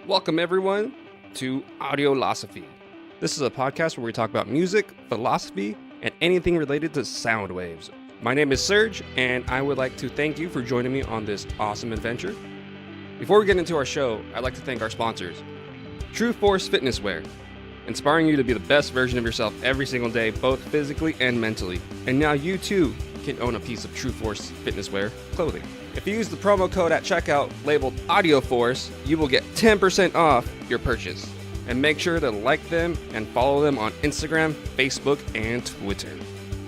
Welcome, everyone, to Audiolosophy. This is a podcast where we talk about music, philosophy, and anything related to sound waves. My name is Serge, and I would like to thank you for joining me on this awesome adventure. Before we get into our show, I'd like to thank our sponsors, True Force Fitness Wear, inspiring you to be the best version of yourself every single day, both physically and mentally. And now you too can own a piece of True Force Fitness Wear clothing. If you use the promo code at checkout labeled AudioForce, you will get 10% off your purchase. And make sure to like them and follow them on Instagram, Facebook, and Twitter.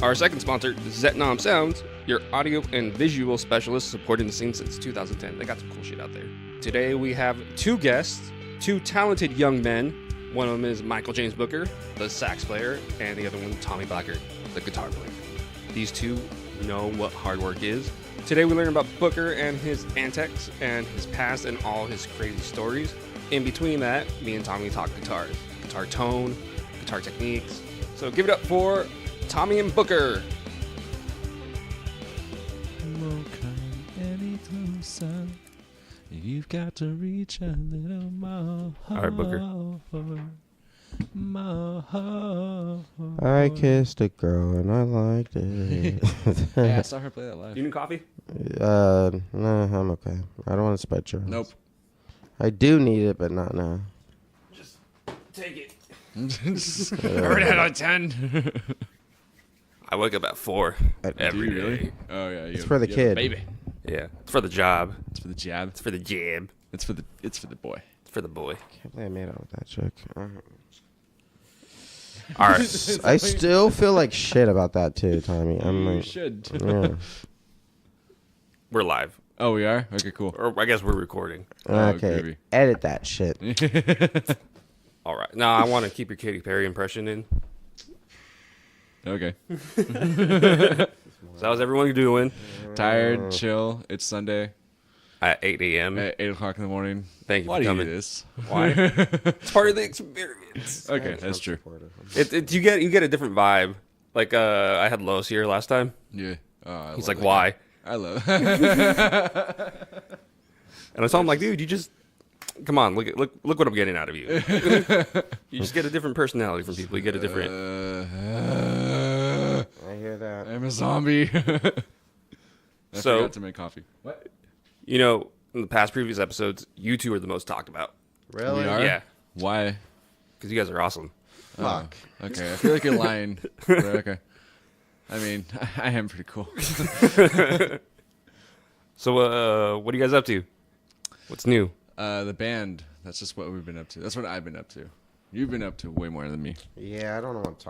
Our second sponsor, Zetnom Sounds, your audio and visual specialist supporting the scene since 2010. They got some cool shit out there. Today we have two guests, two talented young men. One of them is Michael James Booker, the sax player, and the other one, Tommy Blackard, the guitar player. These two know what hard work is. Today we learn about Booker and his antics and his past and all his crazy stories. In between that, me and Tommy talk guitar tone, guitar techniques. So give it up for Tommy and Booker. You've got to reach a little more. All right, Booker. I kissed a girl and I liked it. Yeah, I saw her play that live. You need coffee? No, I'm okay. I don't want to spread germs. Nope. I do need it, but not now. Just take it. Already out of 10. I wake up at 4 every day. Really? Oh yeah. It's for the kid. Baby. Yeah, it's for the job. It's for the jab. It's for the jam. It's for the boy. It's for the boy. Can't believe I made out with that chick. All right. I still feel like shit about that too, Tommy. I'm You like, should. yeah. We're live. Oh, we are? Okay, cool. Or I guess we're recording. Okay, groovy. edit that shit. All right. Now I want to keep your Katy Perry impression in. Okay. So how's everyone doing? Tired, chill. It's Sunday At 8 a.m. at 8 o'clock in the morning. Thank you Why for do you coming. do this? Why? It's part of the experience. Okay, that's true. You get a different vibe. Like I had Los here last time. Yeah. He's like, why? I love And I told him like, dude, you just come on, look what I'm getting out of you. You just get a different personality from people. You get a different. I hear that. I'm a zombie. I forgot to make coffee. What? You know, in the past previous episodes, you two are the most talked about. Really? We are? Yeah, Why? because you guys are awesome. Fuck. Okay, I feel like you're lying. But okay. I mean, I am pretty cool. So, what are you guys up to? What's new? The band. That's just what we've been up to. That's what I've been up to. You've been up to way more than me. Yeah, I don't want to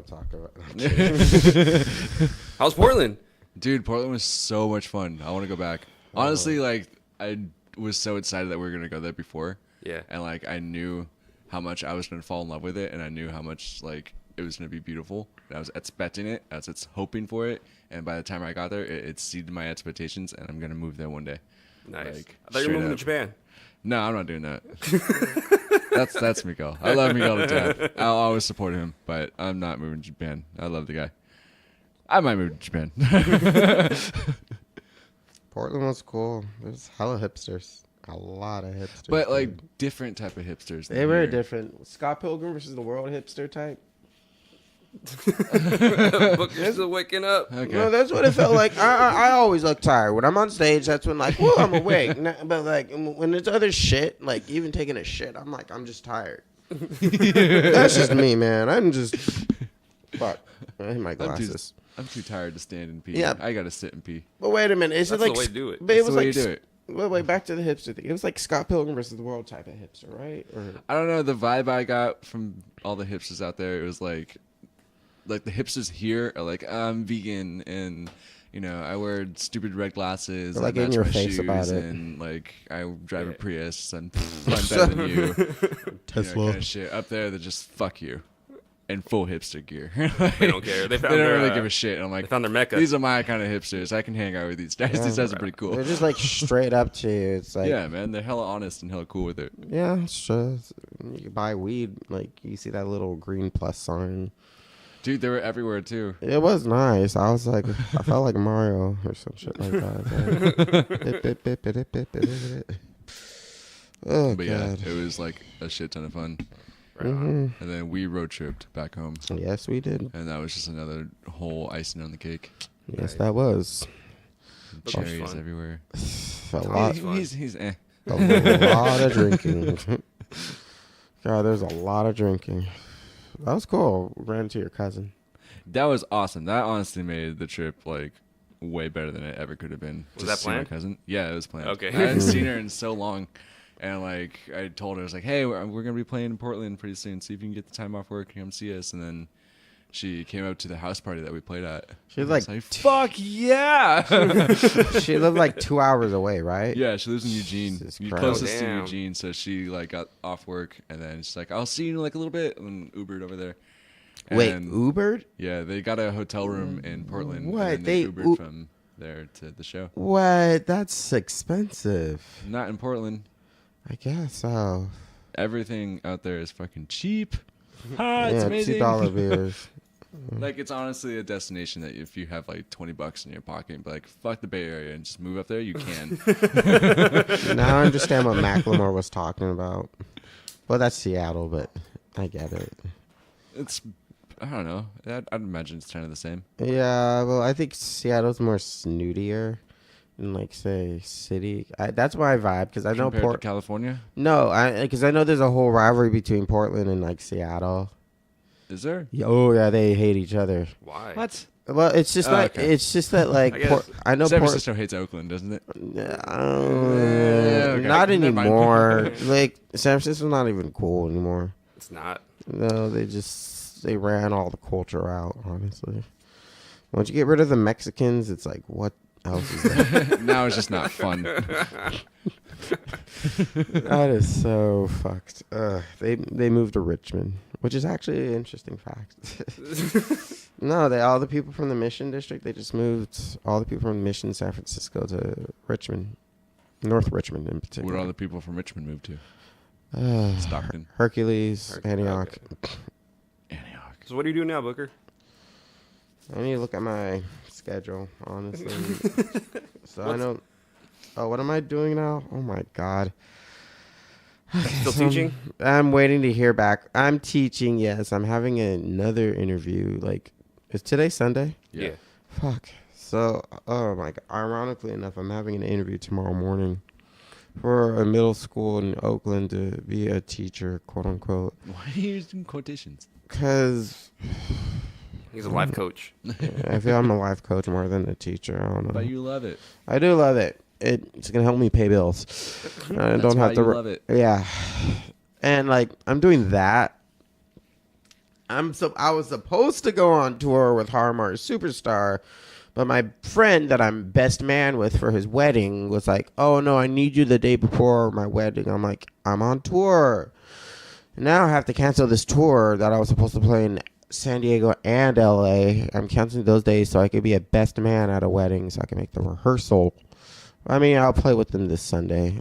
talk about that. How's Portland? Dude, Portland was so much fun. I want to go back. Honestly, like, I was so excited that we were going to go there before. Yeah. And, like, I knew how much I was going to fall in love with it. And I knew how much, like, it was going to be beautiful. I was expecting it. I was hoping for it. And by the time I got there, it exceeded my expectations. And I'm going to move there one day. Nice. Like, I thought you were moving to straight Japan. No, I'm not doing that. That's Miguel. I love Miguel to death. I'll always support him, but I'm not moving to Japan. I love the guy. I might move to Japan. Portland was cool. There's hella hipsters. A lot of hipsters. But, like, dude. different type of hipsters. They were different. Scott Pilgrim versus the World hipster type. Booker's still waking up. Okay. No, that's what it felt like. I always look tired. When I'm on stage, that's when, like, whoa, I'm awake. But, like, when it's other shit, like, even taking a shit, I'm like, I'm just tired. That's just me, man. I'm just... Fuck. I hate my glasses. I'm too tired to stand and pee. Yeah. I gotta sit and pee. But wait a minute. Is That's it like... the way to do it. But it That's was the way like... you do it. Wait, back to the hipster thing. It was like Scott Pilgrim versus the World type of hipster, right? Or... I don't know. The vibe I got from all the hipsters out there, it was like the hipsters here are like, I'm vegan and, you know, I wear stupid red glasses. They're, like, I in match your my face shoes, about it. And, like, I drive a Prius and I'm better than you. Tesla. Kind of shit. Up there, they're just, fuck you. In full hipster gear. They don't care. They They found don't their, really give a shit. I'm They like, found their mecca. these are my kind of hipsters. I can hang out with these guys. These guys are pretty cool. They're just like straight up to you. It's like, Yeah, man. They're hella honest and hella cool with it. yeah, it's just, you can buy weed. Like, you see that little green plus sign. Dude, they were everywhere, too. It was nice. I was like, I felt like Mario or some shit like that. Oh, But God. yeah, it was like a shit ton of fun. Right on. And then we road tripped back home, Yes, we did. and that was just another whole icing on the cake. Yes, Nice. that was. And That was cherries fun. everywhere. A lot, He's a lot of drinking. God, there's a lot of drinking. That was cool. Ran into your cousin. That was awesome. That honestly made the trip like way better than it ever could have been. Was Just that to see my planned? cousin. Yeah, it was planned. Okay. I hadn't seen her in so long, and like I told her, I was like, "Hey, we're gonna be playing in Portland pretty soon. See if you can get the time off work and come see us." And then she came up to the house party that we played at. She was And I was like, "Fuck yeah!" She lived like 2 hours away, right? Yeah, she lives in Eugene, Jesus Christ. closest to Damn. Eugene. So she like got off work, and then she's like, "I'll see you in like a little bit," and then Ubered over there. Wait, And, Ubered? Yeah, they got a hotel room in Portland. What? And then they They Ubered U- from there to the show. What? That's expensive. Not in Portland. I guess so. Everything out there is fucking cheap. It's Yeah, amazing. $2 beers. Like it's honestly a destination that if you have like $20 in your pocket, but like fuck the Bay Area and just move up there, you can. Now I understand what Macklemore was talking about. Well, that's Seattle, but I get it. It's I don't know. I'd imagine it's kind of the same. Yeah, well, I think Seattle's more snootier than, like, say, city. That's my vibe, because I know Compared to California, No, because I know there's a whole rivalry between Portland and, like, Seattle. is there? Oh, yeah, they hate each other. Why? What? Well, it's just okay. it's just that, like, I guess I know San Portland. Francisco hates Oakland, doesn't it? Not Okay, never mind. anymore. Like, San Francisco's not even cool anymore. It's not. No, they ran all the culture out, honestly. Once you get rid of the Mexicans, it's like, what else is there? Now it's just not fun. That is so fucked. They moved to Richmond, which is actually an interesting fact. No, all the people from the Mission District, they just moved all the people from Mission, San Francisco to Richmond, North Richmond in Where particular. all the people from Richmond moved to? Uh, Stockton. Hercules, Antioch. Okay. Antioch. So what do you do now, Booker? I need to look at my schedule, honestly. So I know. Oh, what am I doing now? Oh my God. Still teaching? I'm waiting to hear back. I'm teaching, yes. I'm having another interview. Like, is today Sunday? Yeah. Fuck. So, oh my God. Ironically enough, I'm having an interview tomorrow morning for a middle school in Oakland to be a teacher, quote unquote. Why are you using quotations? Because He's a life coach. I feel I'm a life coach more than a teacher. I don't know. But you love it. I do love it. It's gonna help me pay bills. I That's don't why have to. you love it. Yeah, and like I'm doing that. I was supposed to go on tour with Harmar Superstar, but my friend that I'm best man with for his wedding was like, "Oh no, I need you the day before my wedding." I'm like, "I'm on tour." Now I have to cancel this tour that I was supposed to play in San Diego and LA. I'm canceling those days so I could be a best man at a wedding so I can make the rehearsal. I mean, I'll play with them this Sunday.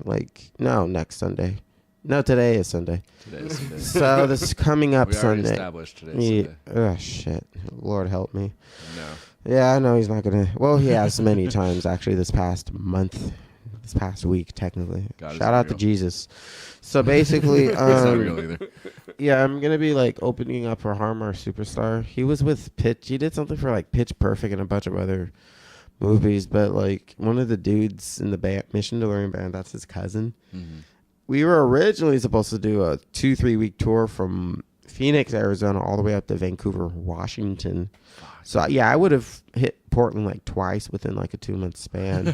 Next Sunday. No, today is Sunday. Today is Sunday. So this is coming up We already Sunday. established today. Sunday. Oh, shit. Lord help me. No. Yeah, I know he's not going to. Well, he has many times, actually, this past month. This past week, technically. God is Shout out to real. Jesus. So basically, It's not real either. yeah, I'm gonna be like opening up for Harmar Superstar. He was with Pitch. He did something for like Pitch Perfect and a bunch of other movies. But like one of the dudes in the band, Mission to Learn band, that's his cousin. Mm-hmm. We were originally supposed to do a 2-3 week tour from Phoenix, Arizona, all the way up to Vancouver, Washington. So yeah, I would have hit Portland like twice within like a 2-month span.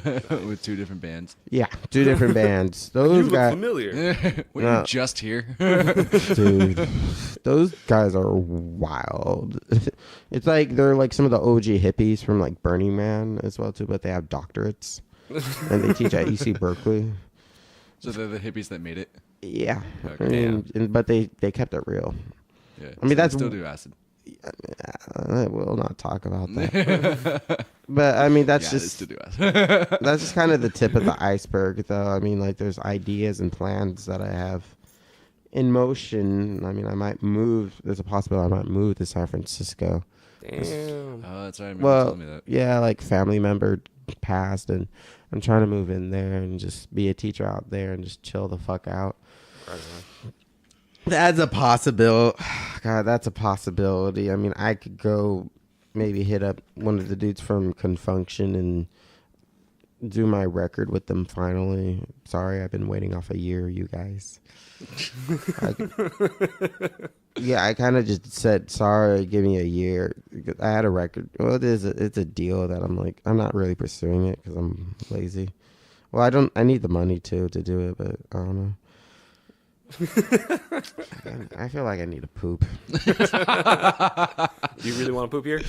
With two different bands. Yeah, 2 different bands. You Those look guys. familiar. Were No. you just here? Dude, those guys are wild. It's like they're like some of the OG hippies from like Burning Man as well too, but they have doctorates and they teach at UC Berkeley. So they're the hippies that made it. Yeah, Okay. I mean, but they kept it real. Yeah. I mean, so they that's- still do acid. I will not talk about that. But I mean, that's They just still do acid. that's just kind of the tip of the iceberg, though. I mean, like there's ideas and plans that I have in motion. I mean, I might move. There's a possibility I might move to San Francisco. Damn. Oh, that's right. I remember you Well, telling me that. yeah, like family member passed, and I'm trying to move in there and just be a teacher out there and just chill the fuck out. Right on. That's a possibility. God, that's a possibility. I mean, I could go maybe hit up one of the dudes from Confunction and do my record with them finally. Sorry, I've been waiting off a year, you guys. I kind of just said, sorry, give me a year. I had a record. Well, it's a deal that I'm not really pursuing it because I'm lazy. Well, I need the money too to do it, but I don't know. I feel like I need to poop. You really want to poop here?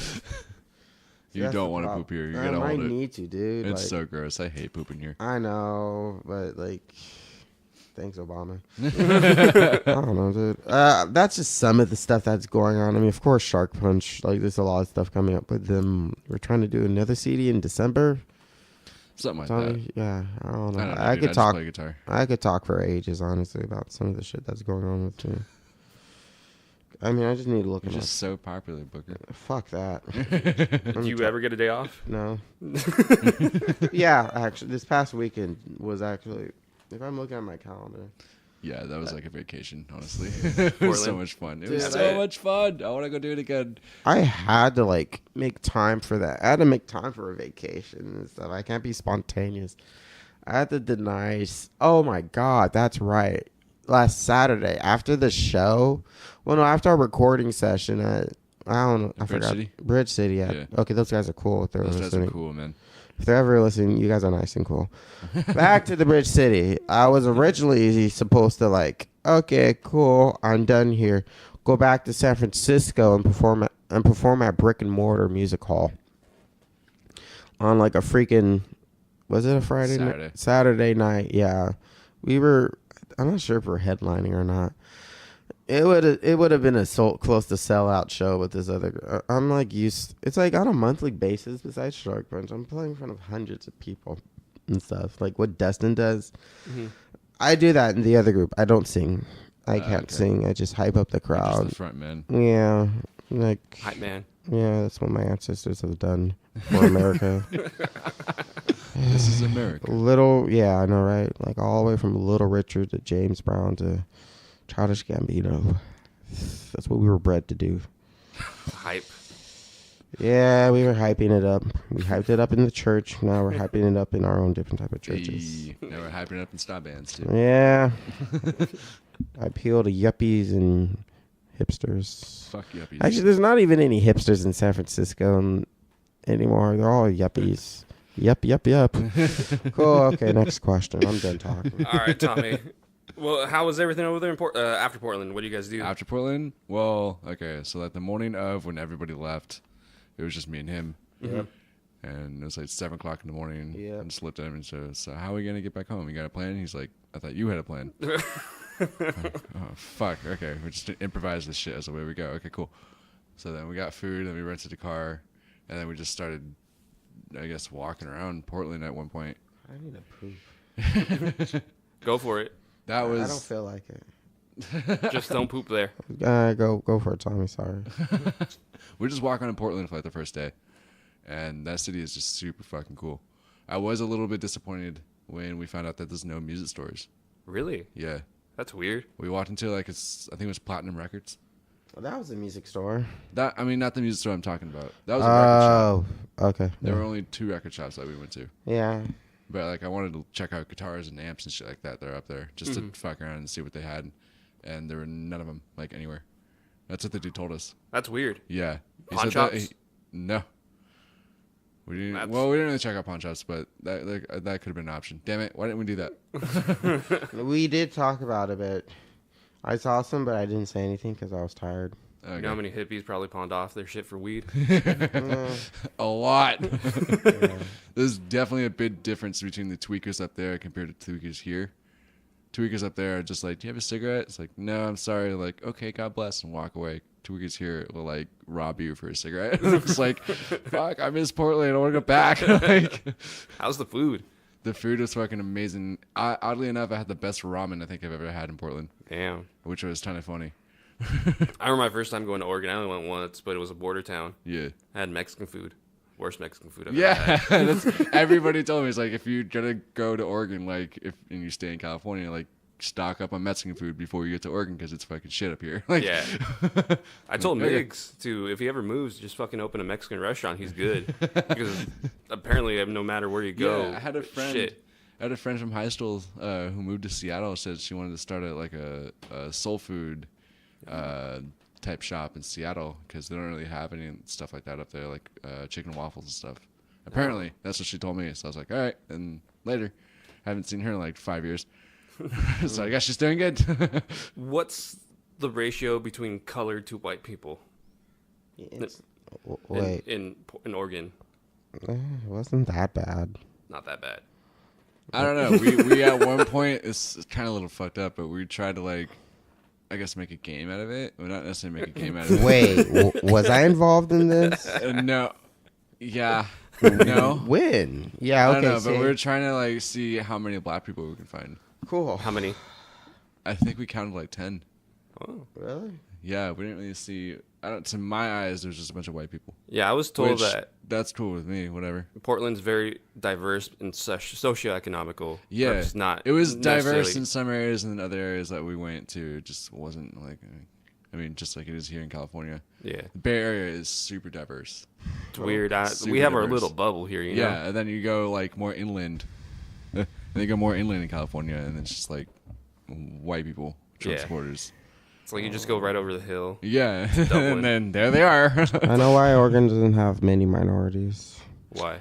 You don't want to poop here. You gotta I hold it. need to, dude. It's so gross. I hate pooping here. I know, but thanks, Obama. I don't know, dude. That's just some of the stuff that's going on. I mean, of course, Shark Punch. There's a lot of stuff coming up with them. We're trying to do another CD in December. Something like that. Yeah, I don't know. I could talk. Play guitar. I could talk for ages, honestly, about some of the shit that's going on with me. I mean, I just need to look You're at just so popular, Booker. Fuck that. Do you ever get a day off? No. Yeah, actually, this past weekend was actually, if I'm looking at my calendar. Yeah, that was like a vacation, honestly. It was so much fun. It was so much fun. I want to go do it again. I had to make time for that. I had to make time for a vacation and stuff. I can't be spontaneous. I had to deny. Oh my God, that's right. Last Saturday after the show, after our recording session at, I don't know, I forgot. City? Bridge City. Yeah. Okay, those guys are cool. If they're Those guys listening. are cool, man. If they're ever listening, you guys are nice and cool. Back to the Bridge City. I was originally supposed to okay, cool, I'm done here. Go back to San Francisco and perform at Brick and Mortar Music Hall on a freaking, was it a Friday night? Saturday night. Yeah, I'm not sure if we're headlining or not. It would have been a close to sellout show with this other. I'm used. It's on a monthly basis. Besides Shark Punch, I'm playing in front of hundreds of people and stuff. Like what Destin does. Mm-hmm. I do that in the other group. I don't sing. I can't sing. I just hype up the crowd. Just the front man. Yeah, hype man. Yeah, that's what my ancestors have done for America. This is America. Yeah, I know, right? All the way from Little Richard to James Brown to Childish Gambino. That's what we were bred to do. Hype. Yeah, we were hyping it up. We hyped it up in the church. Now we're hyping it up in our own different type of churches. Hey, now we're hyping it up in ska bands too. Yeah. I appeal to yuppies and hipsters. Fuck yuppies. Actually, there's not even any hipsters in San Francisco anymore. They're all yuppies. Yup. Cool. Okay, next question. I'm done talking. All right, Tommy. Well, how was everything over there after Portland? What do you guys do? After Portland? Well, okay. So the morning of when everybody left, it was just me and him. Yep. And it was 7 o'clock in the morning. Yeah. And just looked at him and said, so how are we going to get back home? You got a plan? He's like, I thought you had a plan. Oh, fuck. Okay. We just improvise this shit as the way we go. Okay, cool. So then we got food and we rented a car. And then we just started, I guess, walking around Portland at one point. I need a poop. Go for it. That was. I don't feel like it. Just don't poop there. Go for it, Tommy. Sorry. We're just walking in Portland for the first day. And that city is just super fucking cool. I was a little bit disappointed when we found out that there's no music stores. Really? Yeah. That's weird. We walked into I think it was Platinum Records. Well, that was a music store. Not the music store I'm talking about. That was a record shop. Oh, okay. There were only 2 record shops that we went to. Yeah. But I wanted to check out guitars and amps and shit like that. They're up there just to fuck around and see what they had. And there were none of them anywhere. That's what the dude told us. That's weird. Yeah. Pawn shops? No. We didn't. Well, we didn't really check out pawn shops, but that could have been an option. Damn it! Why didn't we do that? We did talk about it, but I saw some, but I didn't say anything because I was tired. Okay. You know how many hippies probably pawned off their shit for weed? A lot. Yeah. There's definitely a big difference between the tweakers up there compared to tweakers here. Tweakers up there are just like, do you have a cigarette? It's like, no, I'm sorry. Like, okay, God bless, and walk away. Tweakers here will rob you for a cigarette. It's like, fuck, I miss Portland. I want to go back. How's the food? The food was fucking amazing. Oddly enough, I had the best ramen I think I've ever had in Portland. Damn. Which was kind of funny. I remember my first time going to Oregon. I only went once, but it was a border town. Yeah. I had Mexican food. Worst Mexican food I've ever Yeah, had. that's everybody told me. It's like if you're gonna go to Oregon, like and you stay in California, like stock up on Mexican food before you get to Oregon because it's fucking shit up here. Like, Yeah. I told Okay. Miggs to, if he ever moves, just fucking open a Mexican restaurant. He's good. Because apparently, no matter where you go, I had a friend. shit. I had a friend from high school who moved to Seattle. Said she wanted to start a soul food type shop in Seattle because they don't really have any stuff like that up there, like chicken and waffles and stuff. Apparently, that's what she told me. So I was like, all right. And later, I haven't seen her in like 5 years. So I guess she's doing good. What's the ratio between colored to white people Wait, in Oregon? it wasn't that bad. Not that bad. I don't know. We at one point, it's kind of a little fucked up, but we tried to like, I guess make a game out of it. Well, not necessarily make a game out of it. Wait, was I involved in this? No. Yeah. No. When? Yeah, I okay. don't know, but see. we were trying to like see how many black people we can find. Cool. How many? I think we counted like 10. Oh. Really? Yeah, we didn't really see. To my eyes, there's just a bunch of white people. Yeah, I was told Which, that that's cool with me. Whatever. Portland's very diverse and socioeconomical. Yeah, It's not. It was diverse necessarily- in some areas, and then other areas that we went to just wasn't like. I mean, just like it is here in California. Yeah, The Bay Area is super diverse. it's weird. Super We have our diverse. little bubble here, you know. Yeah, and then you go like more inland. And you go more inland in California, and it's just like white people, Trump Yeah. supporters. It's like you just go right over the hill. Yeah, Dublin. and then there they are. I know why Oregon doesn't have many minorities. Why?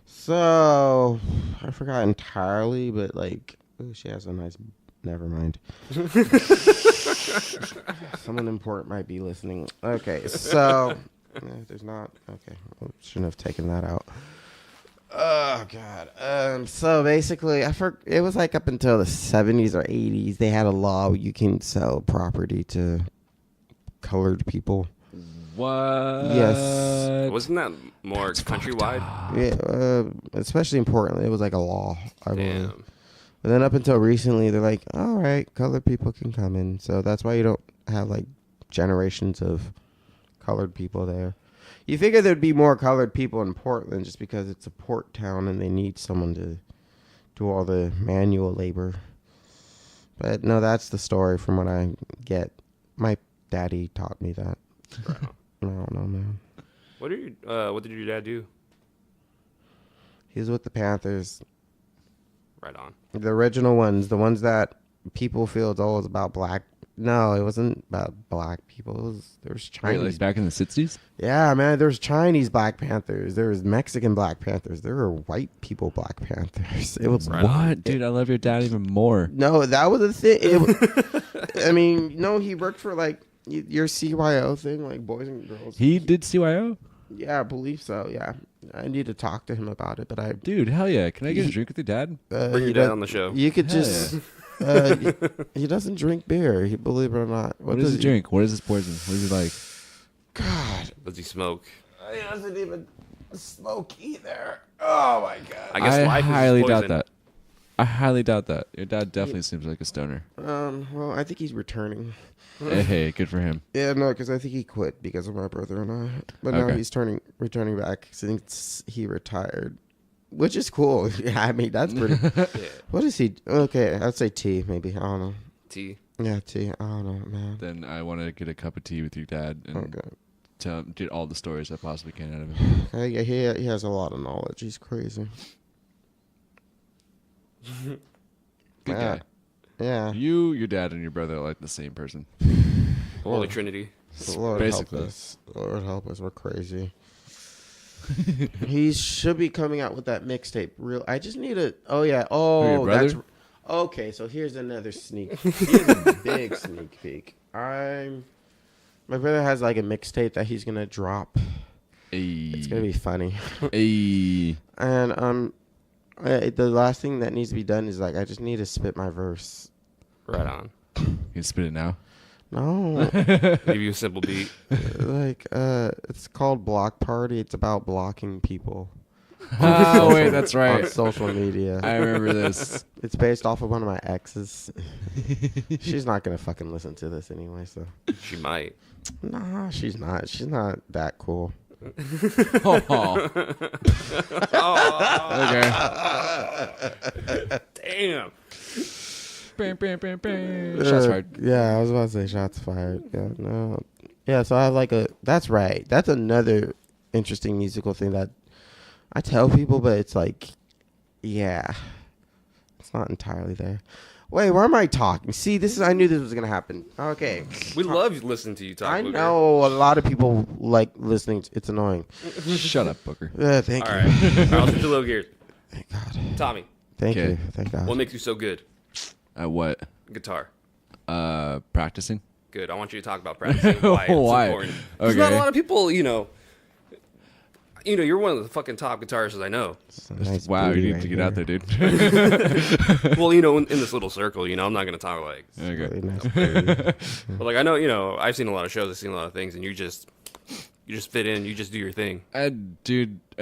So, I forgot entirely, but like, ooh, she has a nice. Never mind. Someone important might be listening. Okay, so there's not. Okay, I shouldn't have taken that out. Oh God. So basically, it was like up until the 70s or 80s, they had a law where you can sell property to colored people. What? Yes. Wasn't that more countrywide? Yeah, especially in Portland, it was like a law. I believe. Damn. But then up until recently, they're like, all right, colored people can come in. So that's why you don't have like generations of colored people there. You figure there'd be more colored people in Portland just because it's a port town and they need someone to do all the manual labor. But no, that's the story from what I get. My daddy taught me that. Right on. I don't know, man. What did your dad do? He was with the Panthers. Right on. The original ones, the ones that people feel it's always about black. No, it wasn't about black people. There was Chinese. Like back in the 60s? Yeah, man, there was Chinese Black Panthers. There was Mexican Black Panthers. There were white people Black Panthers. It was Right on. What? Dude, I love your dad even more. No, that was the thing. I mean, no, he worked for like your CYO thing, like Boys and Girls. He did CYO? Yeah, I believe so. Yeah, I need to talk to him about it, but I Dude, hell yeah. Can I get a drink with your dad? Bring he your dad does- on the show. You could Hell just. He doesn't drink beer. Believe it or not. What does he drink? What is his poison? What is he like? God, Does he smoke? he doesn't even smoke either. Oh my god. I guess life highly is his doubt poison. that. I highly doubt that. Your dad definitely seems like a stoner. Well, I think he's returning. Hey, good for him. Yeah, no, because I think he quit because of my brother and I. But now Okay. he's returning back since he retired, which is cool. Yeah, I mean that's pretty. Yeah. What is he? Okay, I'd say tea maybe. I don't know. T. Yeah, tea. I don't know, man. Then I want to get a cup of tea with your dad and Okay. get all the stories I possibly can out of him. Yeah, he has a lot of knowledge. He's crazy. Good Yeah. guy. Yeah. You, your dad, and your brother are like the same person. Holy Trinity. Lord Basically. help us. Lord help us. We're crazy. He should be coming out with that mixtape. I just need a. Oh yeah. your Oh, brother? that's okay. So here's another sneak. Here's a big sneak peek. My brother has like a mixtape that he's gonna drop. It's gonna be funny. And the last thing that needs to be done is like I just need to spit my verse. Right on. You can spit it now. No, Give you a simple beat. like it's called Block Party. It's about blocking people Oh wait, that's on right. social media. I remember this. It's based off of one of my exes. She's not gonna fucking listen to this anyway, so She might. nah, she's not. She's not that cool. Oh. Okay. Damn. Bam, bam, bam, bam. Shots fired. Yeah, I was about to say shots fired. Yeah, no. Yeah, so I have like that's right. That's another interesting musical thing that I tell people, but it's like, yeah, it's not entirely there. Wait, why am I talking? See, I knew this was going to happen. Okay. We love listening to you talk. I Booker. know a lot of people like listening. It's annoying. Shut up, Booker. Thank All you. right. All right, I'll switch a little gears. Thank God. Tommy, Thank Okay. you. Thank God. what makes you so good? At what? Guitar. Practicing. Good. I want you to talk about practicing. Why? It's Why? important. Because not a Okay. lot of people, you're one of the fucking top guitarists I know. It's a nice Wow, you booty need right to get here. out there, dude. Well, in this little circle, I'm not gonna talk like. Okay. Really nice booty. But like I know, I've seen a lot of shows, I've seen a lot of things, and you just fit in, you just do your thing. I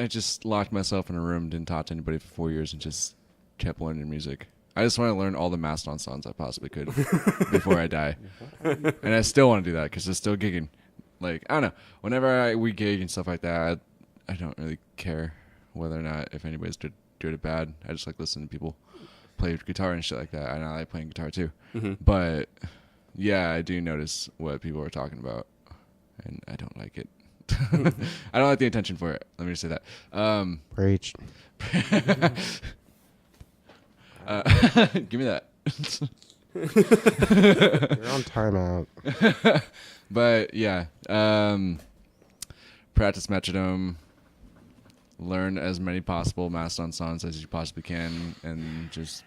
just locked myself in a room, didn't talk to anybody for 4 years, and just kept learning music. I just want to learn all the Mastodon songs I possibly could before I die. And I still want to do that because it's still gigging. Like, I don't know. Whenever we gig and stuff like that, I don't really care whether or not if anybody's good or bad. I just like listening to people play guitar and shit like that. And I like playing guitar too. Mm-hmm. But, yeah, I do notice what people are talking about. And I don't like it. I don't like the intention for it. Let me just say that. Preach. Give me that. You're on timeout. But yeah, practice metronome, learn as many possible Mastodon songs as you possibly can, and just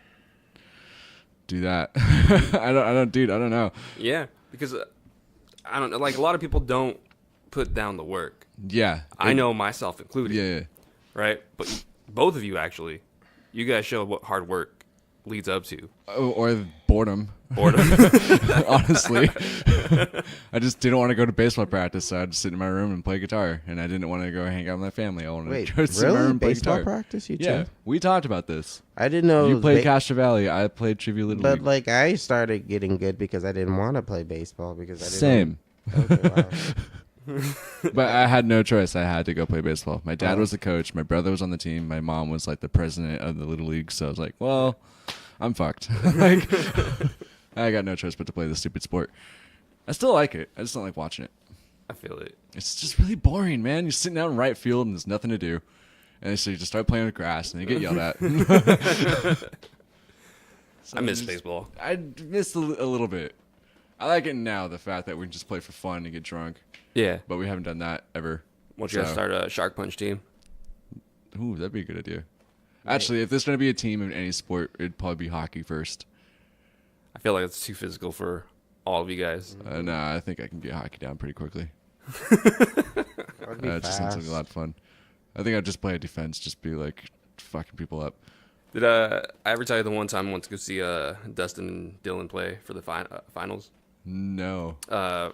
do that. I don't know. Yeah, because I don't know. Like a lot of people don't put down the work. Yeah, I know myself included. Yeah, Right, but both of you actually, you guys show what hard work leads up to. or boredom. Boredom. Honestly, I just didn't want to go to baseball practice, so I'd sit in my room and play guitar, and I didn't want to go hang out with my family. I wanted Wait, to go sit in my room really? and play Baseball guitar. practice? You Yeah, too? we talked about this. I didn't know. it You was played Castro Valley. I played Trivia Little But League. like, I started getting good because I didn't want to play baseball because I didn't. Same. Okay, wow. But I had no choice. I had to go play baseball. My dad was the coach. My brother was on the team. My mom was like the president of the Little League. So I was like, well, I'm fucked. Like, I got no choice but to play this stupid sport. I still like it. I just don't like watching it. I feel it. It's just really boring, man. You're sitting out in right field and there's nothing to do. And so you just start playing with grass and you get yelled at. So I miss just- baseball. I missed a little bit. I like it now, the fact that we can just play for fun and get drunk. Yeah. But we haven't done that ever. Want you guys So- start a Shark Punch team? Ooh, that'd be a good idea. Actually, if there's going to be a team in any sport, it'd probably be hockey first. I feel like it's too physical for all of you guys. Nah, I think I can get hockey down pretty quickly. That would be It just sounds like a fast. lot of fun. I think I'd just play a defense, just be like fucking people up. Did I ever tell you the one time I went to go see Dustin and Dylan play for the finals? No. A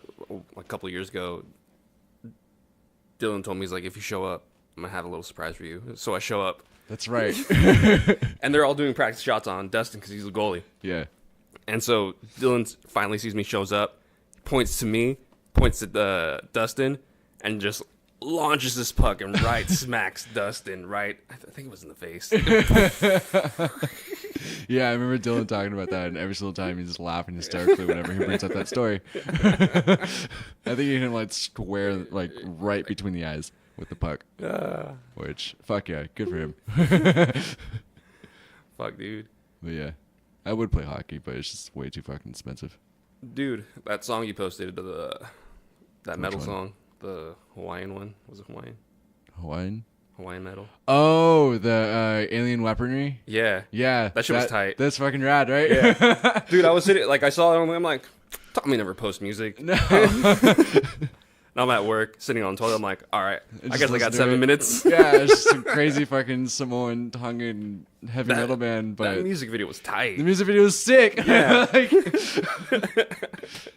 couple of years ago, Dylan told me, he's like, if you show up, I'm going to have a little surprise for you. So I show up, That's right. and they're all doing practice shots on Dustin because he's the goalie. Yeah. And so Dylan finally sees me, shows up, points to me, points to Dustin, and just launches this puck and right smacks Dustin right. I think it was in the face. Yeah, I remember Dylan talking about that, and every single time he's just laughing hysterically whenever he brings up that story. I think he hit him like square, like right between the eyes with the puck. Which, fuck yeah, good for him. Fuck, dude. But yeah, I would play hockey, but it's just way too fucking expensive. Dude, that song you posted, that metal one? song, the Hawaiian one. Was it Hawaiian? Hawaiian metal? Oh, the alien weaponry? Yeah. Yeah. That shit was tight. That's fucking rad, right? Yeah. Dude, I was sitting, like, I saw it, I'm like, Tommy never posts music. No. And I'm at work, sitting on the toilet, I'm like, all right, I Just guess I listen got to 7 it. minutes. Yeah, it's just some crazy fucking Samoan tongue heavy metal band, but That music video was tight. the music video was sick. Yeah. Like,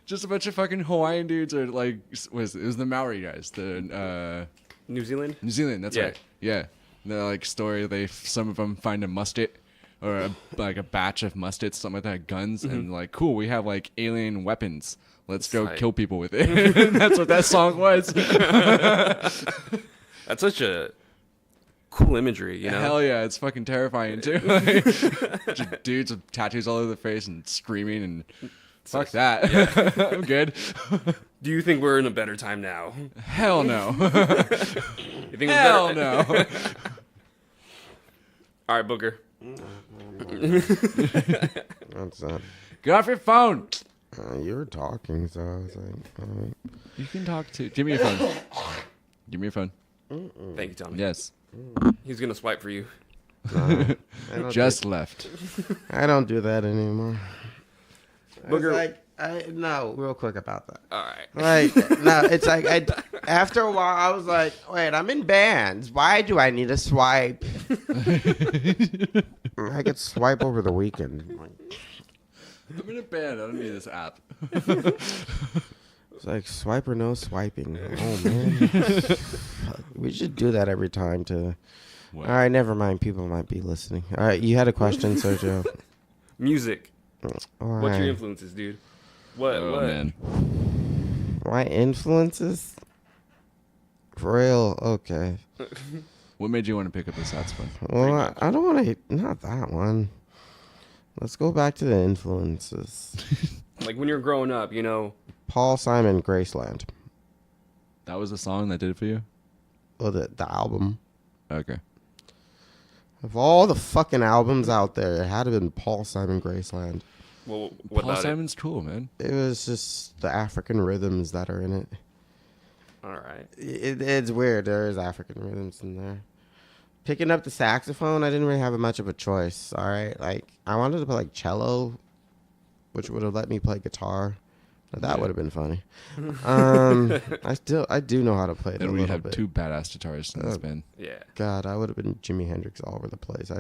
just a bunch of fucking Hawaiian dudes, or like, it was the Maori guys, the New Zealand? New Zealand. That's Yeah. right. Yeah, the like story. Some of them find a musket or like a batch of muskets, something like that, guns, and like, cool, we have like alien weapons. Let's go kill people with it. That's what that song was. That's such a cool imagery, you know? Hell yeah, it's fucking terrifying too. Like, just dudes with tattoos all over their face and screaming and fuck that. Yeah. I'm good. Do you think we're in a better time now? Hell no. You think Hell no. All right, Booker. What's that? Get off your phone. You were talking, so I was like, all right. You can talk to. Give me your phone. Give me your phone. Thank you, Tommy. Yes. He's gonna swipe for you. I don't Just left. I don't do that anymore. Booger. No, real quick about that. All right. Like, no, it's like, after a while, I was like, wait, I'm in bands. Why do I need to swipe? I could swipe over the weekend. I'm in a band. I don't need this app. It's like, swipe or no swiping. Oh, man. We should do that every time to... What? All right, never mind. People might be listening. All right, you had a question, Sergio. Music. Why? What's your influences, dude? What? Man. My influences? For real? Okay. What made you want to pick up the saxophone? Well, I don't want to... Not that one. Let's go back to the influences. Like when you're growing up, you know. Paul Simon, Graceland. That was the song that did it for you? Well, the album. Okay. Of all the fucking albums out there, it had to have been Paul Simon, Graceland. Well, what Paul about Simon's cool, man. It was just the African rhythms that are in it. All right. It's weird. There is African rhythms in there. Picking up the saxophone, I didn't really have much of a choice. All right, like I wanted to play like cello, which would have let me play guitar. But that would have been funny. I do know how to play it a Then we little have bit. two badass guitarists in this band. Yeah. God, I would have been Jimi Hendrix all over the place.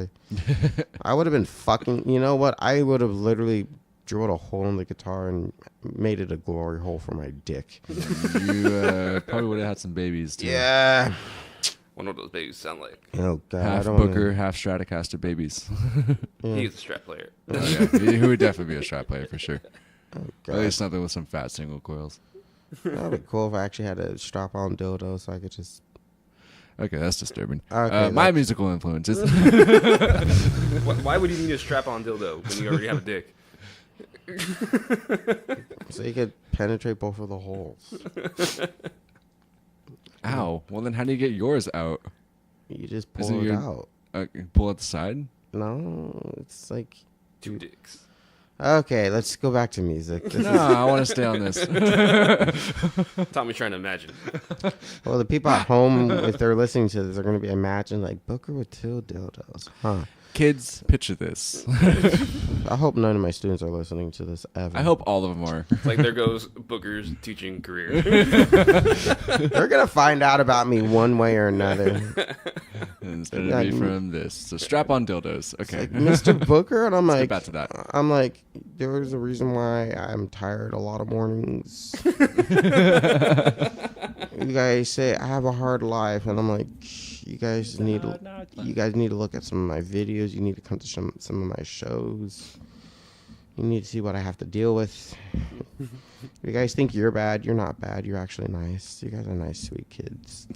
I would have been fucking. You know what? I would have literally drilled a hole in the guitar and made it a glory hole for my dick. You probably would have had some babies too. Yeah. Wonder what those babies sound like. Oh God. Half I don't Booker, half Stratocaster babies. He's a strap player. Oh, yeah. He would definitely be a strat player for sure. Oh, At God. least something with some fat single coils. That'd be cool if I actually had a strap-on dildo, so I could just. Okay, that's disturbing. Okay, my musical influences. Why would you need a strap-on dildo when you already have a dick? So you could penetrate both of the holes. Ow. Well, then how do you get yours out? You just Isn't pull it your- out. Pull out the side? No, it's like. Two dicks. Okay, let's go back to music. This No, is- I want to stay on this. Tommy's trying to imagine. well, the people at home, if they're listening to this, are going to be imagining like Booker with two dildos. Huh. Kids, picture this. I hope none of my students are listening to this ever. I hope all of them are. It's like there goes Booker's teaching career. They're going to find out about me one way or another. And it's going to be from this. So strap on dildos. Okay. Like, Mr. Booker, and I'm Let's like, get back to that. I'm like, there's a reason why I'm tired a lot of mornings. You guys say I have a hard life, and I'm like, you guys need to look at some of my videos. You need to come to some of my shows. You need to see what I have to deal with. You guys think you're bad. You're not bad. You're actually nice. You guys are nice, sweet kids.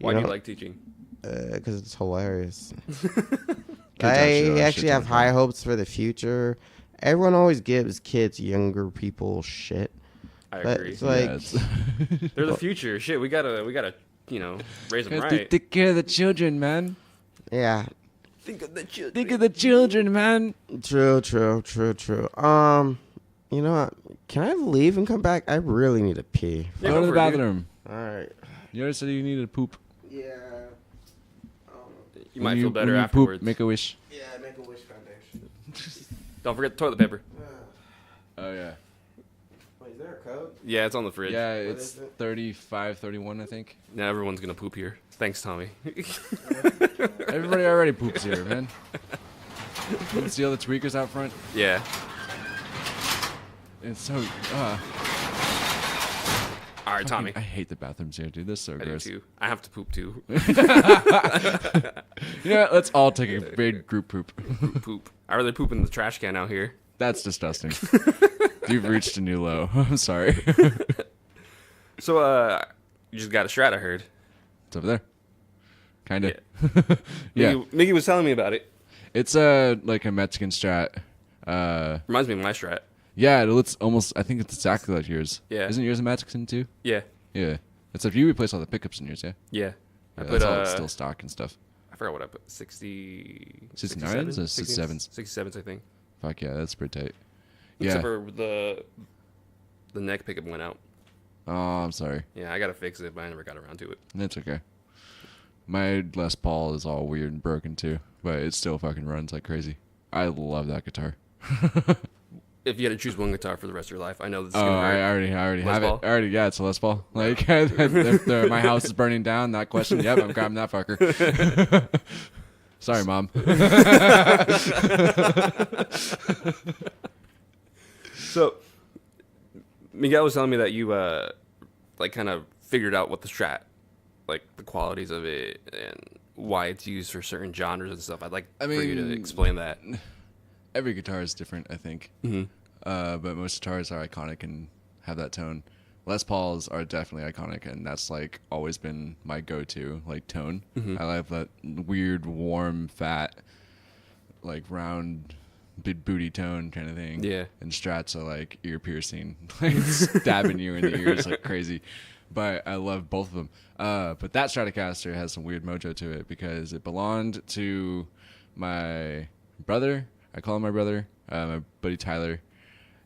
Why do you like teaching? Because it's hilarious. actually I actually have high hopes for the future. Everyone always gives kids, younger people, shit. I But agree. it's like, They're the future. Shit, we gotta, raise them right. Take care of the children, man. yeah, Think of the children. Think of the children, man. true. You know what? Can I leave and come back? I really need to pee. Yeah, Go to the for it, dude. bathroom. All right. You already said you needed to poop. Yeah. You might When feel better when you afterwards. Poop, make a wish. Yeah, Make a Wish Foundation. Don't forget the toilet paper. Oh, yeah. Wait, is there a code? Yeah, it's on the fridge. Yeah, What it's is it? 35, 31, I think. Now everyone's gonna poop here. Thanks, Tommy. Everybody already poops here, man. You see all the tweakers out front? Yeah. It's so... All All right, Tommy. I hate the bathrooms here, dude. They're so I do gross. too. I have to poop too. You know what? Let's all take a big group poop. Poop. I rather poop in the trash can out here. That's disgusting. You've reached a new low. I'm sorry. So, you just got a Strat, I heard. It's over there. Kind of. Yeah. Mickey was telling me about it. It's like a Mexican Strat. Reminds me of my Strat. Yeah, it looks almost. I think it's exactly like yours. Yeah. Isn't yours a Mexican too? Yeah. Yeah. Except you replace all the pickups in yours, yeah. Yeah. Yeah, I that's put all still stock and stuff. I forgot what I put. 60. 69s or 67s? 67s, I think. Fuck yeah, that's pretty tight. Except Yeah. for the neck pickup went out. Oh, I'm sorry. Yeah, I gotta fix it, but I never got around to it. That's okay. My Les Paul is all weird and broken too, but it still fucking runs like crazy. I love that guitar. If you had to choose one guitar for the rest of your life, I know this is Oh, gonna I hurt. already Les have Paul? it. Yeah, it's a Les Paul. Like, if my house is burning down, that question, yep, I'm grabbing that fucker. Sorry, Mom. So, Miguel was telling me that you like kind of figured out what the Strat, like the qualities of it and why it's used for certain genres and stuff. I'd like for you to mean, explain that. Every guitar is different, I think. Mm-hmm. But most guitars are iconic and have that tone. Les Pauls are definitely iconic, and that's like always been my go-to like tone. Mm-hmm. I love that weird, warm, fat, like round, big booty tone kind of thing. Yeah. And Strats are like ear piercing, like stabbing you in the ears like crazy. But I love both of them. But that Stratocaster has some weird mojo to it because it belonged to my brother. I call him my brother, my buddy Tyler.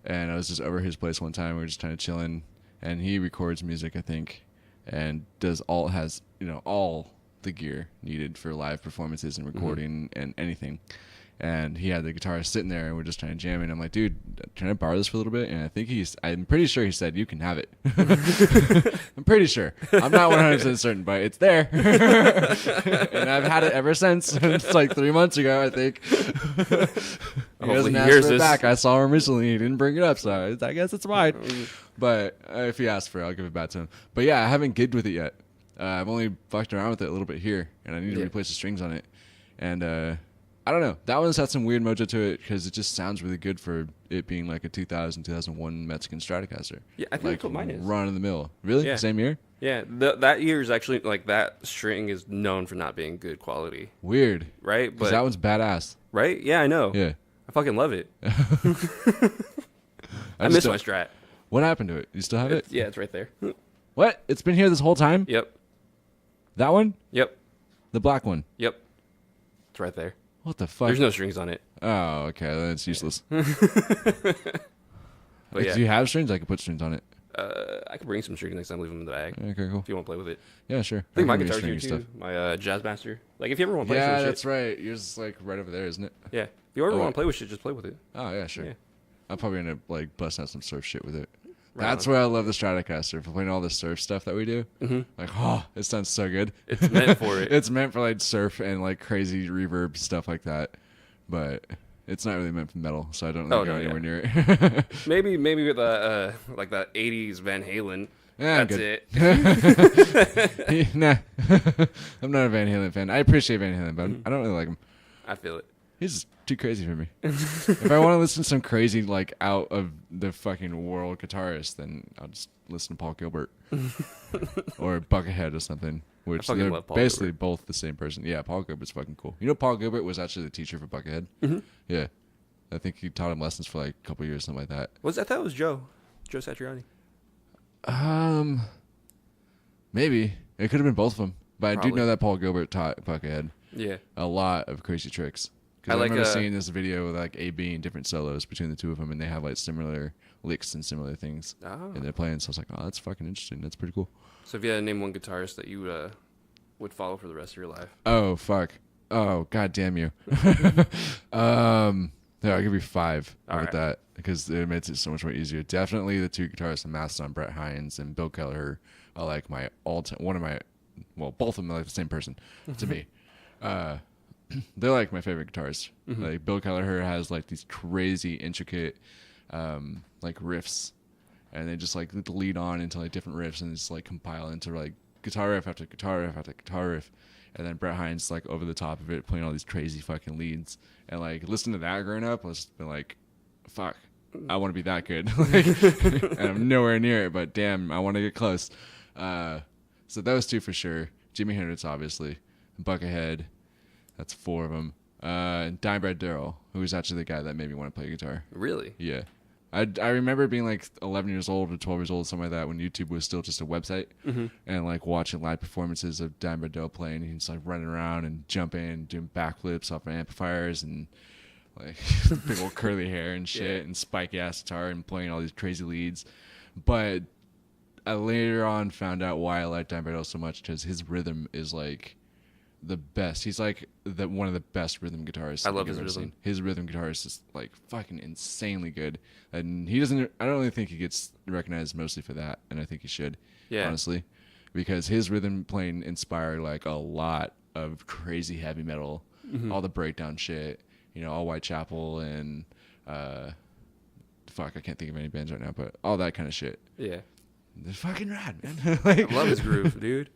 And I was just over his place one time. We were just kind of chilling. And he records music, I think, and has all the gear needed for live performances and recording and anything. And he had the guitar sitting there, and we're just trying to jam it. And I'm like, dude, can I borrow this for a little bit? And I'm pretty sure he said, you can have it. I'm pretty sure. I'm not 100% certain, but it's there. And I've had it ever since. It's like 3 months ago, I think. He doesn't ask for it back. I saw him recently. He didn't bring it up, so I guess it's mine. But if he asks for it, I'll give it back to him. But yeah, I haven't gigged with it yet. I've only fucked around with it a little bit here, and I need to replace the strings on it. And I don't know. That one's had some weird mojo to it because it just sounds really good for it being like a 2001 Mexican Stratocaster. Yeah, I think like that's what mine is. Run of the mill. Really? Yeah. Same year? Yeah, that year is actually like that string is known for not being good quality, Weird. right? Because that one's badass. right? Yeah, I know. Yeah. I fucking love it. I miss my Strat. What happened to it? You still have it? Yeah, it's right there. What? It's been here this whole time? Yep. That one? Yep. The black one? Yep. It's right there. What the fuck? There's no strings on it. Oh, okay. Then it's useless. But yeah, Do you have strings? I could put strings on it. I could bring some strings next time, leave them in the bag. Okay, cool. If you want to play with it. Yeah, sure. I think my can bring guitar's here stringy too. My Jazz Master. Like if you ever want to play Yeah, some that's shit. right. Yours is like right over there, isn't it? Yeah. If you ever Oh, want wait. to play with shit, just play with it. Oh, yeah, sure. Yeah. I'm probably going to like bust out some surf shit with it. Right That's on. why I love the Stratocaster, for playing all the surf stuff that we do. Mm-hmm. Like, oh, it sounds so good. It's meant for it. It's meant for like surf and like crazy reverb stuff like that. But it's not really meant for metal, so I don't really go anywhere near it. Maybe with like that 80s Van Halen. Yeah, I'm That's good. it. Nah. I'm not a Van Halen fan. I appreciate Van Halen, but I don't really like him. I feel it. He's just too crazy for me. If I want to listen to some crazy, like, out of the fucking world guitarist, then I'll just listen to Paul Gilbert. Or Buckethead or something. Which fucking they're love Paul basically Gilbert. both the same person. Yeah, Paul Gilbert's fucking cool. You know Paul Gilbert was actually the teacher for Buckethead? Mm-hmm. Yeah. I think he taught him lessons for like a couple years, something like that. I thought it was Joe Satriani. Maybe. It could have been both of them. But I do Probably. know that Paul Gilbert taught Buckethead Yeah. a lot of crazy tricks. I I like, remember seeing this video with like A-B and different solos between the two of them, and they have like similar licks and similar things Oh. in their playing. So I was like, oh, that's fucking interesting. That's pretty cool. So if you had to name one guitarist that you would follow for the rest of your life. Oh, fuck. Oh, god damn you. Yeah, I'll give you 5 All with right. that because it makes it so much more easier. Definitely the two guitarists, Mastodon, Brett Hines and Bill Kelleher, are like my all-time, both of them are like the same person to me. They're like my favorite guitarists. Like Bill Kelleher has like these crazy intricate like riffs and they just like lead on into like different riffs and just like compile into like guitar riff after guitar riff after guitar riff, and then Brett Hines like over the top of it playing all these crazy fucking leads, and like listening to that growing up was been like, fuck, I want to be that good. Like, and I'm nowhere near it, but damn, I want to get close. So those two for sure. Jimi Hendrix, obviously. Buckethead. That's 4 of them. Dimebag Darrell, who was actually the guy that made me want to play guitar. Really? Yeah. I remember being like 11 years old or 12 years old, something like that, when YouTube was still just a website, and like watching live performances of Dimebag Darrell playing. He's like running around and jumping, doing backflips off of amplifiers, and like big old curly hair and shit, and spiky ass guitar, and playing all these crazy leads. But I later on found out why I liked Dimebag Darrell so much, because his rhythm is like the best. He's like one of the best rhythm guitarists I love I've his ever rhythm. seen. His rhythm guitarist is like fucking insanely good, and he doesn't. I don't really think he gets recognized mostly for that, and I think he should. Yeah. Honestly, because his rhythm playing inspired like a lot of crazy heavy metal, all the breakdown shit. You know, all Whitechapel and fuck, I can't think of any bands right now, but all that kind of shit. Yeah. They're fucking rad, man. Like, I love his groove, dude.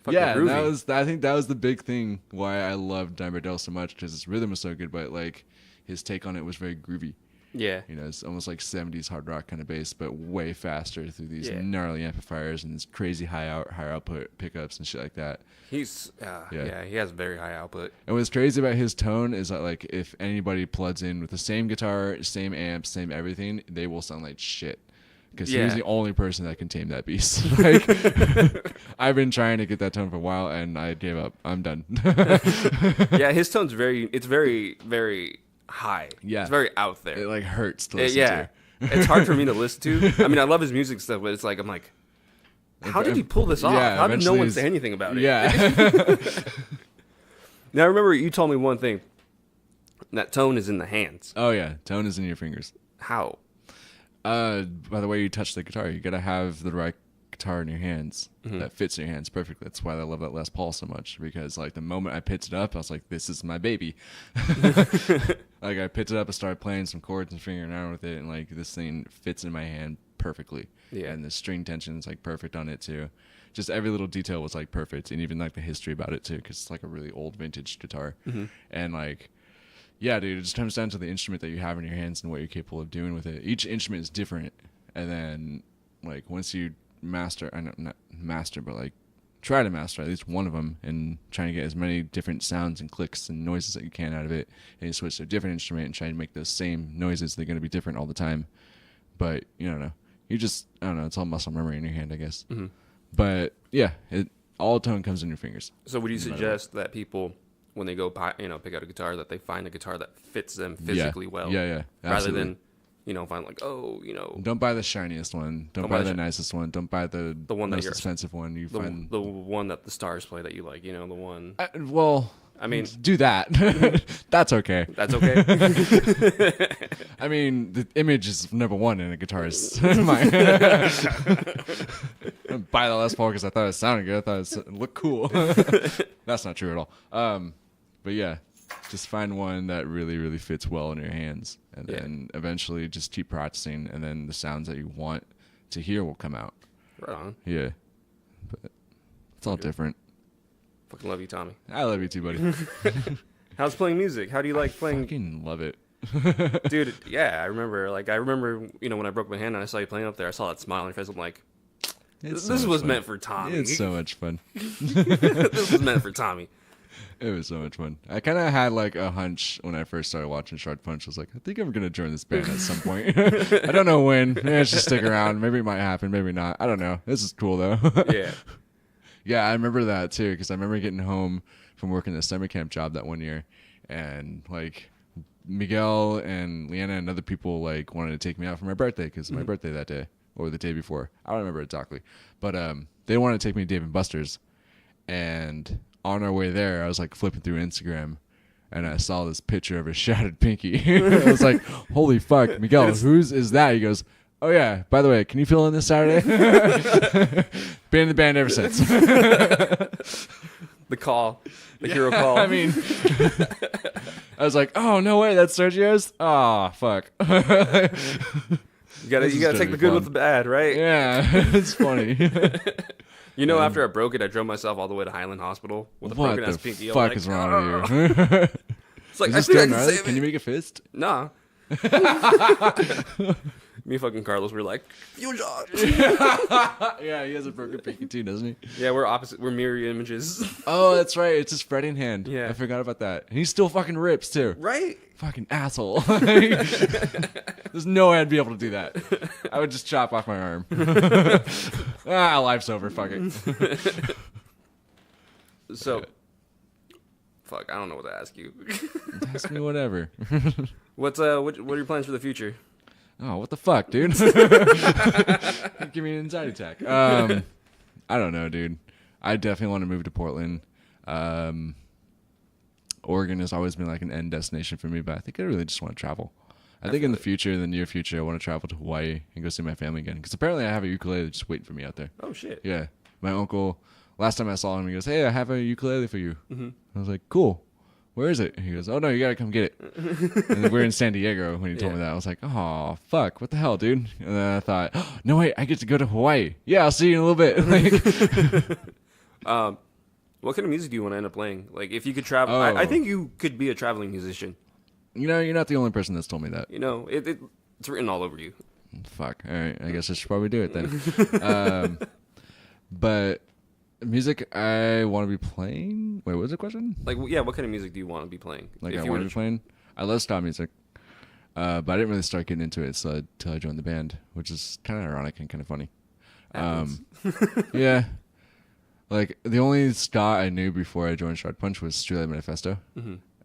Fucking yeah, groovy. I think that was the big thing why I loved Dimebag Darrell so much, because his rhythm was so good, but like his take on it was very groovy. Yeah. You know, it's almost like 70s hard rock kind of bass, but way faster through these Yeah. gnarly amplifiers and these crazy higher output pickups and shit like that. He's he has very high output. And what's crazy about his tone is that like if anybody plugs in with the same guitar, same amps, same everything, they will sound like shit. Because he's the only person that can tame that beast. Like, I've been trying to get that tone for a while, and I gave up. I'm done. Yeah, his tone's very high. Yeah. It's very out there. It like hurts to listen Yeah. to. It's hard for me to listen to. I mean, I love his music stuff, but it's like, I'm like, how did he pull this off? Yeah, How did no eventually one say anything about it? Yeah. Now, I remember you told me one thing. That tone is in the hands. Oh yeah, tone is in your fingers. How? By the way you touch the guitar, you gotta have the right guitar in your hands that fits in your hands perfectly. That's why I love that Les Paul so much, because like the moment I picked it up, I was like, this is my baby. Like I picked it up and started playing some chords and figuring around with it, and like this thing fits in my hand perfectly. Yeah. And the string tension is like perfect on it too. Just every little detail was like perfect, and even like the history about it too, because it's like a really old vintage guitar. And like, yeah, dude, it just comes down to the instrument that you have in your hands and what you're capable of doing with it. Each instrument is different, and then like once you master, I know not master, but like try to master at least one of them, and trying to get as many different sounds and clicks and noises that you can out of it, and you switch to a different instrument and try to make those same noises. They're going to be different all the time, but you don't know. You just, I don't know. It's all muscle memory in your hand, I guess. But yeah, all tone comes in your fingers. So would you suggest that people, when they go pick out a guitar, that they find a guitar that fits them physically well? Yeah. Rather Absolutely. than, find like, Don't buy the shiniest one. Don't buy the nicest one. Don't buy the one that most you're- expensive one. You find the one that the stars play that you like, the one. well. I mean, do that. That's okay. That's okay. I mean, the image is number one in a guitarist's mind. I didn't buy the Les Paul because I thought it sounded good. I thought it looked cool. That's not true at all. But yeah, just find one that really, really fits well in your hands, and then eventually just keep practicing, and then the sounds that you want to hear will come out. Right on. Yeah, but it's all different. Fucking love you, Tommy. I love you too, buddy. How's playing music? How do you like playing? Fucking love it. Dude, yeah, I remember, when I broke my hand and I saw you playing up there, I saw that smile on your face. I'm like, this was meant for Tommy. It's so much fun. This was meant for Tommy. It was so much fun. I kind of had like a hunch when I first started watching Shark Punch. I was like, I think I'm going to join this band at some point. I don't know when. Maybe I should stick around. Maybe it might happen. Maybe not. I don't know. This is cool though. Yeah. Yeah, I remember that too, because I remember getting home from working the summer camp job that one year, and like Miguel and Leanna and other people like wanted to take me out for my birthday, because my birthday that day or the day before. I don't remember exactly, but they wanted to take me to Dave & Buster's, and on our way there, I was like flipping through Instagram, and I saw this picture of a shattered pinky. I was like, holy fuck, Miguel, whose is that? He goes, oh yeah, by the way, can you fill in this Saturday? Been in the band ever since. The call. The hero call. I mean, I was like, oh, no way, that's Sergio's? Oh, fuck. You gotta take the good with the bad, right? Yeah, it's funny. You know, after I broke it, I drove myself all the way to Highland Hospital with a broken ass pinky. What the fuck is wrong with you? It's like, Is I this think I still can gnarly? save Can it. you make a fist? Nah. Me and fucking Carlos were like, fusion. Yeah, he has a broken pinky too, doesn't he? Yeah, we're opposite. We're mirror images. Oh, that's right. It's his spreading hand. Yeah. I forgot about that. And he still fucking rips too. Right? Fucking asshole. There's no way I'd be able to do that. I would just chop off my arm. Life's over. Fuck it. So, fuck, I don't know what to ask you. Ask me whatever. What are your plans for the future? Oh, what the fuck, dude? Give me an anxiety attack. I don't know, dude. I definitely want to move to Portland. Oregon has always been like an end destination for me, but I think I really just want to travel. I think in the near future, I want to travel to Hawaii and go see my family again. Because apparently I have a ukulele just waiting for me out there. Oh, shit. Yeah. My uncle, last time I saw him, he goes, "Hey, I have a ukulele for you." Mm-hmm. I was like, "Cool. Where is it?" He goes, "Oh, no, you got to come get it." And we're in San Diego when he told me that. I was like, "Oh, fuck. What the hell, dude?" And then I thought, oh, "No, wait, I get to go to Hawaii. Yeah, I'll see you in a little bit." Like, What kind of music do you want to end up playing? Like, if you could travel, I think you could be a traveling musician. you know, you're not the only person that's told me that. You know, it's written all over you. Fuck. All right. I guess I should probably do it then. But music I want to be playing. Wait, what was the question? Like, yeah, what kind of music do you want to be playing? Like if I you want were to be playing. I love ska music, but I didn't really start getting into it until I joined the band, which is kind of ironic and kind of funny. Yeah. Like the only ska I knew before I joined Shard Punch was Streetlight Manifesto,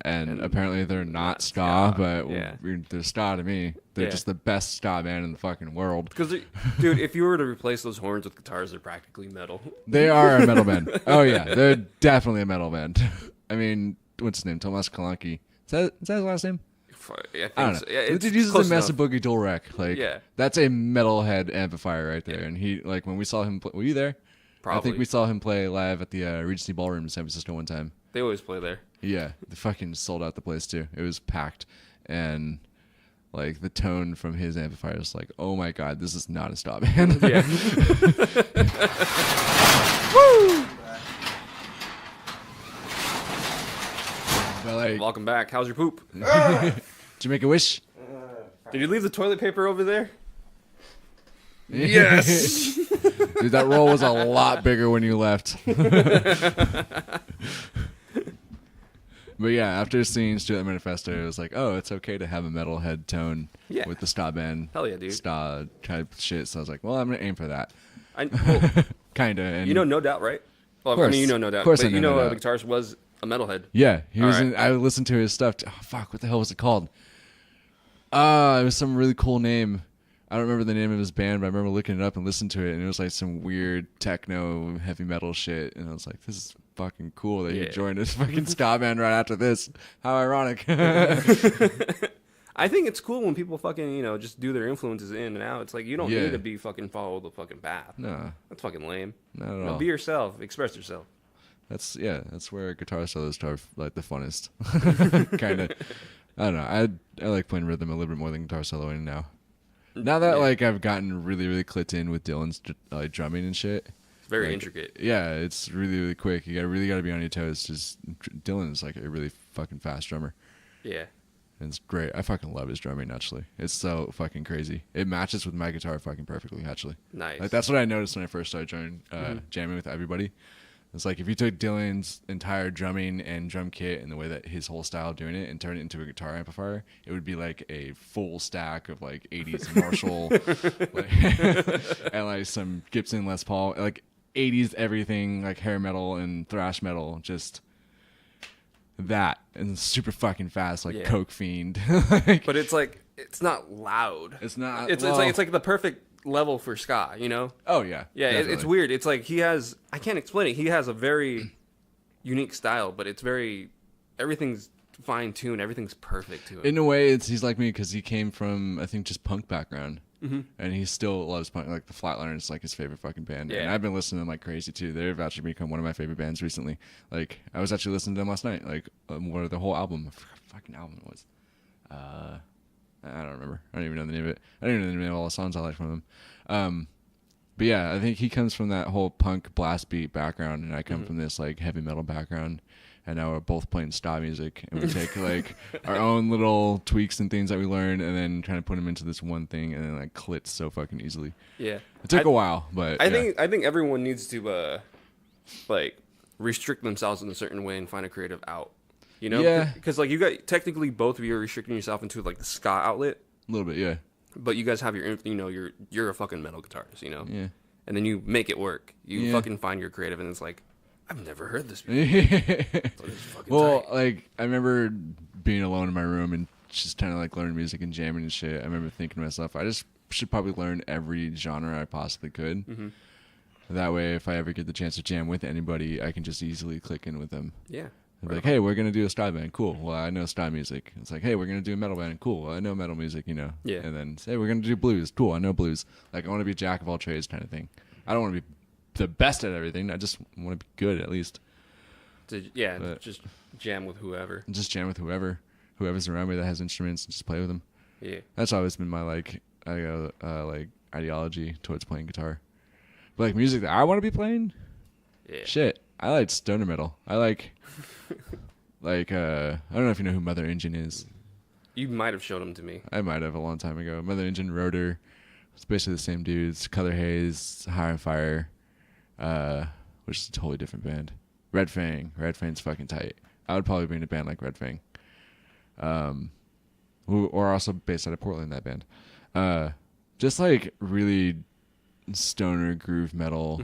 and apparently they're not ska, but yeah. they're ska to me. They're just the best ska band in the fucking world. Because, dude, if you were to replace those horns with guitars, they're practically metal. They are a metal band. Oh yeah, they're definitely a metal band. I mean, what's his name? Tomas Kalanki. Is that his last name? I I don't know. think so. Yeah, The it's dude uses a close massive enough. boogie dual rack. Like, Yeah. that's a metalhead amplifier right there. And he, like, when we saw him play, were you there? Probably. I think we saw him play live at the Regency Ballroom in San Francisco one time. They always play there. Yeah, they fucking sold out the place too. It was packed, and like the tone from his amplifier is like, oh my god, this is not a ska band. Yeah. Woo! But like, Welcome back. How's your poop? did you make a wish? Did you leave the toilet paper over there? Yes. Dude, that roll was a lot bigger when you left. But yeah, after seeing Streetlight Manifesto, it was like, oh, it's okay to have a metalhead tone with the ska band. Hell yeah, dude. Ska type shit. So I was like, well, I'm going to aim for that. Well, Kind of. And you know No Doubt, right? Well, I course. mean, you know No Doubt. Of course but I know you know No the Doubt. guitarist was a metalhead. Yeah, he was. All right. I listened to his stuff. Oh, fuck, what the hell was it called? It was some really cool name. I don't remember the name of his band, but I remember looking it up and listening to it, and it was like some weird techno heavy metal shit. And I was like, this is fucking cool that you joined this fucking ska band right after this. How ironic. I think it's cool when people fucking, just do their influences in and out. It's like, you don't need to be fucking follow the fucking path. No, That's fucking lame. not at all. Be yourself. Express yourself. That's where guitar solos are like the funnest. Kind of. I don't know. I like playing rhythm a little bit more than guitar soloing now. Now that like I've gotten really really clicked in with Dylan's like drumming and shit. It's very Like, intricate. Yeah, it's really really quick. You really got to be on your toes. Just Dylan is like a really fucking fast drummer. Yeah. And it's great. I fucking love his drumming. Actually, it's so fucking crazy. It matches with my guitar fucking perfectly. Actually, Nice. like that's what I noticed when I first started jamming with everybody. It's like if you took Dylan's entire drumming and drum kit and the way that his whole style of doing it and turned it into a guitar amplifier, it would be like a full stack of like 80s Marshall like, and like some Gibson Les Paul, like 80s everything, like hair metal and thrash metal, just that and super fucking fast, like Coke Fiend. Like, But it's like, it's not loud. it's not. It's like the perfect level for ska, you know? Oh yeah, Yeah, it's definitely. weird. It's like I can't explain it. He has a very unique style, but everything's fine tuned. Everything's perfect to him. In a way, he's like me because he came from, I think, just punk background. And he still loves punk. Like the Flatliners is like his favorite fucking band. Yeah. And I've been listening to them like crazy too. They've actually become one of my favorite bands recently. Like I was actually listening to them last night. Like the whole album. I forgot what fucking album it was. I don't remember. I don't even know the name of it. I don't even know the name of all the songs I like from him. But yeah, I think he comes from that whole punk blast beat background, and I come from this like heavy metal background. And now we're both playing ska music, and we take like our own little tweaks and things that we learned, and then trying to put them into this one thing, and then like clits so fucking easily. Yeah, it took a while, but I think everyone needs to like restrict themselves in a certain way and find a creative out. You know, because like you got technically both of you are restricting yourself into like the ska outlet. A little bit, yeah. But you guys have your, you're a fucking metal guitarist, Yeah. And then you make it work. You fucking find your creative, and it's like, I've never heard this before. Well, tight. like I remember being alone in my room and just kind of like learning music and jamming and shit. I remember thinking to myself, I just should probably learn every genre I possibly could. Mm-hmm. That way, if I ever get the chance to jam with anybody, I can just easily click in with them. Yeah. Like, hey, we're gonna do a ska band. Cool. Well, I know ska music. It's like, hey, we're gonna do a metal band. Cool. Well, I know metal music. Yeah. And then say we're gonna do blues. Cool. I know blues. Like, I want to be a jack of all trades kind of thing. I don't want to be the best at everything. I just want to be good at least. Just jam with whoever. Just jam with whoever's around me that has instruments, and just play with them. Yeah. That's always been my like ideology towards playing guitar. But like music that I want to be playing, shit. I like stoner metal. I like I don't know if you know who Mother Engine is. You might have showed them to me. I might have a long time ago. Mother Engine, Rotor. It's basically the same dudes. Color Haze, High on Fire, which is a totally different band. Red Fang. Red Fang's fucking tight. I would probably be in a band like Red Fang. Who are also based out of Portland, that band. Just like really stoner groove metal,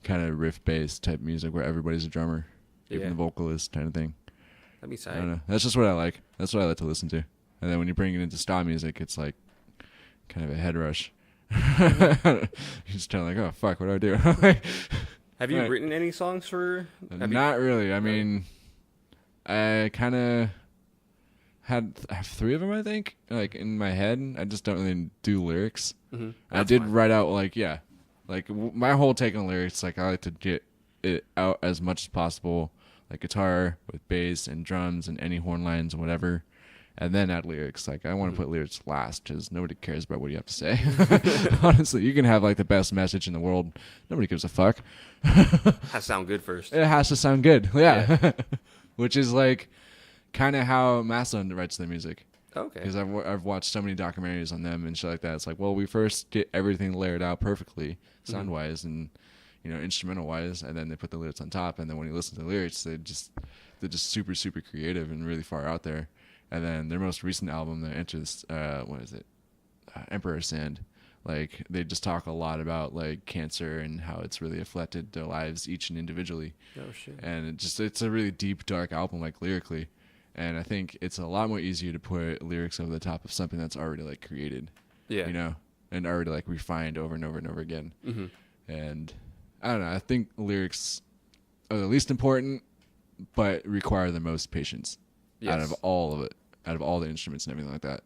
kind of riff-based type music where everybody's a drummer, even the vocalist kind of thing. That'd be tight. I don't know. That's just what I like. That's what I like to listen to. And then when you bring it into ska music, it's like kind of a head rush. You're just kind of like, oh, fuck, what do I do? Have you written any songs for... Not really. I mean, I kind of I have 3 of them, I think, like in my head. I just don't really do lyrics. Mm-hmm. I did write out my whole take on lyrics. Like I like to get it out as much as possible, like guitar with bass and drums and any horn lines and whatever, and then add lyrics. Like I want to put lyrics last because nobody cares about what you have to say. Honestly, you can have like the best message in the world. Nobody gives a fuck. Has to sound good first. It has to sound good. Yeah. Which is like kind of how Mastodon writes their music. Okay. Because I've watched so many documentaries on them and shit like that. It's like, well, we first get everything layered out perfectly, sound wise and instrumental wise, and then they put the lyrics on top. And then when you listen to the lyrics, they're just super super creative and really far out there. And then their most recent album that enters, Emperor Sand. Like they just talk a lot about like cancer and how it's really affected their lives each and individually. Oh shit. And it's a really deep, dark album, like lyrically. And I think it's a lot more easier to put lyrics over the top of something that's already like created. Yeah. And already like refined over and over and over again. Mm-hmm. And I don't know. I think lyrics are the least important, but require the most patience out of all of it, out of all the instruments and everything like that.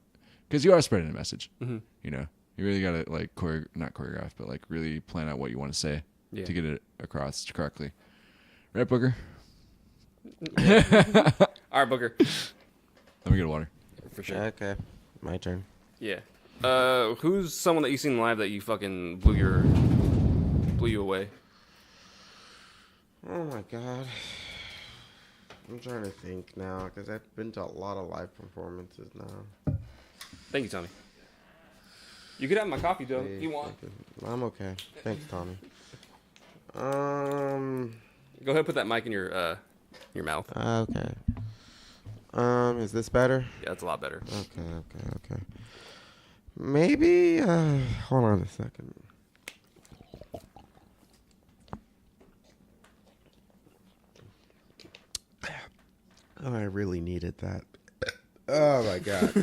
Because you are spreading a message. Mm-hmm. You really got to like not choreograph, but like really plan out what you want to say to get it across correctly. Right, Booker? All right, Booker. Let me get a water. For sure. Okay, my turn. Yeah. Who's someone that you seen live that you fucking blew you away? Oh my god. I'm trying to think now because I've been to a lot of live performances now. Thank you, Tommy. You could have my coffee, though, if you want. I'm okay. Thanks, Tommy. Go ahead and put that mic in your mouth. Okay. Is this better? Yeah, that's a lot better. Okay. Maybe, hold on a second. Oh, I really needed that. Oh my god.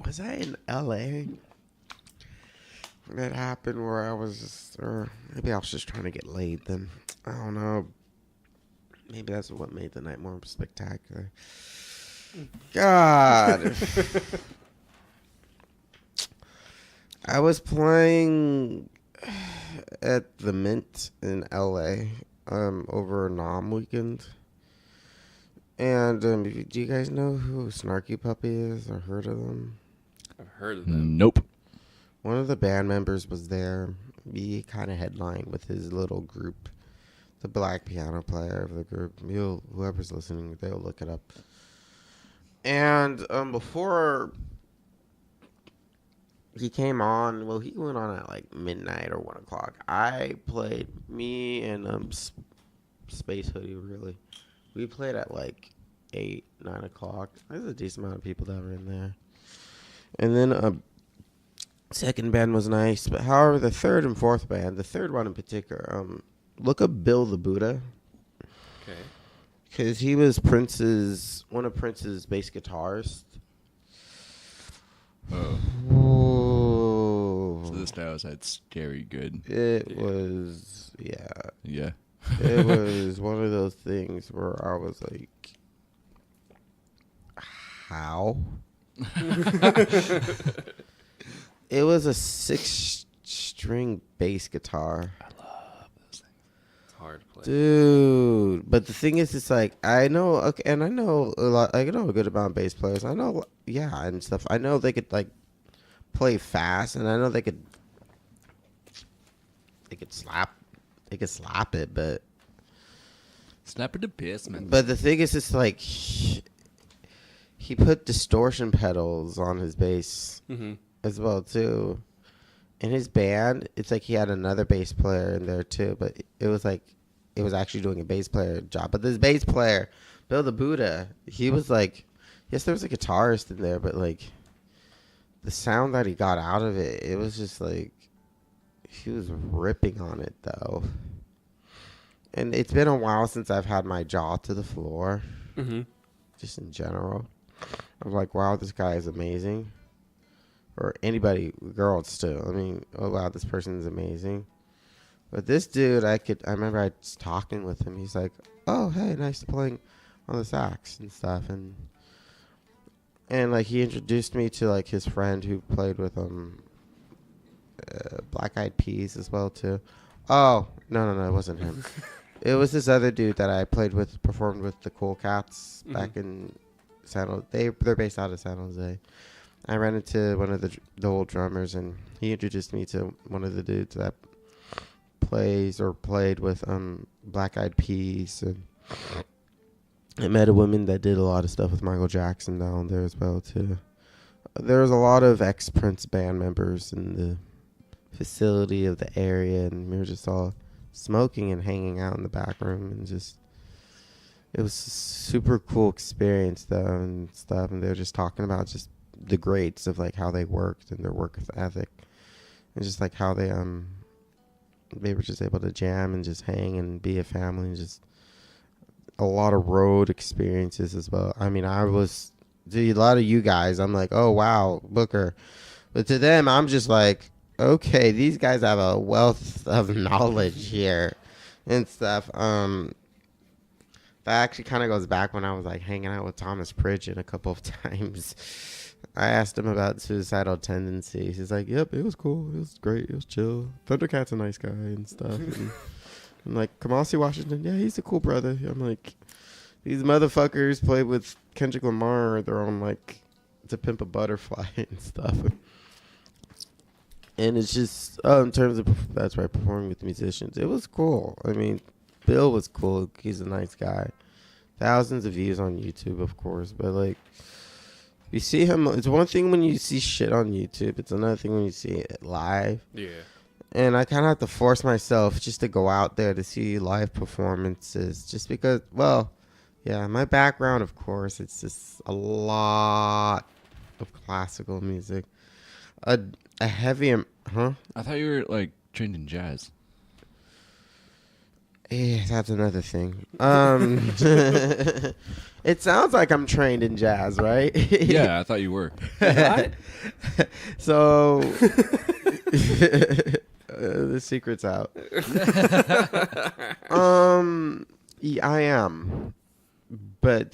Was I in LA? That happened where I was just, or maybe I was just trying to get laid then. I don't know. Maybe that's what made the night more spectacular. God. I was playing at the Mint in LA over a Nam weekend. And do you guys know who Snarky Puppy is or heard of them? I've heard of them. Nope. One of the band members was there. He kind of headlined with his little group. The black piano player of the group. Whoever's listening, they'll look it up. And before he came on, well, he went on at like midnight or 1 o'clock. I played, me and Space Hoodie, really. We played at like 8, 9 o'clock. There's a decent amount of people that were in there. And then second band was nice, but however, the third and fourth band, the third one in particular, look up Bill the Buddha. Okay. Because he was one of Prince's bass guitarists. Oh. Whoa. So this guy was scary good. It was, Yeah. It was one of those things where I was like, how? It was a 6-string bass guitar. I love those things. It's hard to play. Dude, but the thing is, it's like I know, okay, and I know a lot. I know a good amount of bass players. I know, yeah, and stuff. I know they could like play fast, and I know they could slap it, but Snap it to piss, man. but the thing is, it's like he put distortion pedals on his bass Mm-hmm. as well too. In his band, it's like he had another bass player in there too, but it was like it was actually doing a bass player job. But this bass player, Bill the Buddha, he was like, yes, there was a guitarist in there, but like the sound that he got out of it, it was just like he was ripping on it though. And it's been a while since I've had my jaw to the floor, Mm-hmm. just in general. I'm like, wow, this guy is amazing. Or anybody, girls too. I mean, oh wow, this person is amazing. But this dude, I remember I was talking with him. He's like, oh, hey, nice to playing on the sax and stuff. And like he introduced me to like his friend who played with Black Eyed Peas as well too. Oh, no, it wasn't him. It was this other dude that I performed with the Cool Cats back in San Jose. They're based out of San Jose. I ran into one of the old drummers, and he introduced me to one of the dudes that played with Black Eyed Peas, and I met a woman that did a lot of stuff with Michael Jackson down there as well too. There was a lot of ex-Prince band members in the facility of the area, and we were just all smoking and hanging out in the back room, and just it was a super cool experience though and stuff. And they were just talking about just the greats of like how they worked and their work ethic, and just like how they were just able to jam and just hang and be a family, and just a lot of road experiences as well. I mean, a lot of you guys, I'm like, oh wow, Booker, but to them I'm just like, okay, these guys have a wealth of knowledge here and stuff. That actually kind of goes back when I was like hanging out with Thomas Pridgeon a couple of times. I asked him about suicidal tendencies. He's like, yep, it was cool. It was great. It was chill. Thundercat's a nice guy and stuff. And I'm like, Kamasi Washington, yeah, he's a cool brother. I'm like, these motherfuckers play with Kendrick Lamar. They're on like To Pimp a Butterfly and stuff. And it's just, in terms of, that's right, performing with musicians. It was cool. I mean, Bill was cool. He's a nice guy. Thousands of views on YouTube, of course. But like, you see him, it's one thing when you see shit on YouTube. It's another thing when you see it live. Yeah. And I kind of have to force myself just to go out there to see live performances. Just because, well, yeah, my background, of course, it's just a lot of classical music. A heavy, huh? I thought you were like trained in jazz. Yeah, that's another thing. It sounds like I'm trained in jazz, right? Yeah, I thought you were. So the secret's out. Yeah, I am, but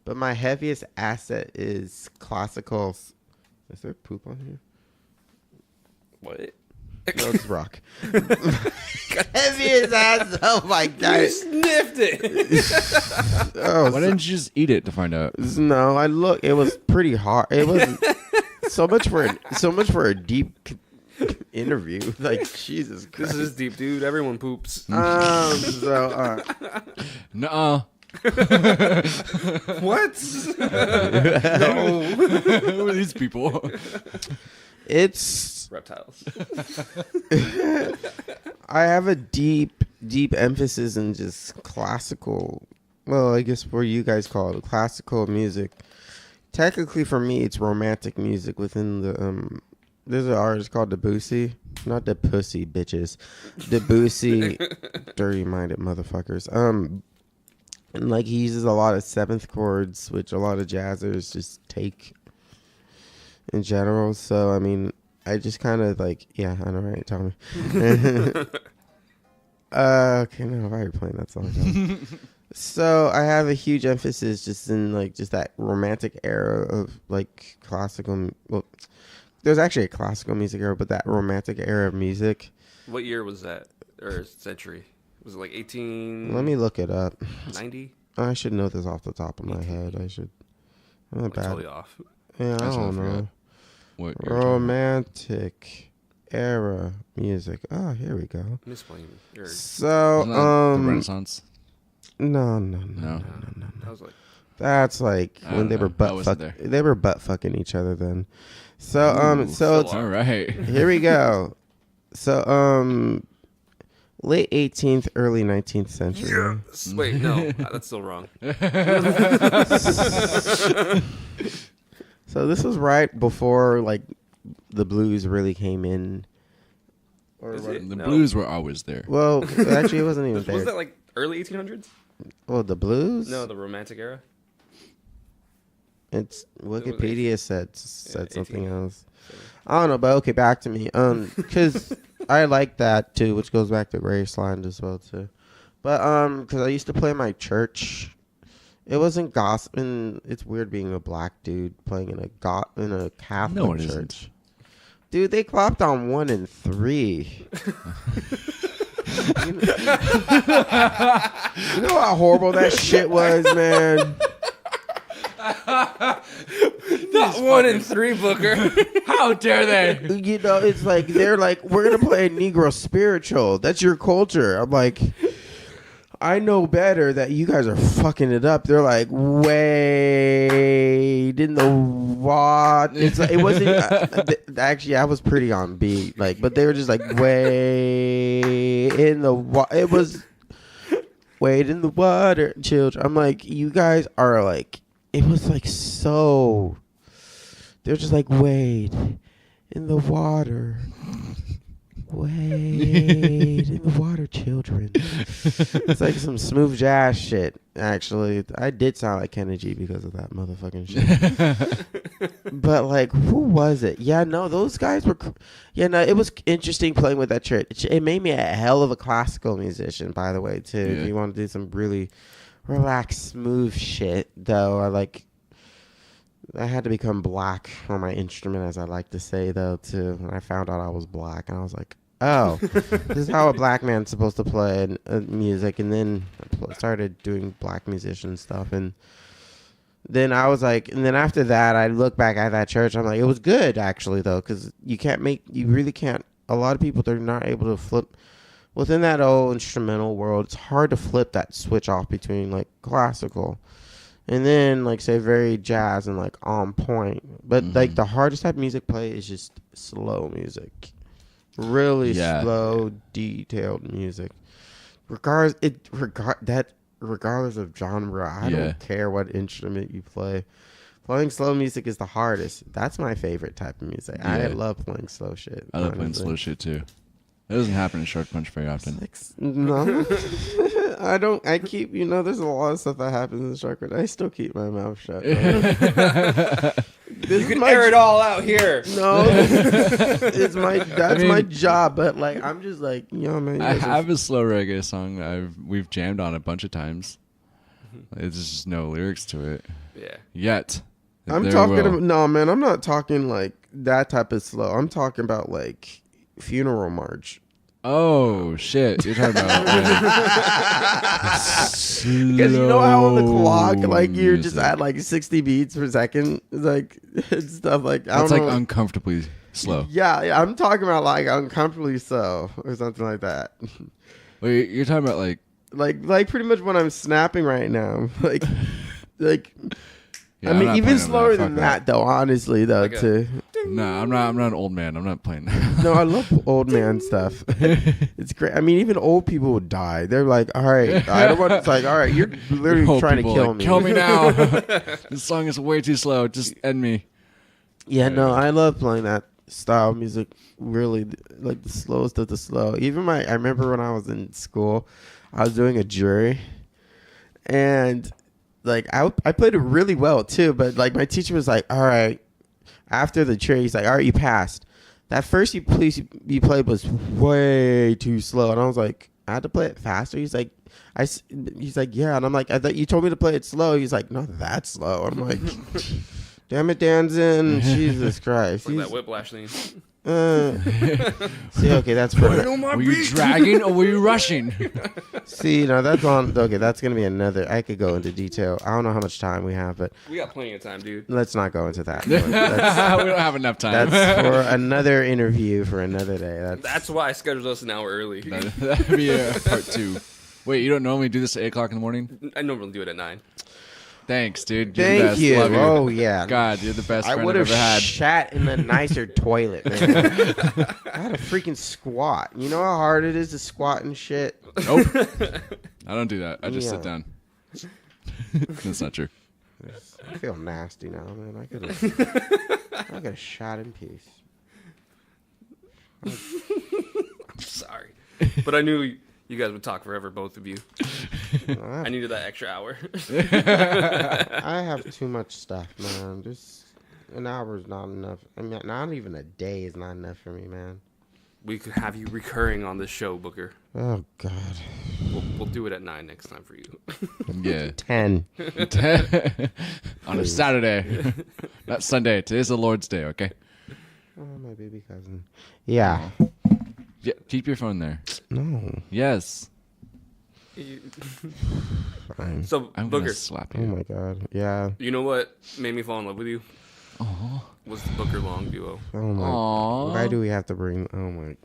but my heaviest asset is classical. Is there poop on here? What? No, it's rock. Heavy as ass. Oh my You god. sniffed it. Oh, Why didn't you just eat it to find out? no, I look. It was pretty hard. It wasn't so much for a deep interview. Like Jesus Christ. This is deep, dude. Everyone poops. So Nuh-uh. What? No. Who are these people? it's Reptiles. I have a deep emphasis in just classical. Well, I guess what you guys call it classical music. Technically, for me, it's romantic music within the There's an artist called Debussy, not the pussy bitches, Debussy, dirty-minded motherfuckers. And like he uses a lot of seventh chords, which a lot of jazzers just take in general. So I mean, I just kind of like, yeah, I know, right? Tell me. Okay, no, I've already playing that song. So I have a huge emphasis just in like just that romantic era of like classical. Well, there's actually a classical music era, but that romantic era of music. What year was that? Or century? Was it like 1890? Let me look it up. I should know this off the top of my head. I should. I'm bad. Totally off. Yeah, I That's what I don't know. forgot. What you're talking Romantic era music. Oh, here we go. I'm explaining. So, about? Isn't that the Renaissance? no. That was like That's like I when don't they know. were I butt wasn't fuck. there. They were butt fucking each other then. So Ooh, so still All right. here we go. So late 18th, early 19th century. Wait, no, that's still wrong. So this was right before like the blues really came in. Or Is what- it? The No. blues were always there. Well, actually, it wasn't even Was there. that like early 1800s? Well, the blues. No, the Romantic era. It's was Wikipedia said Yeah, something 18. else. I don't know, but okay, back to me. Because I like that too, which goes back to Graceland as well too. But because I used to play in my church, it wasn't gospel. It's weird being a black dude playing in a Catholic No, it church. isn't. Dude, they clapped on 1 and 3. You know how horrible that shit was, man. Not 1 in 3, Booker. How dare they? You know, it's like they're like, we're gonna play a Negro spiritual. That's your culture. I'm like, I know better that you guys are fucking it up. They're like, wait, in the what? It's like, it wasn't actually. I was pretty on beat, like, but they were just like, wait in the what? It was wait in the water, children. I'm like, you guys are like, it was like so. They're just like, wait in the water. Wait in the water, children. It's like some smooth jazz shit. Actually, I did sound like Kenny G because of that motherfucking shit. But like, who was it? Yeah, no, those guys were. Yeah, no, it was interesting playing with that church. It made me a hell of a classical musician, by the way, too. Yeah. If you want to do some really relaxed, smooth shit, though, I had to become black on my instrument, as I like to say, though, too. And I found out I was black, and I was like, oh, this is how a black man's supposed to play music. And then I started doing black musician stuff. And then I was like, and then after that, I look back at that church. I'm like, it was good, actually, though, because you really can't, a lot of people, they're not able to flip. Within that old instrumental world, it's hard to flip that switch off between, like, classical and then, like, say, very jazz and, like, on point. But, like, the hardest type of music play is just slow music. Really slow, detailed music. Regardless of genre, I don't care what instrument you play. Playing slow music is the hardest. That's my favorite type of music. Yeah. I love playing slow shit. I love playing slow shit too. It doesn't happen in Shark Punch very often. No. I don't. I keep, there's a lot of stuff that happens in Shark Punch. I still keep my mouth shut. You can air it all out here. No, that's my job. But like, I'm just like, man. I have a slow reggae song we've jammed on a bunch of times. It's just no lyrics to it. Yeah. Yet. I'm There talking will. about, no, man. I'm not talking like that type of slow. I'm talking about like funeral march. Oh shit! You're talking about Because you know how on the clock, like you're just at like 60 beats per second, like stuff like I That's don't like know. uncomfortably slow. Yeah, I'm talking about like uncomfortably so or something like that. Wait, you're talking about like Like pretty much what I'm snapping right now. Like yeah, I I'm mean, not even playing slower Fuck than that, though. Honestly, though, Like a- too. No, I'm not an old man. I'm not playing that. No, I love old man stuff. It's great. I mean, even old people would die. They're like, all right, I don't want. It's like, all right, you're literally Old trying to people kill like, me. Kill me now. This song is way too slow. Just end me. Yeah, no, I love playing that style of music. Really, like the slowest of the slow. Even I remember when I was in school, I was doing a jury, and like I played it really well too. But like my teacher was like, all right, after the jury, he's like, all right, you passed. That first you played was way too slow, and I was like, I had to play it faster. He's like, he's like, yeah, and I'm like, I thought you told me to play it slow. He's like, not that slow. I'm like, damn it, Danzen, Jesus Christ. Like that whiplash thing. See, okay, that's for Were you dragging or were you rushing? see. No, that's on. Okay, that's gonna be another. I could go into detail. I don't know how much time we have, but We got plenty of time, dude. let's not go into that. We don't have enough time. That's for another interview for another day. That's why I scheduled us an hour early. That'd be a part 2. Wait, you don't normally do this at 8 o'clock in the morning? I normally do it at 9. Thanks, dude. You're the Thank best. you. Love Oh yeah. God, you're the best I friend would I've have ever had. shat in a nicer toilet, man. I had a freaking squat. You know how hard it is to squat and shit? Nope. I don't do that. I just sit Yeah. down. That's not true. I feel nasty now, man. I could have shot in peace. Sorry. But I knew you guys would talk forever, both of you. I needed that extra hour. I have too much stuff, man. Just an hour is not enough. I mean, not even a day is not enough for me, man. We could have you recurring on this show, Booker. Oh God. We'll do it at 9 next time for you. Yeah. 10. On a Saturday. Not Sunday. Today's the Lord's Day, okay? Oh, my baby cousin. Yeah. Yeah, keep your phone there. No. Yes. Fine. So, I'm Booker, gonna slap Oh you. my God. Yeah. you know what made me fall in love with you? Aww. was the Booker Long duo. Oh my. Aww. Why do we have to bring? Oh my.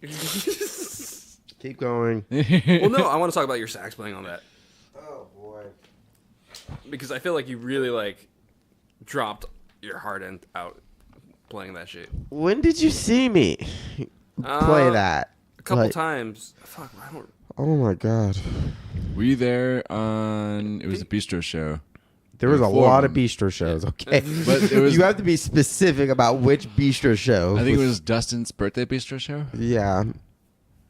Keep going. Well, no, I want to talk about your sax playing on that Oh boy. because I feel like you really like dropped your heart end out playing that shit. When did you see me play that? A couple Like- times. Fuck, I don't. Oh my god. Were you there on? It was a bistro show. There was a Four of lot of them. bistro shows. Okay, But it was- you have to be specific about which bistro show. I think it was Dustin's birthday bistro show. Yeah,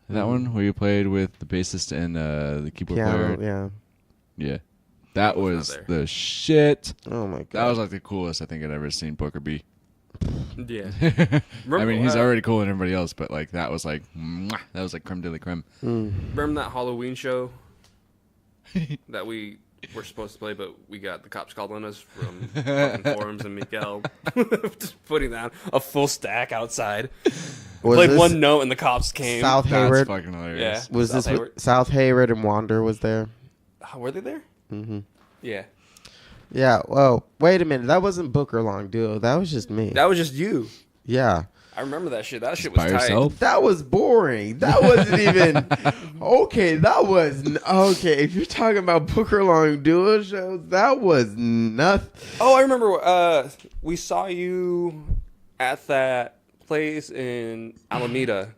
That one where you played with the bassist and the keyboard piano. player. Yeah. Yeah, that was was not there. the shit. Oh my god. That was like the coolest I think I'd ever seen Booker be. Yeah. I mean, he's uh, already cooler than everybody else, but like that was like mwah, that was like creme de la creme. Remember that Halloween show that we were supposed to play, but we got the cops called on us from fucking forums and Miguel just putting down a full stack outside. Was Played this one note and the cops came. South That's Hayward. fucking hilarious. Yeah. Was South this Hayward. what, South Hayward and Wander was there? Were they there? Mm-hmm. Yeah. Yeah. Well, wait a minute. That wasn't Booker Long duo. That was just me. That was just you. Yeah. I remember that shit. That shit was By tight. yourself? That was boring. That wasn't even okay. That was okay. If you're talking about Booker Long duo shows, that was nothing. Oh, I remember. We saw you at that place in Alameda.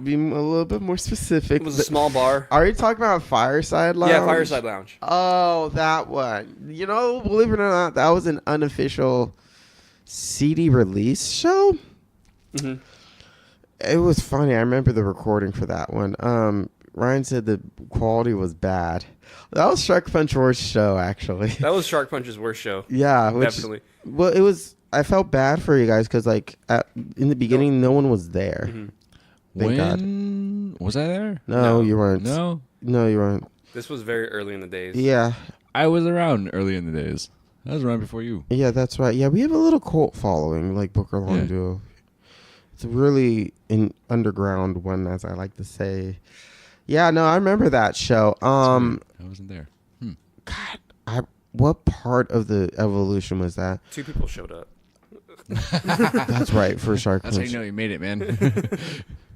Be a little bit more specific. It was a small bar. Are you talking about Fireside Lounge? Yeah, Fireside Lounge. Oh, that one. You know, believe it or not, that was an unofficial CD release show. Mhm. It was funny. I remember the recording for that one. Ryan said the quality was bad. That was Shark Punch Roar's show, actually. That was Shark Punch's worst show. Yeah, which, Definitely. Well, it was. I felt bad for you guys because, like, in the beginning, no one was there. Mhm. Thank God. When was I there? No, you weren't. No, No, you weren't. This was very early in the days. Yeah, I was around early in the days. I was around before you. yeah, that's right. Yeah, we have a little cult following, like Booker Long Yeah. duo. It's really an underground one, as I like to say. Yeah, no, I remember that show. I wasn't there. God, what part of the evolution was that? 2 people showed up. That's right, for Shark That's how Punch. you know you made it, man.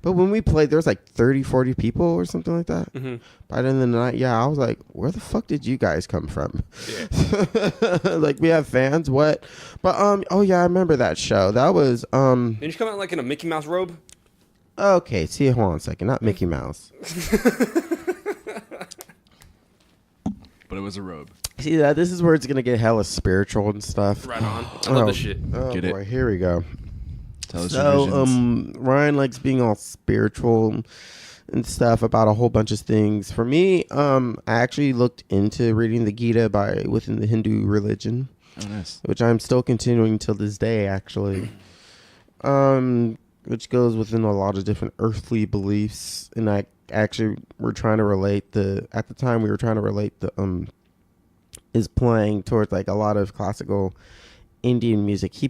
But when we played, there was like 30, 40 people or something like that. Mm-hmm. By the end of the night, yeah, I was like, where the fuck did you guys come from? Yeah. Like, we have fans, what? But, oh yeah, I remember that show. That was, Didn't you come out like in a Mickey Mouse robe? okay, see, hold on a second. Not Mickey Mouse. But it was a robe. See, this is where it's going to get hella spiritual and stuff. Right on. I love this shit. Oh, Get it. boy, here we go. Tell us your visions. Ryan likes being all spiritual and stuff about a whole bunch of things. For me, I actually looked into reading the Gita within the Hindu religion, Oh, nice. which I'm still continuing till this day, actually. Which goes within a lot of different earthly beliefs, and I actually were trying to relate at the time we were trying to relate the is playing towards like a lot of classical Indian music. He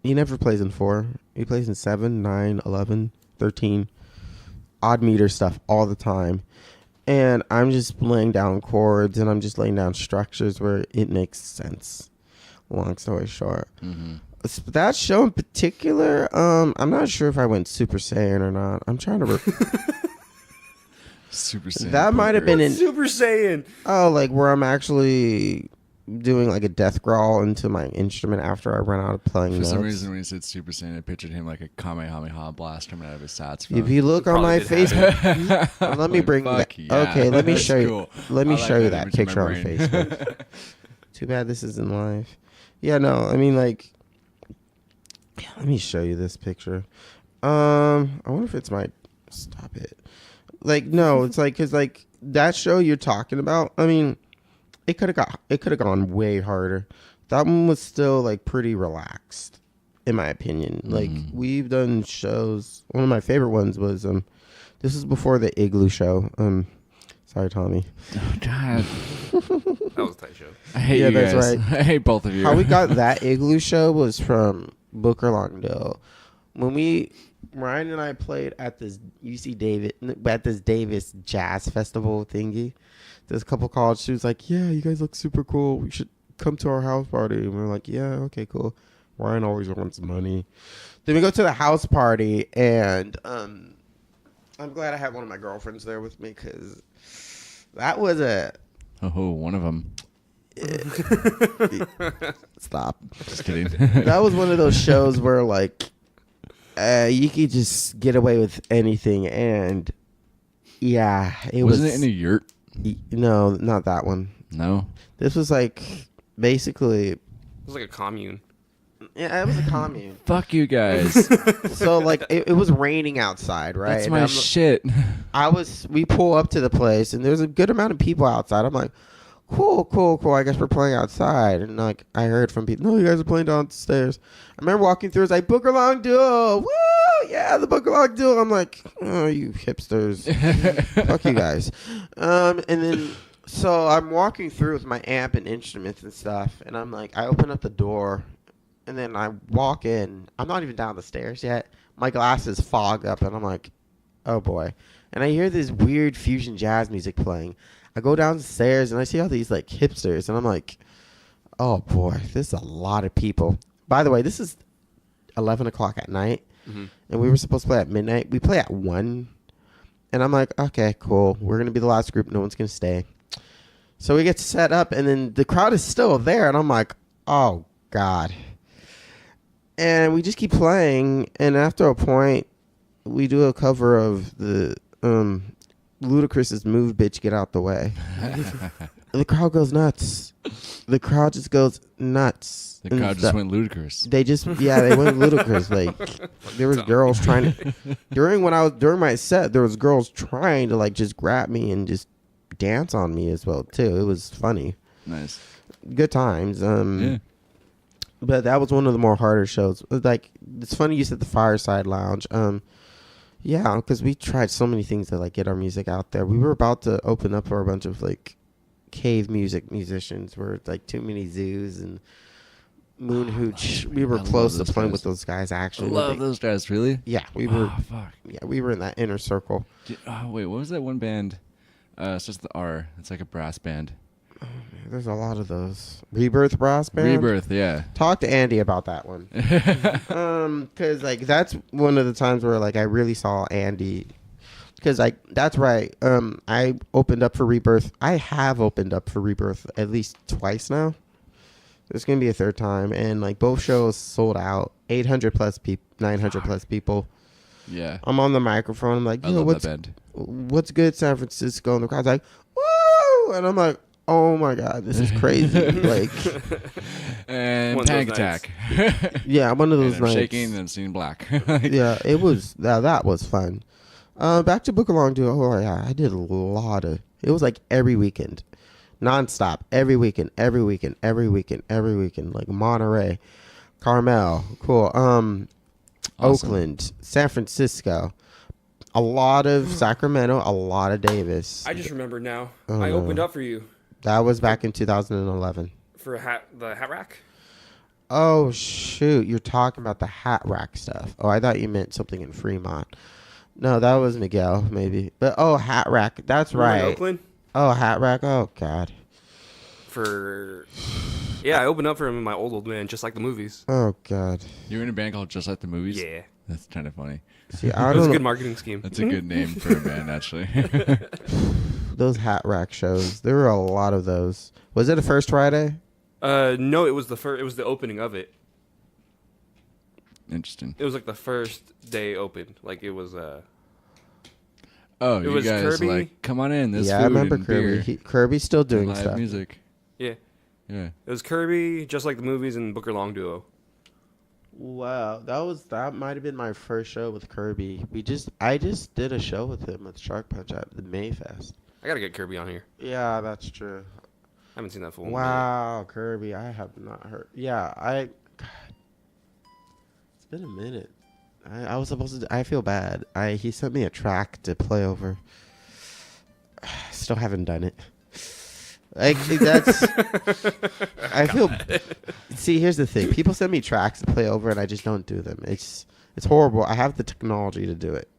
never plays in 4. He plays in 7, 9, 11, 13. Odd meter stuff all the time. And I'm just laying down chords and I'm just laying down structures where it makes sense. Long story short. Mm-hmm. That show in particular, I'm not sure if I went Super Saiyan or not. I'm trying to... Super Saiyan. That might have been in... Super Saiyan. Oh, like where I'm actually doing like a death growl into my instrument after I run out of playing For notes. some reason, when he said Super Saiyan, I pictured him like a Kamehameha blast coming out of his saxophone. If you look on my Facebook, let me bring that. Fuck yeah. Okay, let me That's show you. cool. Let me I like show you that that image in my picture on brain. Facebook. Too bad this isn't live. Yeah, no, I mean like. Yeah, let me show you this picture. I wonder if it's my. Stop it. Like no, it's like because like that show you're talking about. I mean, it could have gone way harder. That one was still like pretty relaxed, in my opinion. Like we've done shows. One of my favorite ones was this was before the Igloo show. Sorry, Tommy. Oh, God. That was a tight show. I hate Yeah, you that's guys. right. I hate both of you. How we got that Igloo show was from Booker Longdale. When Ryan and I played at this Davis Jazz Festival thingy. There's a couple college students like, yeah, you guys look super cool. We should come to our house party. And we're like, yeah, okay, cool. Ryan always wants money. Then we go to the house party, and I'm glad I had one of my girlfriends there with me because that was Oh, one of them. stop. Just kidding. That was one of those shows where like you could just get away with anything, and yeah, Wasn't it in a yurt? No, not that one. No. This was like basically, It was like a commune. yeah, it was a commune. Fuck you guys. So like it was raining outside, right? That's And my shit. we pull up to the place, and there's a good amount of people outside. I'm like, cool. I guess we're playing outside. And like I heard from people, no, you guys are playing downstairs. I remember walking through, it's like Booker Long Duo. Woo! Yeah, the Booker Long Duo. I'm like, oh, you hipsters. Fuck you guys. And then so I'm walking through with my amp and instruments and stuff, and I'm like, I open up the door, and then I walk in. I'm not even down the stairs yet. My glasses fog up, and I'm like, oh boy. And I hear this weird fusion jazz music playing. I go downstairs and I see all these like hipsters, and I'm like, oh boy, this is a lot of people. By the way, this is 11 o'clock at night, and we were supposed to play at midnight. We play at 1, and I'm like, okay, cool. We're going to be the last group. No one's going to stay. So we get set up, and then the crowd is still there, and I'm like, oh, God. And we just keep playing, and after a point, we do a cover of the Ludacris's Move, Bitch, Get Out the Way. The crowd goes nuts. The crowd just goes nuts. The crowd just went ludicrous. They went ludicrous. Like there was girls trying to during my set, there was girls trying to like just grab me and just dance on me as well too. It was funny. Nice. Good times. Yeah. But that was one of the more harder shows. Like it's funny you said the Fireside Lounge. Yeah, because we tried so many things to like get our music out there. We were about to open up for a bunch of like cave musicians where it's like too many zoos, and Moon Hooch. We were I close to love those playing guys. with those guys, I actually. love those guys. Really? Yeah, we were. Oh, fuck. Yeah, we were in that inner circle. Oh, wait, what was that one band? It's just the R. It's like a brass band. There's a lot of those. Rebirth Brass Band? Rebirth, yeah. Talk to Andy about that one. Because, like, that's one of the times where, like, I really saw Andy. Because, like, that's right. I opened up for Rebirth. I have opened up for Rebirth at least twice now. There's going to be a third time. And, like, both shows sold out. 800 plus people, 900 plus people. Yeah. I'm on the microphone. I'm like, I yo, love that band. what's good, San Francisco? And the crowd's like, woo! And I'm like, oh my God, this is crazy. Like, And One of Panic those Attack. yeah, one of those And I'm nights. shaking and I'm seeing black. Yeah, it was, that was fun. Back to Book Along Duo. Oh, yeah, I did a lot of, it was like every weekend. Nonstop. Every weekend. Like Monterey, Carmel. Cool. Awesome. Oakland, San Francisco. A lot of Sacramento, a lot of Davis. I just remembered now. Oh, I no. opened up for you That was back in 2011. for the hat rack. Oh, shoot. You're talking about the hat rack stuff. Oh, I thought you meant something in Fremont. No, that was Miguel, maybe. But, oh, hat rack. That's Remember in right. Oakland Oh, hat rack. Oh, God. Yeah, I opened up for him in my old man, just like the movies. Oh, God. You're in a band called Just Like the Movies? Yeah, That's kind of funny. See, I it was don't a good know. marketing scheme. That's a good name for a band, actually. Those hat rack shows. There were a lot of those. Was it a first Friday? No, it was the first. It was the opening of it. Interesting. It was like the first day opened. Like it was. Oh, It you was guys Kirby? like, come on in. There's Yeah, food I remember and Kirby. beer Kirby's still and doing live stuff. music. Yeah, Yeah. it was Kirby, just like the movies, and Booker Long duo. Wow, that might have been my first show with Kirby. I just did a show with him with Shark Punch at the Mayfest. I gotta get Kirby on here. Yeah, that's true. I haven't seen that full. Wow, Kirby, I have not heard. Yeah, God, it's been a minute. I was supposed to. I feel bad. He sent me a track to play over. Still haven't done it. Like that's. I feel. See, here's the thing. People send me tracks to play over, and I just don't do them. It's horrible. I have the technology to do it.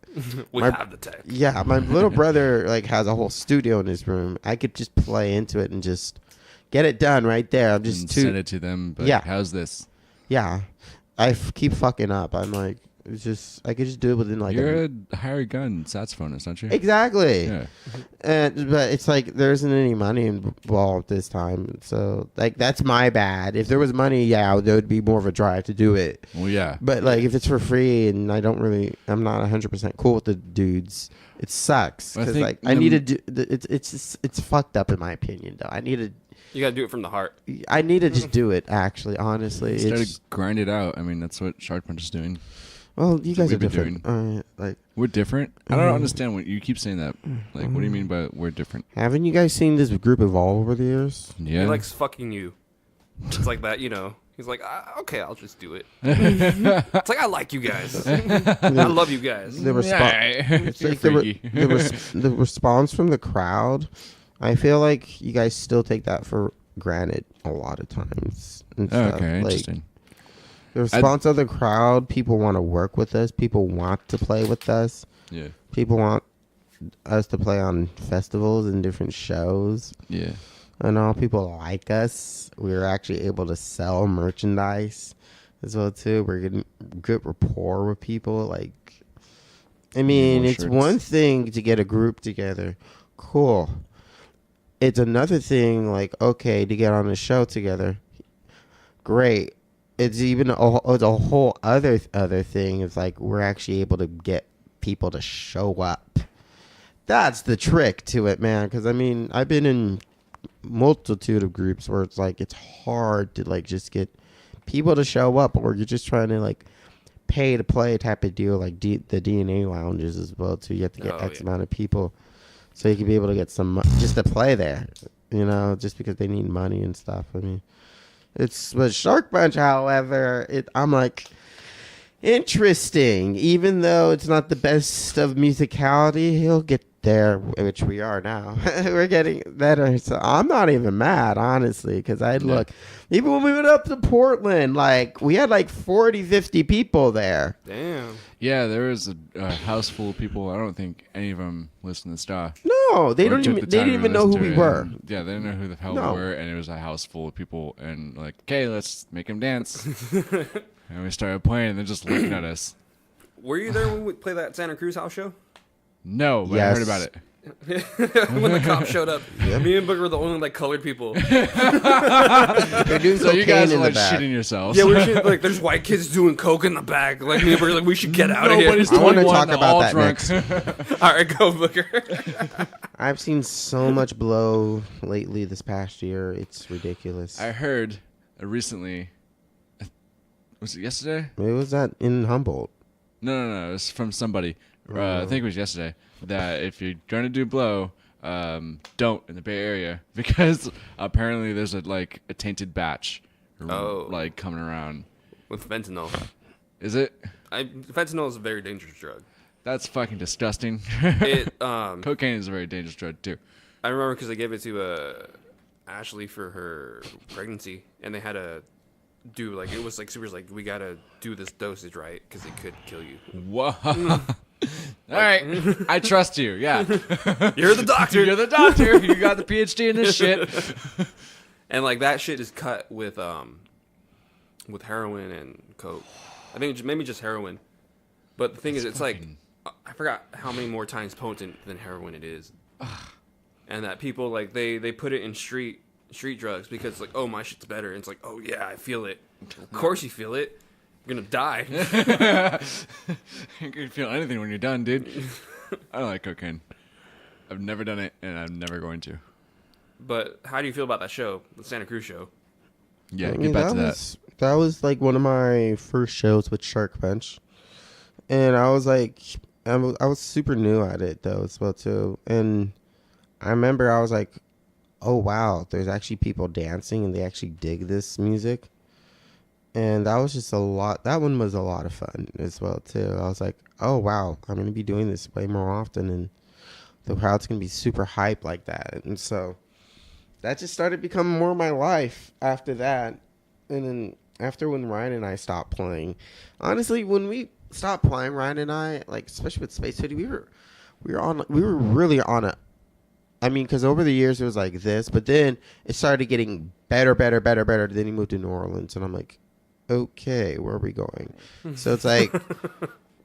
We My- have the tech. Yeah, my little brother like has a whole studio in his room. I could just play into it and just get it done right there. I'm just And too. send it to them. But Yeah. how's this? Yeah, I keep fucking up. I'm like, it's just I could just do it within like. You're a hired gun saxophonist, aren't you? Exactly. Yeah. But it's like there isn't any money involved this time, so like that's my bad. If there was money, yeah, there would be more of a drive to do it. Well, yeah. But like if it's for free and I'm not 100% cool with the dudes. It sucks I because think like I need to do. It's fucked up in my opinion though. I need You gotta do it from the heart. to just do it. Actually, honestly, Instead it's, of grind it out. I mean, that's what Shark Punch is doing. well, you guys are we've been different. Like, We're different. I don't understand what you keep saying that. Like, what do you mean by we're different? haven't you guys seen this group evolve over the years? Yeah. He likes fucking you. It's like that, He's like, okay, I'll just do it. It's like I like you guys. I love you guys. The response. You're Like the, freaky. the response from the crowd, I feel like you guys still take that for granted a lot of times. And stuff. Okay, Like, interesting. the response of the crowd, people want to work with us. People want to play with us. Yeah. People want us to play on festivals and different shows. Yeah. And all people like us. We were actually able to sell merchandise as well too. We're getting good rapport with people. Like, I mean, more it's shirts. one thing to get a group together. Cool. It's another thing, like, okay, to get on a show together. Great. It's even it's a whole other thing. It's like we're actually able to get people to show up. That's the trick to it, man. Because I mean, I've been in multitude of groups where it's like it's hard to like just get people to show up, or you're just trying to like pay to play type of deal, like the DNA lounges as well too. You have to get X amount of people so you can be able to get some just to play there, just because they need money and stuff. I mean, it's but Shark Punch, however, I'm like interesting, even though it's not the best of musicality. there, which we are now. We're getting better. So I'm not even mad, honestly, because I'd look. Even when we went up to Portland, like, we had like 40, 50 people there. Damn. Yeah, there was a house full of people. I don't think any of them listened to Ska. No, they Or don't took even. the They time didn't to even know who listen to we it, were. and, yeah, they didn't know who the hell No. we were, and it was a house full of people, and like, okay, let's make them dance. And we started playing, and they're just looking at us. Were you there when we played that Santa Cruz house show? No, but I heard about it. When the cops showed up, me and Booker were the only like colored people. They're doing So you cocaine guys are in the like back. shitting yourselves. Yeah, we were like, there's white kids doing coke in the back. Like me and Booker, like we should get out of here. Nobody's I want to 21, talk they're about all that drunk. next. All right, go Booker. I've seen so much blow lately this past year. It's ridiculous. I heard recently. Was it yesterday? It was that in Humboldt. No. It was from somebody. I think it was yesterday. That if you're going to do blow, don't in the Bay Area because apparently there's a tainted batch, like coming around With fentanyl. Is it? Fentanyl is a very dangerous drug. That's fucking disgusting. Cocaine is a very dangerous drug too. I remember because they gave it to Ashley for her pregnancy, and they had to do like it was like super like we gotta do this dosage right because it could kill you. Whoa. All right, I trust you. Yeah, You're the doctor. You're the doctor. You got the PhD in this shit. And like that shit is cut with heroin and coke. I think maybe just heroin. But the thing is, it's like I forgot how many more times potent than heroin it is. And that people like they put it in street drugs because like, oh, my shit's better. And it's like, oh yeah, I feel it. Of course you feel it. You're gonna die. You can feel anything when you're done, dude. I don't like cocaine. I've never done it, and I'm never going to. But how do you feel about that show, the Santa Cruz show? Yeah, I get back to that. That was like one of my first shows with Shark Bench, and I was like, I was super new at it though as well too. And I remember I was like, oh wow, there's actually people dancing and they actually dig this music. And that was just a lot. That one was a lot of fun as well too. I was like, oh wow, I'm gonna be doing this way more often, and the crowd's gonna be super hyped like that. And so that just started becoming more of my life after that. And then after when Ryan and I stopped playing, honestly, when we stopped playing, Ryan and I, like especially with Space City, we were really on a. I mean, because over the years it was like this, but then it started getting better. Then he moved to New Orleans, and I'm like, okay, where are we going? So it's like,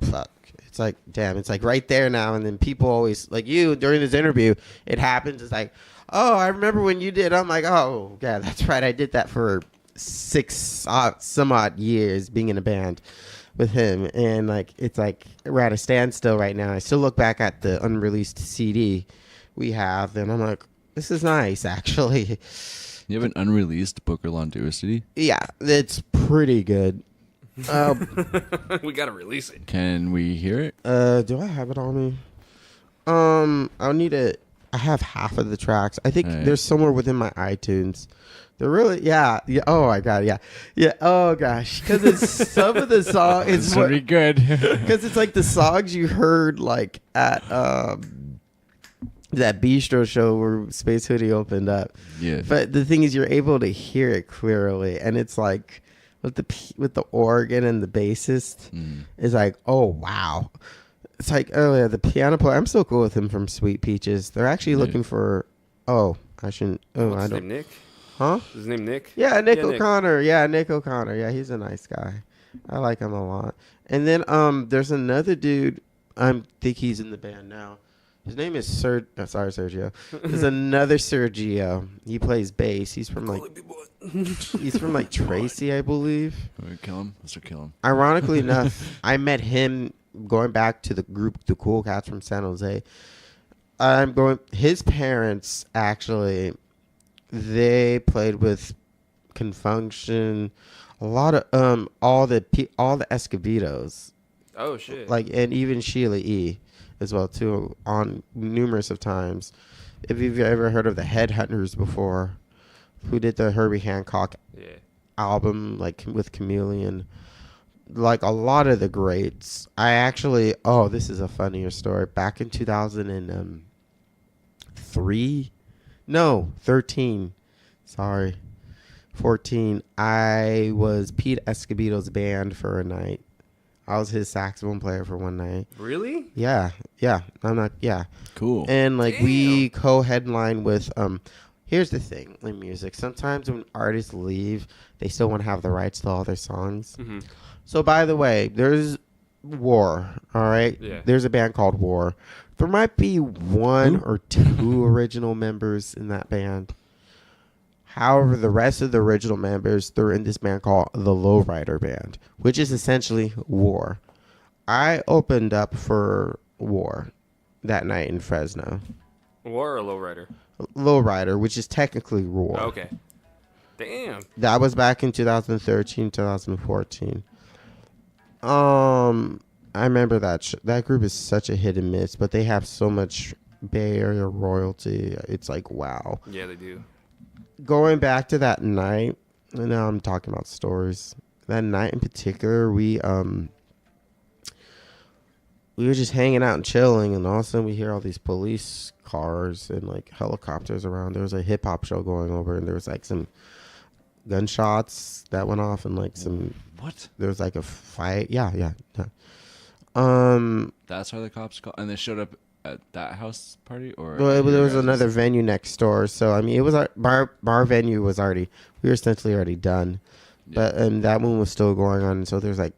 fuck. It's like, damn, it's like right there now. And then people always, like you, during this interview, it happens. It's like, oh, I remember when you did. I'm like, oh, yeah, that's right. I did that for 6 some odd years being in a band with him. And like, it's like we're at a standstill right now. I still look back at the unreleased CD we have, and I'm like, this is nice, actually. You have an unreleased Booker Londois CD? Yeah, it's pretty good. We gotta release it. Can we hear it? Do I have it on me? I'll need it. I have half of the tracks. I think Right. there's somewhere within my iTunes. They're really, yeah. Oh my god, yeah. Oh gosh, because it's some of the songs. It's pretty good. Because it's like the songs you heard like at that bistro show where Space Hoodie opened up. Yeah. But the thing is, you're able to hear it clearly, and it's like with the organ and the bassist, it's like, oh wow. It's like earlier the piano player. I'm so cool with him from Sweet Peaches. They're actually looking for. Oh, I shouldn't. Oh, What's I his don't. name, Nick? Huh? Is his name Nick? Yeah, Nick Yeah, Nick. O'Connor. Yeah, Nick O'Connor. Yeah, he's a nice guy. I like him a lot. And then there's another dude. I think he's in the band now. His name is Sergio. There's another Sergio. He plays bass. He's from like Tracy, I believe. Can we kill him? Let's kill him. Ironically enough, I met him going back to the group, the Cool Cats from San Jose. His parents actually, they played with Confunction, a lot of all the Escobedos, Oh shit. like, and even Sheila E. as well too, on numerous of times. If you've ever heard of the Headhunters before, who did the Herbie Hancock album, like with Chameleon, like a lot of the greats. I actually, this is a funnier story. Back in 2000 and 13. Sorry. 14. I was Pete Escobedo's band for a night. I was his saxophone player for one night. Really? Yeah. Cool. And like Damn. we co-headline with here's the thing in music. Sometimes when artists leave, they still want to have the rights to all their songs. Mm-hmm. So by the way, there's War, all right? Yeah. There's a band called War. There might be one or two original members in that band. However, the rest of the original members, they're in this band called the Lowrider Band, which is essentially War. I opened up for War that night in Fresno. War or Lowrider? Lowrider, which is technically War. Okay. Damn. That was back in 2013, 2014. I remember that group is such a hit and miss, but they have so much Bay Area royalty. It's like, wow. Yeah, they do. Going back to that night, and now I'm talking about stories. That night in particular, we were just hanging out and chilling, and all of a sudden we hear all these police cars and like helicopters around. There was a hip hop show going over, and there was like some gunshots that went off, and like some What? there was like a fight. Yeah. That's why the cops called, and they showed up at that house party, or Well, there was your guys'? another venue next door, so I mean, it was our bar venue was already, we were essentially already done, but that one was still going on. So there's like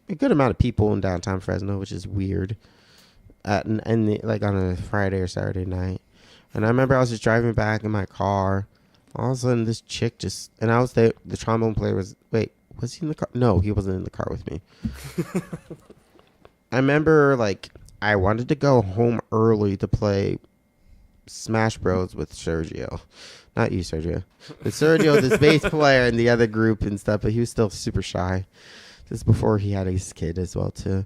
a good amount of people in downtown Fresno, which is weird, like on a Friday or Saturday night. And I remember I was just driving back in my car. All of a sudden, this chick and I was there. The trombone player was he in the car? No, he wasn't in the car with me. I remember like I wanted to go home early to play Smash Bros with Sergio. Not you, Sergio. But Sergio, this bass player in the other group and stuff, but he was still super shy. This is before he had his kid as well, too.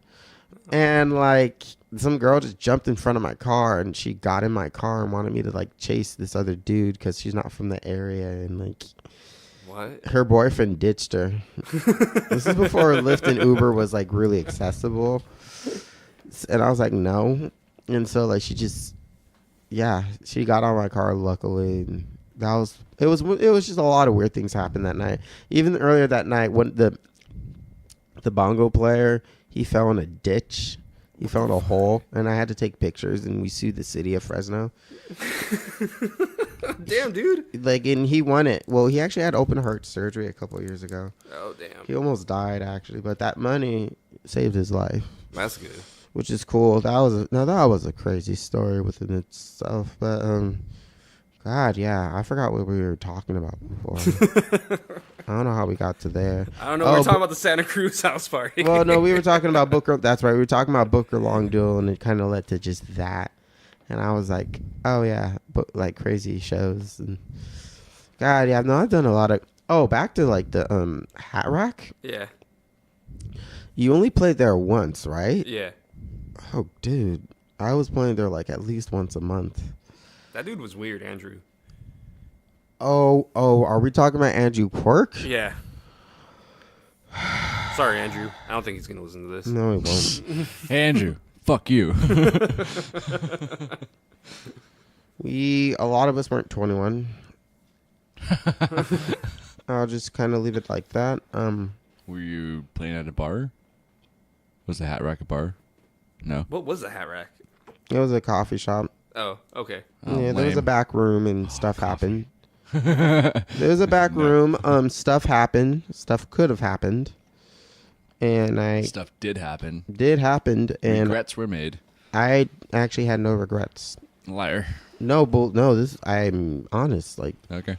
And, like, some girl just jumped in front of my car, and she got in my car and wanted me to, like, chase this other dude because she's not from the area. And, like, What? her boyfriend ditched her. This is before Lyft and Uber was, like, really accessible. And I was like, no. And so, like, she got on my car, luckily. And it was just a lot of weird things happened that night. Even earlier that night, when the bongo player, he fell in a ditch. He fell in a hole, and I had to take pictures, and we sued the city of Fresno. Damn, dude. Like, and he won it. Well, he actually had open heart surgery a couple of years ago. Oh, damn. He almost died, actually, but that money saved his life. That's good. Which is cool. That was a crazy story within itself. But God, yeah, I forgot what we were talking about before. I don't know how we got to there. I don't know. We're talking about the Santa Cruz house party. Well, no, we were talking about Booker. That's right. We were talking about Booker Long Duel, and it kind of led to just that. And I was like, oh yeah, but like crazy shows. And God, yeah, no, I've done a lot of. Oh, back to like the Hat Rack. Yeah. You only played there once, right? Yeah. Oh, dude, I was playing there like at least once a month. That dude was weird, Andrew. Oh, are we talking about Andrew Quirk? Yeah. Sorry, Andrew. I don't think he's going to listen to this. No, he won't. Hey, Andrew, fuck you. A lot of us weren't 21. I'll just kind of leave it like that. Were you playing at a bar? Was the Hat Rack a bar? No. What was the Hat Rack? It was a coffee shop. Oh, okay. Oh, Yeah, there was a lame. back room and stuff happened. There was a back room. Stuff happened. Stuff could have happened. And Stuff did happen. did happen. And Regrets were made. I actually had no regrets. Liar. No, I'm honest. Like, Okay.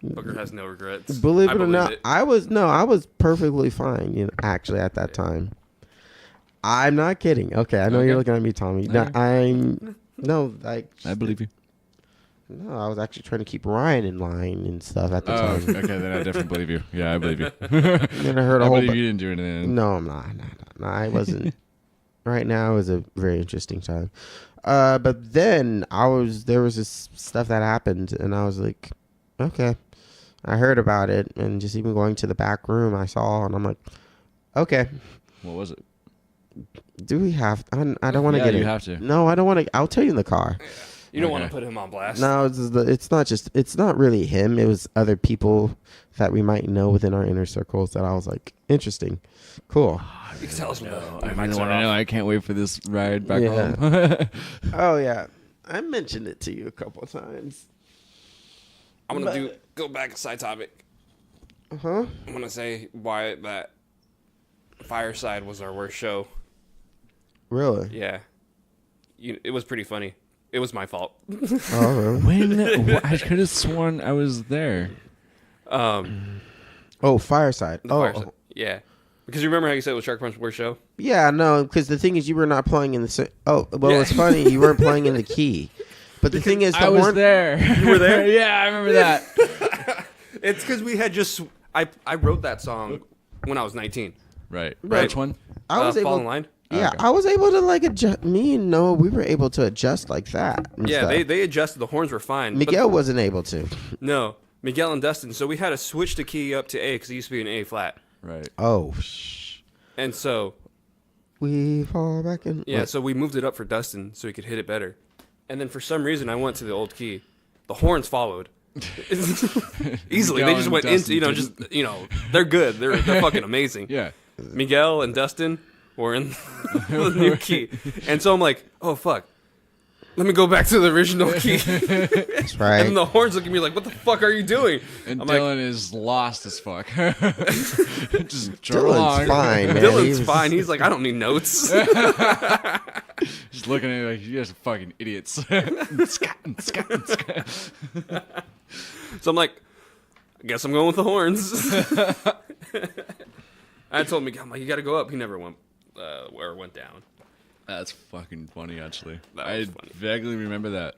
Booker has no regrets. believe I it or not, it. I was perfectly fine. Actually at that time. I'm not kidding. Okay, I know Okay. you're looking at me, Tommy. No, I believe you. No, I was actually trying to keep Ryan in line and stuff at the Oh, time. okay, then I definitely believe you. Yeah, I believe you. Then I heard a I whole. believe you didn't do anything. No, I'm not. No, I wasn't. Right now is a very interesting time. But then there was this stuff that happened, and I was like, okay. I heard about it, and just even going to the back room, I saw, and I'm like, okay. What was it? Do we have? I don't want to Yeah, get you it. have to. No, I don't want to. I'll tell you in the car. You don't want to Okay. put him on blast. No, it's not really him. It was other people that we might know within our inner circles that I was like, interesting, cool. You can tell us what the I mics really are want to off. know. I can't wait for this ride back Yeah. home. Oh yeah, I mentioned it to you a couple of times. I'm gonna go back a side topic. Huh? I'm gonna say why that Fireside was our worst show. Really? Yeah, it was pretty funny. It was my fault. Oh, really? When I could have sworn I was there. Oh, Fireside. Oh, Fireside. Yeah, because you remember how you said it was Shark Punch's worst show? yeah. No, because the thing is, you were not playing in the. Oh, well, Yeah. it's funny. You weren't playing in the key. But the thing is, the I was horn. there. You were there? Yeah, I remember that. It's because we had just I wrote that song when I was 19. Right. Right. Which one? I was Fall able. in Line. Yeah, Okay. I was able to like adjust. Me and Noah, we were able to adjust like that. And Yeah, stuff. they adjusted. The horns were fine. but Miguel wasn't able to. no, Miguel and Dustin. So we had to switch the key up to A because it used to be an A flat. Right. Oh, And so we fall back in. yeah, What? so we moved it up for Dustin so he could hit it better. And then for some reason I went to the old key. The horns followed. Easily. They Miguel just and went Dustin into, didn't. they're good. They're fucking amazing. Yeah. Miguel and Dustin were in the new key. And so I'm like, oh fuck. Let me go back to the original key. That's right. And then the horns look at me like, what the fuck are you doing? And I'm like, Dylan is lost as fuck. Just drove Dylan's along. fine, man. Dylan's He was- fine. He's like, I don't need notes. Just looking at me like, you guys are fucking idiots. So I'm like, I guess I'm going with the horns. I told Miguel, I'm like, you got to go up. He never went down. That's fucking funny, actually. That I was funny. vaguely remember that.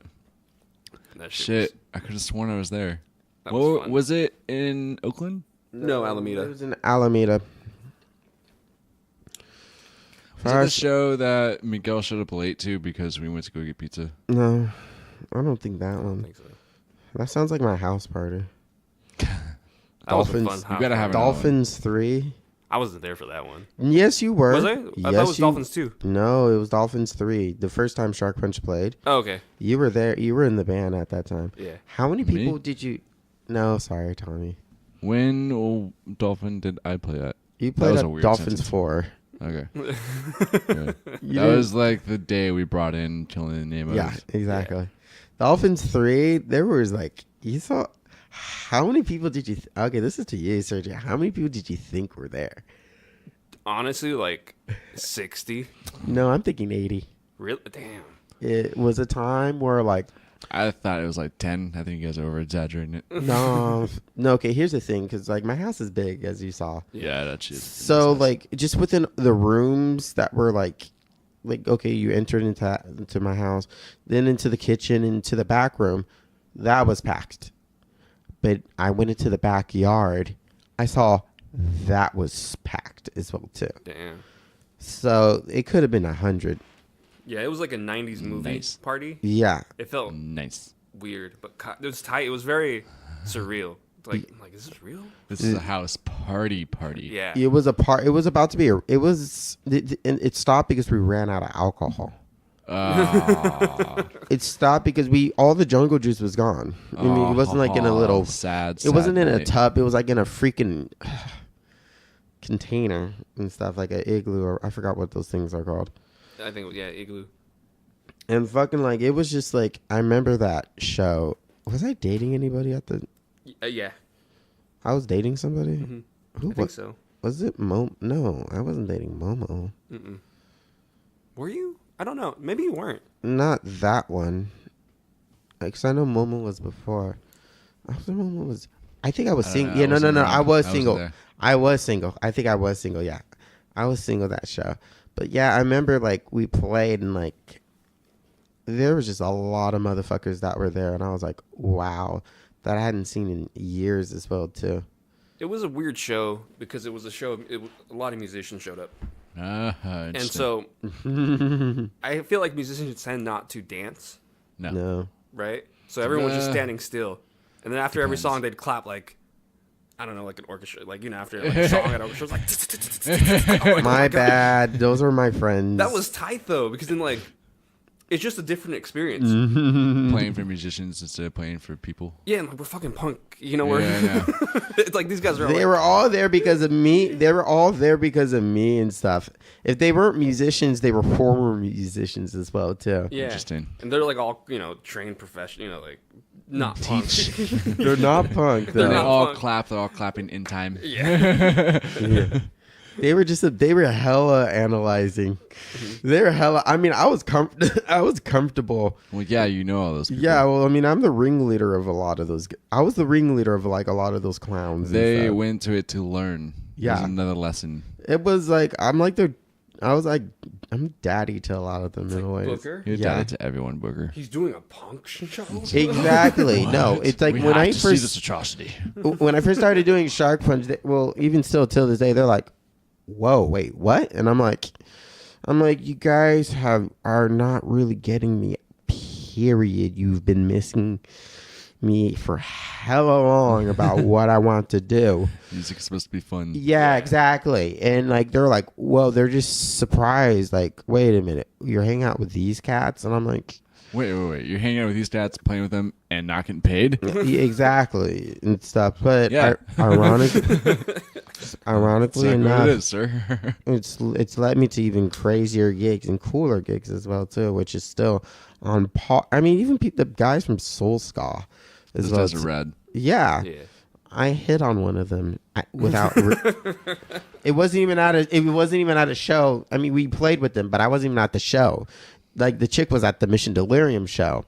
That Shit, I could have sworn I was there. That was fun. Was it in Oakland? No, It Alameda. was in Alameda. Was it the show that Miguel showed up late to because we went to go get pizza? No, I don't think that I one. think so. That sounds like my house party. That was a fun Dolphins. house. You gotta have another one. Dolphins 3. I wasn't there for that one. Yes, you were. Was I? I Yes, thought it was you- Dolphins 2. No, it was Dolphins 3. The first time Shark Punch played. Oh, okay. You were there. You were in the band at that time. Yeah. How many people Me? did you... No, sorry, Tommy. When Dolphin did I play at? You That played was at a weird Dolphins sentence. 4. Okay. Yeah. You That didn't- was like the day we brought in Killing the Name Yeah, of. exactly. Dolphins 3, there was like... You saw... How many people did you... Okay, this is to you, Sergio. How many people did you think were there? Honestly, like 60. No, I'm thinking 80. Really? Damn. It was a time where like... I thought it was like 10. I think you guys are over exaggerating it. No, no. Okay, here's the thing, because like my house is big, as you saw. Yeah, that shit. So like just within the rooms that were like okay, you entered into my house, then into the kitchen, into the back room, that was packed. But I went into the backyard, I saw that was packed as well too. Damn. So it could have been 100. Yeah, it was like a 90s movie Nice. party. Yeah, It felt Nice. weird, but it was tight. It was very surreal. Like, I'm like, is this real? This is a house party. Yeah. it was a part. It was about to be. And it stopped because we ran out of alcohol. It stopped because all the jungle juice was gone. I mean, it wasn't like in a little sad. It wasn't in a night. tub. It was like in a freaking container and stuff, like an igloo, or I forgot what those things are called. I think, yeah, Igloo. And fucking like, it was just like, I remember that show. Was I dating anybody at the? Yeah. I was dating somebody. Mhm. Who I think so. was it? No, I wasn't dating Momo. Mm-mm. Were you? I don't know. Maybe you weren't. Not that one. Because I know Momo was before. After Momo was, I think I was I don't single. know. Yeah, I no. wasn't I around. was I wasn't single. there. I was single. I think I was single. Yeah, I was single that show. But yeah, I remember like we played and like there was just a lot of motherfuckers that were there, and I was like, wow, that I hadn't seen in years as well too. It was a weird show because it was a show. A lot of musicians showed up, and Interesting. so I feel like musicians tend not to dance, no. No. right? So everyone was just Uh, standing still, and then after every depends. song they'd clap like, I don't know, like an orchestra, like after like a song at orchestra, it was like, My bad. Those are my friends. That was tight though, because then like it's just a different experience. Playing for musicians instead of playing for people. Yeah, and like, we're fucking punk. You know, we're Yeah, it's like these guys are. They were all there because of me. They were all there because of me and stuff. If they weren't musicians, they were former musicians as well too. Yeah, Interesting. And they're like all trained professional. Like not punk. They're not punk though. They not all punk. clap. They're all clapping in time. Yeah. Yeah. They were hella analyzing. They were hella. I mean, I was comfortable. Well, yeah, you know all those people. Yeah, well, I mean, I'm the ringleader of a lot of those. I was the ringleader of like a lot of those clowns. They and stuff. went to it to learn. Yeah. There's another lesson. It was like I'm daddy to a lot of them in a way. Booker. You're Yeah. daddy to everyone, Booker. He's doing a punk show. Exactly. No, it's like when I first atrocity. when I first started doing Shark Punch. Even still till this day, they're like, "Whoa, wait, what?" And I'm like, you guys are not really getting me. Period. You've been missing me for hella long about what I want to do. Music's supposed to be fun. Yeah, exactly. And like they're like, well, they're just surprised. Like, wait a minute, you're hanging out with these cats, and I'm like, Wait. You're hanging out with these dads, playing with them, and not getting paid? yeah, exactly and stuff. But Yeah. ironically Exactly enough, what it is, sir. it's led me to even crazier gigs and cooler gigs as well too, which is still on par. I mean, even the guys from Soul Ska as Those well. guys are rad. Yeah. Yeah. I hit on one of them without. It wasn't even at a show. I mean, we played with them, but I wasn't even at the show. Like the chick was at the Mission Delirium show,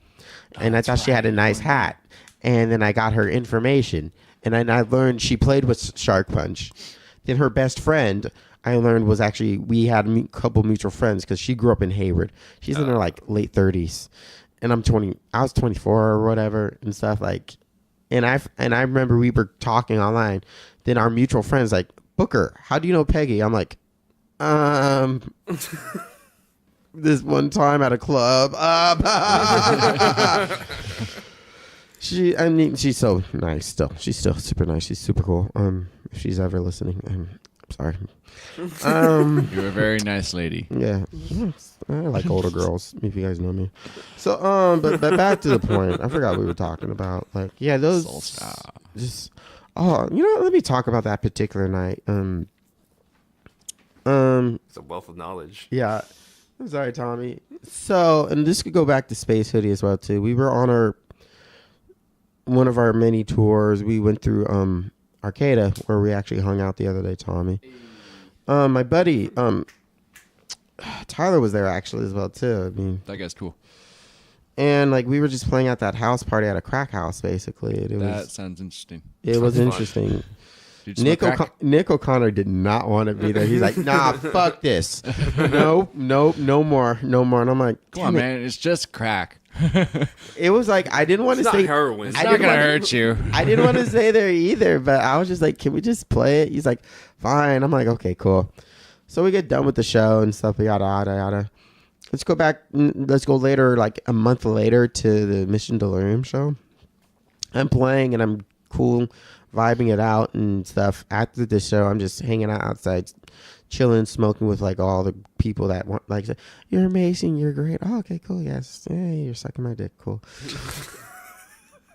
and I thought she had a nice hat. And then I got her information, and then I learned she played with Shark Punch. Then her best friend, I learned, was actually, we had a couple mutual friends because she grew up in Hayward. She's in her like late 30s, and I'm 20. I was 24 or whatever and stuff like. And I remember we were talking online. Then our mutual friends like, Booker, how do you know Peggy? I'm like, this one time at a club. She's so nice still. She's still super nice. She's super cool. If she's ever listening, I'm sorry. You're a very nice lady. Yeah. I like older girls, if you guys know me. So, but back to the point. I forgot what we were talking about. Like, yeah, those Soulstar. just, let me talk about that particular night. It's a wealth of knowledge. Yeah. I'm sorry, Tommy. So, and this could go back to Space Hoodie as well, too. We were on one of our mini tours. We went through Arcata, where we actually hung out the other day, Tommy. My buddy, Tyler was there actually as well, too. I mean, That guy's cool. and like we were just playing at that house party at a crack house, basically. That sounds interesting. It was Sounds fun. interesting. Did you smoke crack? Nick O'Connor did not want to be there. He's like, nah, fuck this. No more. And I'm like, Come on, man. It's just crack. it was like, I didn't want to It's not say heroin. It's I not didn't going to wanna- hurt you. I didn't want to stay there either, but I was just like, can we just play it? He's like, fine. I'm like, okay, cool. So we get done with the show and stuff, yada, yada, yada. Let's go back. Let's go later, like a month later, to the Mission Delirium show. I'm playing and I'm cool, vibing it out and stuff. After the show, I'm just hanging out outside, chilling, smoking with like all the people that want, like, say, you're amazing, you're great. Oh, okay, cool, yes. Yeah, you're sucking my dick, cool.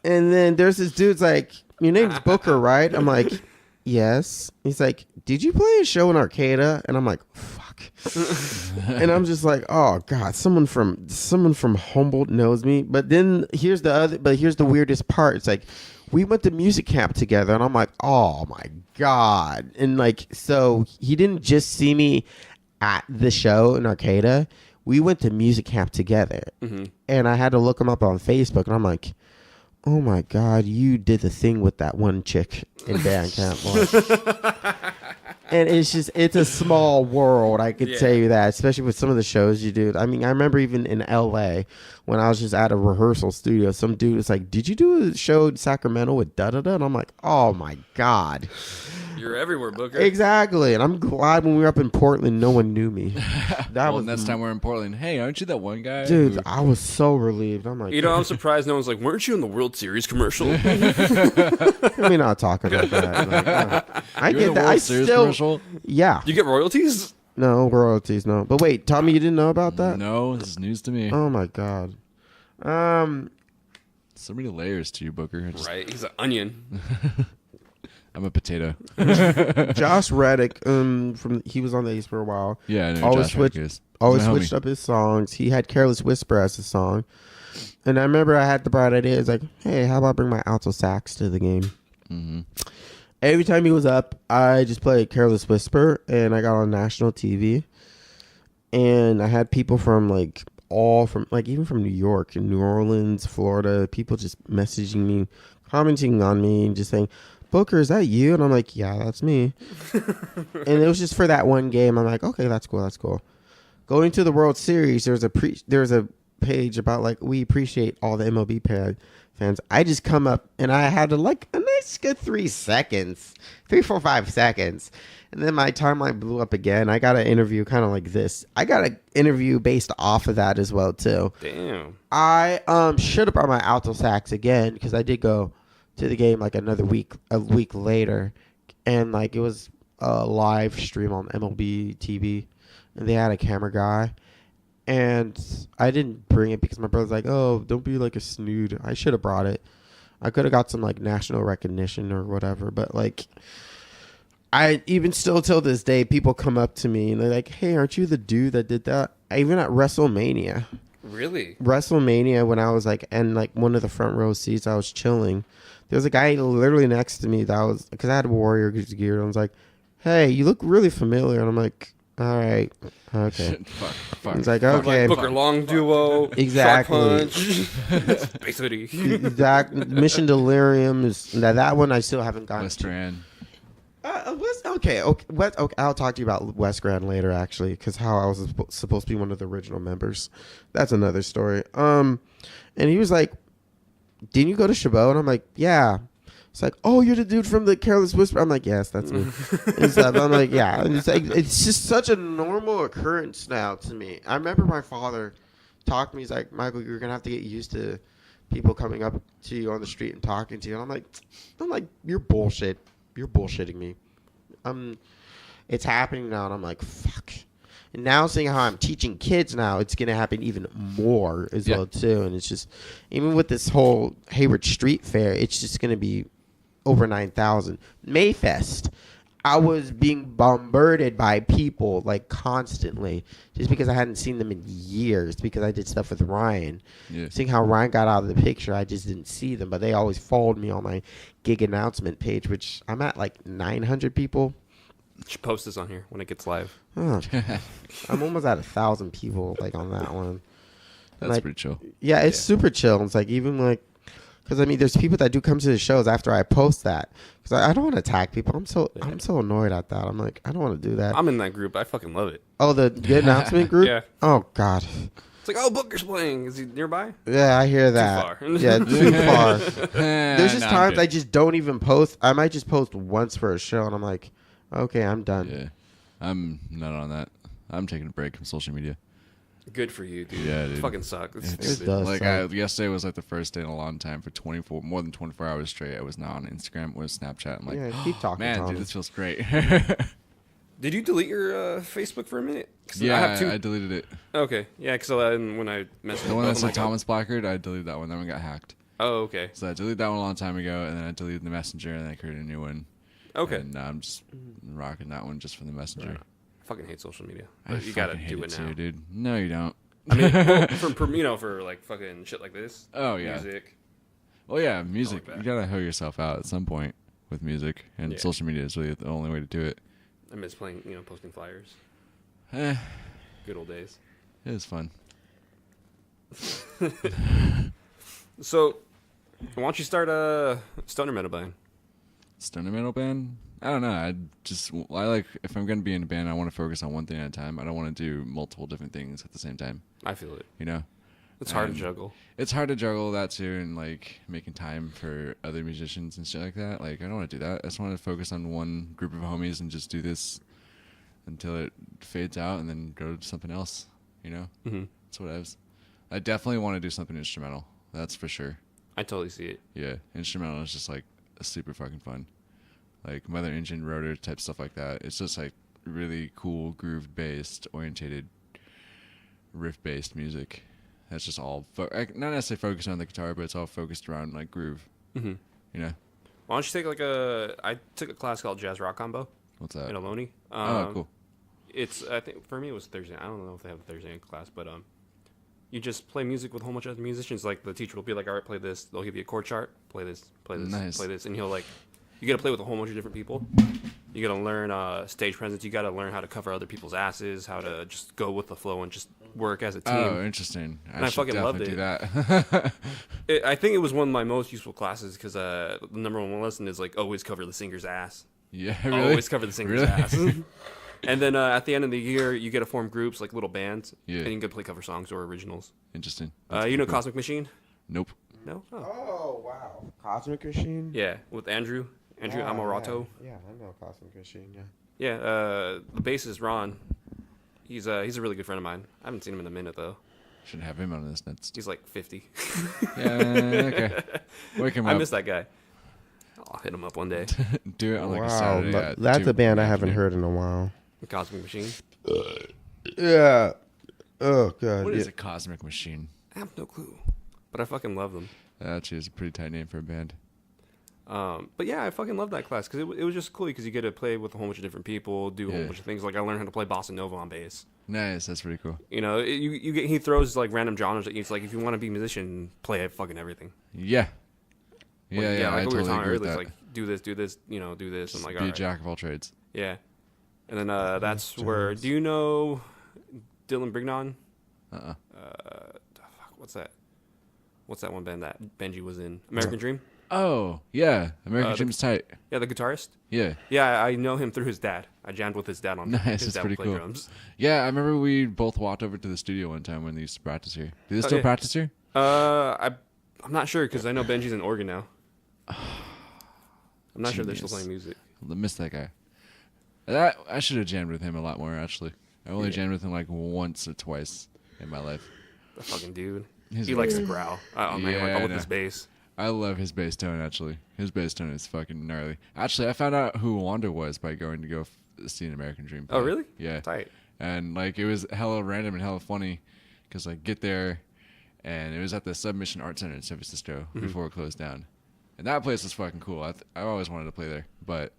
And then there's this dude's like, your name's Booker, right? I'm like, yes. He's like, did you play a show in Arcata? And I'm like, fuck. And I'm just like, oh god, someone from Humboldt knows me. But then here's the weirdest part. It's like, we went to music camp together, and I'm like, oh my god. And like, so he didn't just see me at the show in Arcata. We went to music camp together. And I had to look him up on Facebook, and I'm like, oh my god, you did the thing with that one chick in band camp. And it's a small world, I could tell you that, especially with some of the shows you do. I mean, I remember even in LA when I was just at a rehearsal studio, some dude was like, did you do a show in Sacramento with da-da-da? And I'm like, oh my god. You're everywhere, Booker. Exactly. And I'm glad when we were up in Portland, no one knew me. Well, next time we're in Portland, hey, aren't you that one guy? Dude, I was so relieved. I'm like, You know, I'm surprised no one's like, weren't you in the World Series commercial? let me not talk about that. Like, I You're get in the that. World I Series still, commercial? yeah. You get royalties? No royalties, no. But wait, Tommy, you didn't know about that? No, this is news to me. Oh my god. So many layers to you, Booker. Right, he's an onion. I'm a potato. Josh Reddick, he was on the Ace for a while. Yeah, I know. Always Josh switched- Reddick is. Always He's my switched homie. up his songs. He had "Careless Whisper" as a song, and I remember I had the bright idea. It's like, hey, how about I bring my alto sax to the game? Mm-hmm. Every time he was up, I just played "Careless Whisper," and I got on national TV, and I had people from even from New York and New Orleans, Florida, people just messaging me, commenting on me, and just saying, Booker, is that you? And I'm like, yeah, that's me. And it was just for that one game. I'm like, okay, that's cool. Going to the World Series, there's a page about like, we appreciate all the MLB fans. I just come up and I had a nice good 3 seconds, 3, 4, 5 seconds. And then my timeline blew up again. I got an interview kind of like this. I got an interview based off of that as well too. Damn. I should have brought my alto sax again because I did go to the game like a week later, and like it was a live stream on MLB TV, and they had a camera guy, and I didn't bring it because my brother's like, oh, don't be like a snood. I should have brought it. I could have got some like national recognition or whatever, but like I even still till this day, people come up to me and they're like, hey, aren't you the dude that did that? Even at WrestleMania. Really? WrestleMania, when I was like in like one of the front row seats, I was chilling. There was a guy literally next to me that was, because I had Warrior gear, and I was like, hey, you look really familiar. And I'm like, all right, okay. Fuck. He's like, okay. Booker Long duo. Exactly. Base Hoodie. Mission Delirium is that one I still haven't gotten West to. Rand. Okay. I'll talk to you about Wes Grand later, actually, because how I was supposed to be one of the original members. That's another story. And he was like, didn't you go to Chabot? And I'm like, yeah. It's like, oh, you're the dude from the Careless Whisper. I'm like, yes, that's me. And stuff. I'm like, yeah. And it's like, it's just such a normal occurrence now to me. I remember my father talked to me. He's like, Michael, you're gonna have to get used to people coming up to you on the street and talking to you. And I'm like, you're bullshit. You're bullshitting me. It's happening now, and I'm like, fuck. And now seeing how I'm teaching kids now, it's gonna happen even more as well too. And it's just, even with this whole Hayward Street Fair, it's just gonna be over 9,000. Mayfest, I was being bombarded by people like constantly, just because I hadn't seen them in years because I did stuff with Ryan. Yeah. Seeing how Ryan got out of the picture, I just didn't see them, but they always followed me on my gig announcement page, which I'm at like 900 people. Should post this on here when it gets live. Oh, I'm almost at 1,000 people like on that one. That's like, pretty chill. Yeah, it's super chill. It's like even like, because I mean, there's people that do come to the shows after I post that, because I don't want to attack people. I'm so annoyed at that. I'm like, I don't want to do that. I'm in that group. I fucking love it. Oh, the good announcement group. Yeah. Oh God. It's like, oh, Booker's playing. Is he nearby? Yeah, I hear that. far. Yeah, too far. There's just Nah, I'm times good. I just don't even post. I might just post once for a show, and I'm like, okay, I'm done. Yeah, I'm not on that. I'm taking a break from social media. Good for you, dude. Yeah, dude. It fucking sucks. It's It stupid. does. Like suck. yesterday was like the first day in a long time for more than 24 hours straight. I was not on Instagram or Snapchat. I'm like, Yeah, keep talking, man, Tommy. dude, this feels great. Did you delete your Facebook for a minute? 'Cause I yeah, have two. I deleted it. Okay. Yeah, because when I messaged The one that's I'm like Thomas Blackard, I deleted that one. That one got hacked. Oh, okay. So I deleted that one a long time ago, and then I deleted the Messenger, and then I created a new one. Okay. And now I'm just rocking that one just for the Messenger. I fucking hate social media. I But you gotta fucking do hate it too, now. dude. No, you don't. I mean, well, for like fucking shit like this. Oh, yeah. Music. Well, yeah, music. that. You gotta hoe yourself out at some point with music, and Yeah. social media is really the only way to do it. I miss playing, posting flyers. Eh, Good old days. it was fun. So, why don't you start a stoner metal band? Stoner metal band? I don't know. I like, if I'm gonna be in a band, I want to focus on one thing at a time. I don't want to do multiple different things at the same time. I feel it. You know, It's hard to And juggle. it's hard to juggle that too, and like making time for other musicians and shit like that. Like, I don't want to do that. I just want to focus on one group of homies and just do this until it fades out, and then go to something else. You know, That's what I definitely want to do something instrumental. That's for sure. I totally see it. Yeah, instrumental is just like super fucking fun. Like Mother Engine, Rotor type stuff like that. It's just like really cool groove-based, orientated, riff-based music. That's just all not necessarily focused on the guitar, but it's all focused around like groove. Mm-hmm. You know, Why don't you take I took a class called Jazz Rock Combo what's that? in Ohlone. Oh, cool. It's I think for me it was Thursday. I don't know if they have a Thursday night class, but you just play music with a whole bunch of other musicians. Like the teacher will be like, all right, play this. They'll give you a chord chart. Play this. Play this. Nice. Play this. And he'll like, you got to play with a whole bunch of different people. You got to learn stage presence. You got to learn how to cover other people's asses. How to just go with the flow and just work as a team. Oh, interesting. And I should fucking loved definitely it. do that. I think it was one of my most useful classes because the number one lesson is like always cover the singer's ass. Yeah, really. Always cover the singer's Really? ass. And then at the end of the year, you get to form groups like little bands, Yeah. and you can go play cover songs or originals. Interesting. You know Cosmic Machine? Nope. No? Oh. Oh wow, Cosmic Machine. Yeah, with Andrew Amorato. Yeah, I know Cosmic Machine. Yeah. Yeah, the bassist Ron. He's a really good friend of mine. I haven't seen him in a minute though. Should have him on this next. He's like 50. Yeah. Okay. Wake him I up. miss that guy. I'll hit him up one day. Do it on like a Wow, Saturday. but at that's 2 a band I in the haven't afternoon. heard in a while. Cosmic Machine. Yeah. Oh god. What yeah. is a cosmic machine? I have no clue, but I fucking love them. That actually is a pretty tight name for a band. But yeah, I fucking love that class because it was just cool because you get to play with a whole bunch of different people, do a whole Yeah. bunch of things. Like I learned how to play bossa nova on bass. Nice. That's pretty cool. You know, he throws like random genres at you. It's like if you want to be a musician, play fucking everything. Yeah. Yeah, Like, yeah. I like we totally were talking agree with earlier, that. it's like do this, do this. I'm like, Be all a right. jack of all trades. Yeah. And then that's where. Do you know Dylan Brignon? Uh-uh. Fuck, what's that? What's that one band that Benji was in? American Dream. Oh, yeah. American the- Dream's tight. Yeah, the guitarist. Yeah. Yeah, I know him through his dad. I jammed with his dad on. Nice, His that's dad pretty would play cool. drums. Yeah, I remember we both walked over to the studio one time when they used to practice here. Do they still yeah. practice here? I'm not sure because I know Benji's in Oregon now. I'm not sure they're still Genius. playing music. I miss that guy. I should have jammed with him a lot more, actually. I only jammed with him like once or twice in my life. The fucking dude. His- He likes to growl. Oh man, Yeah, like I all with know. his bass. I love his bass tone, actually. His bass tone is fucking gnarly. Actually, I found out who Wander was by going to go see an American Dream play. Oh really? Yeah. Tight. And like it was hella random and hella funny because like get there and it was at the Submission Art Center in San Francisco before it closed down. And that place was fucking cool. I always wanted to play there, but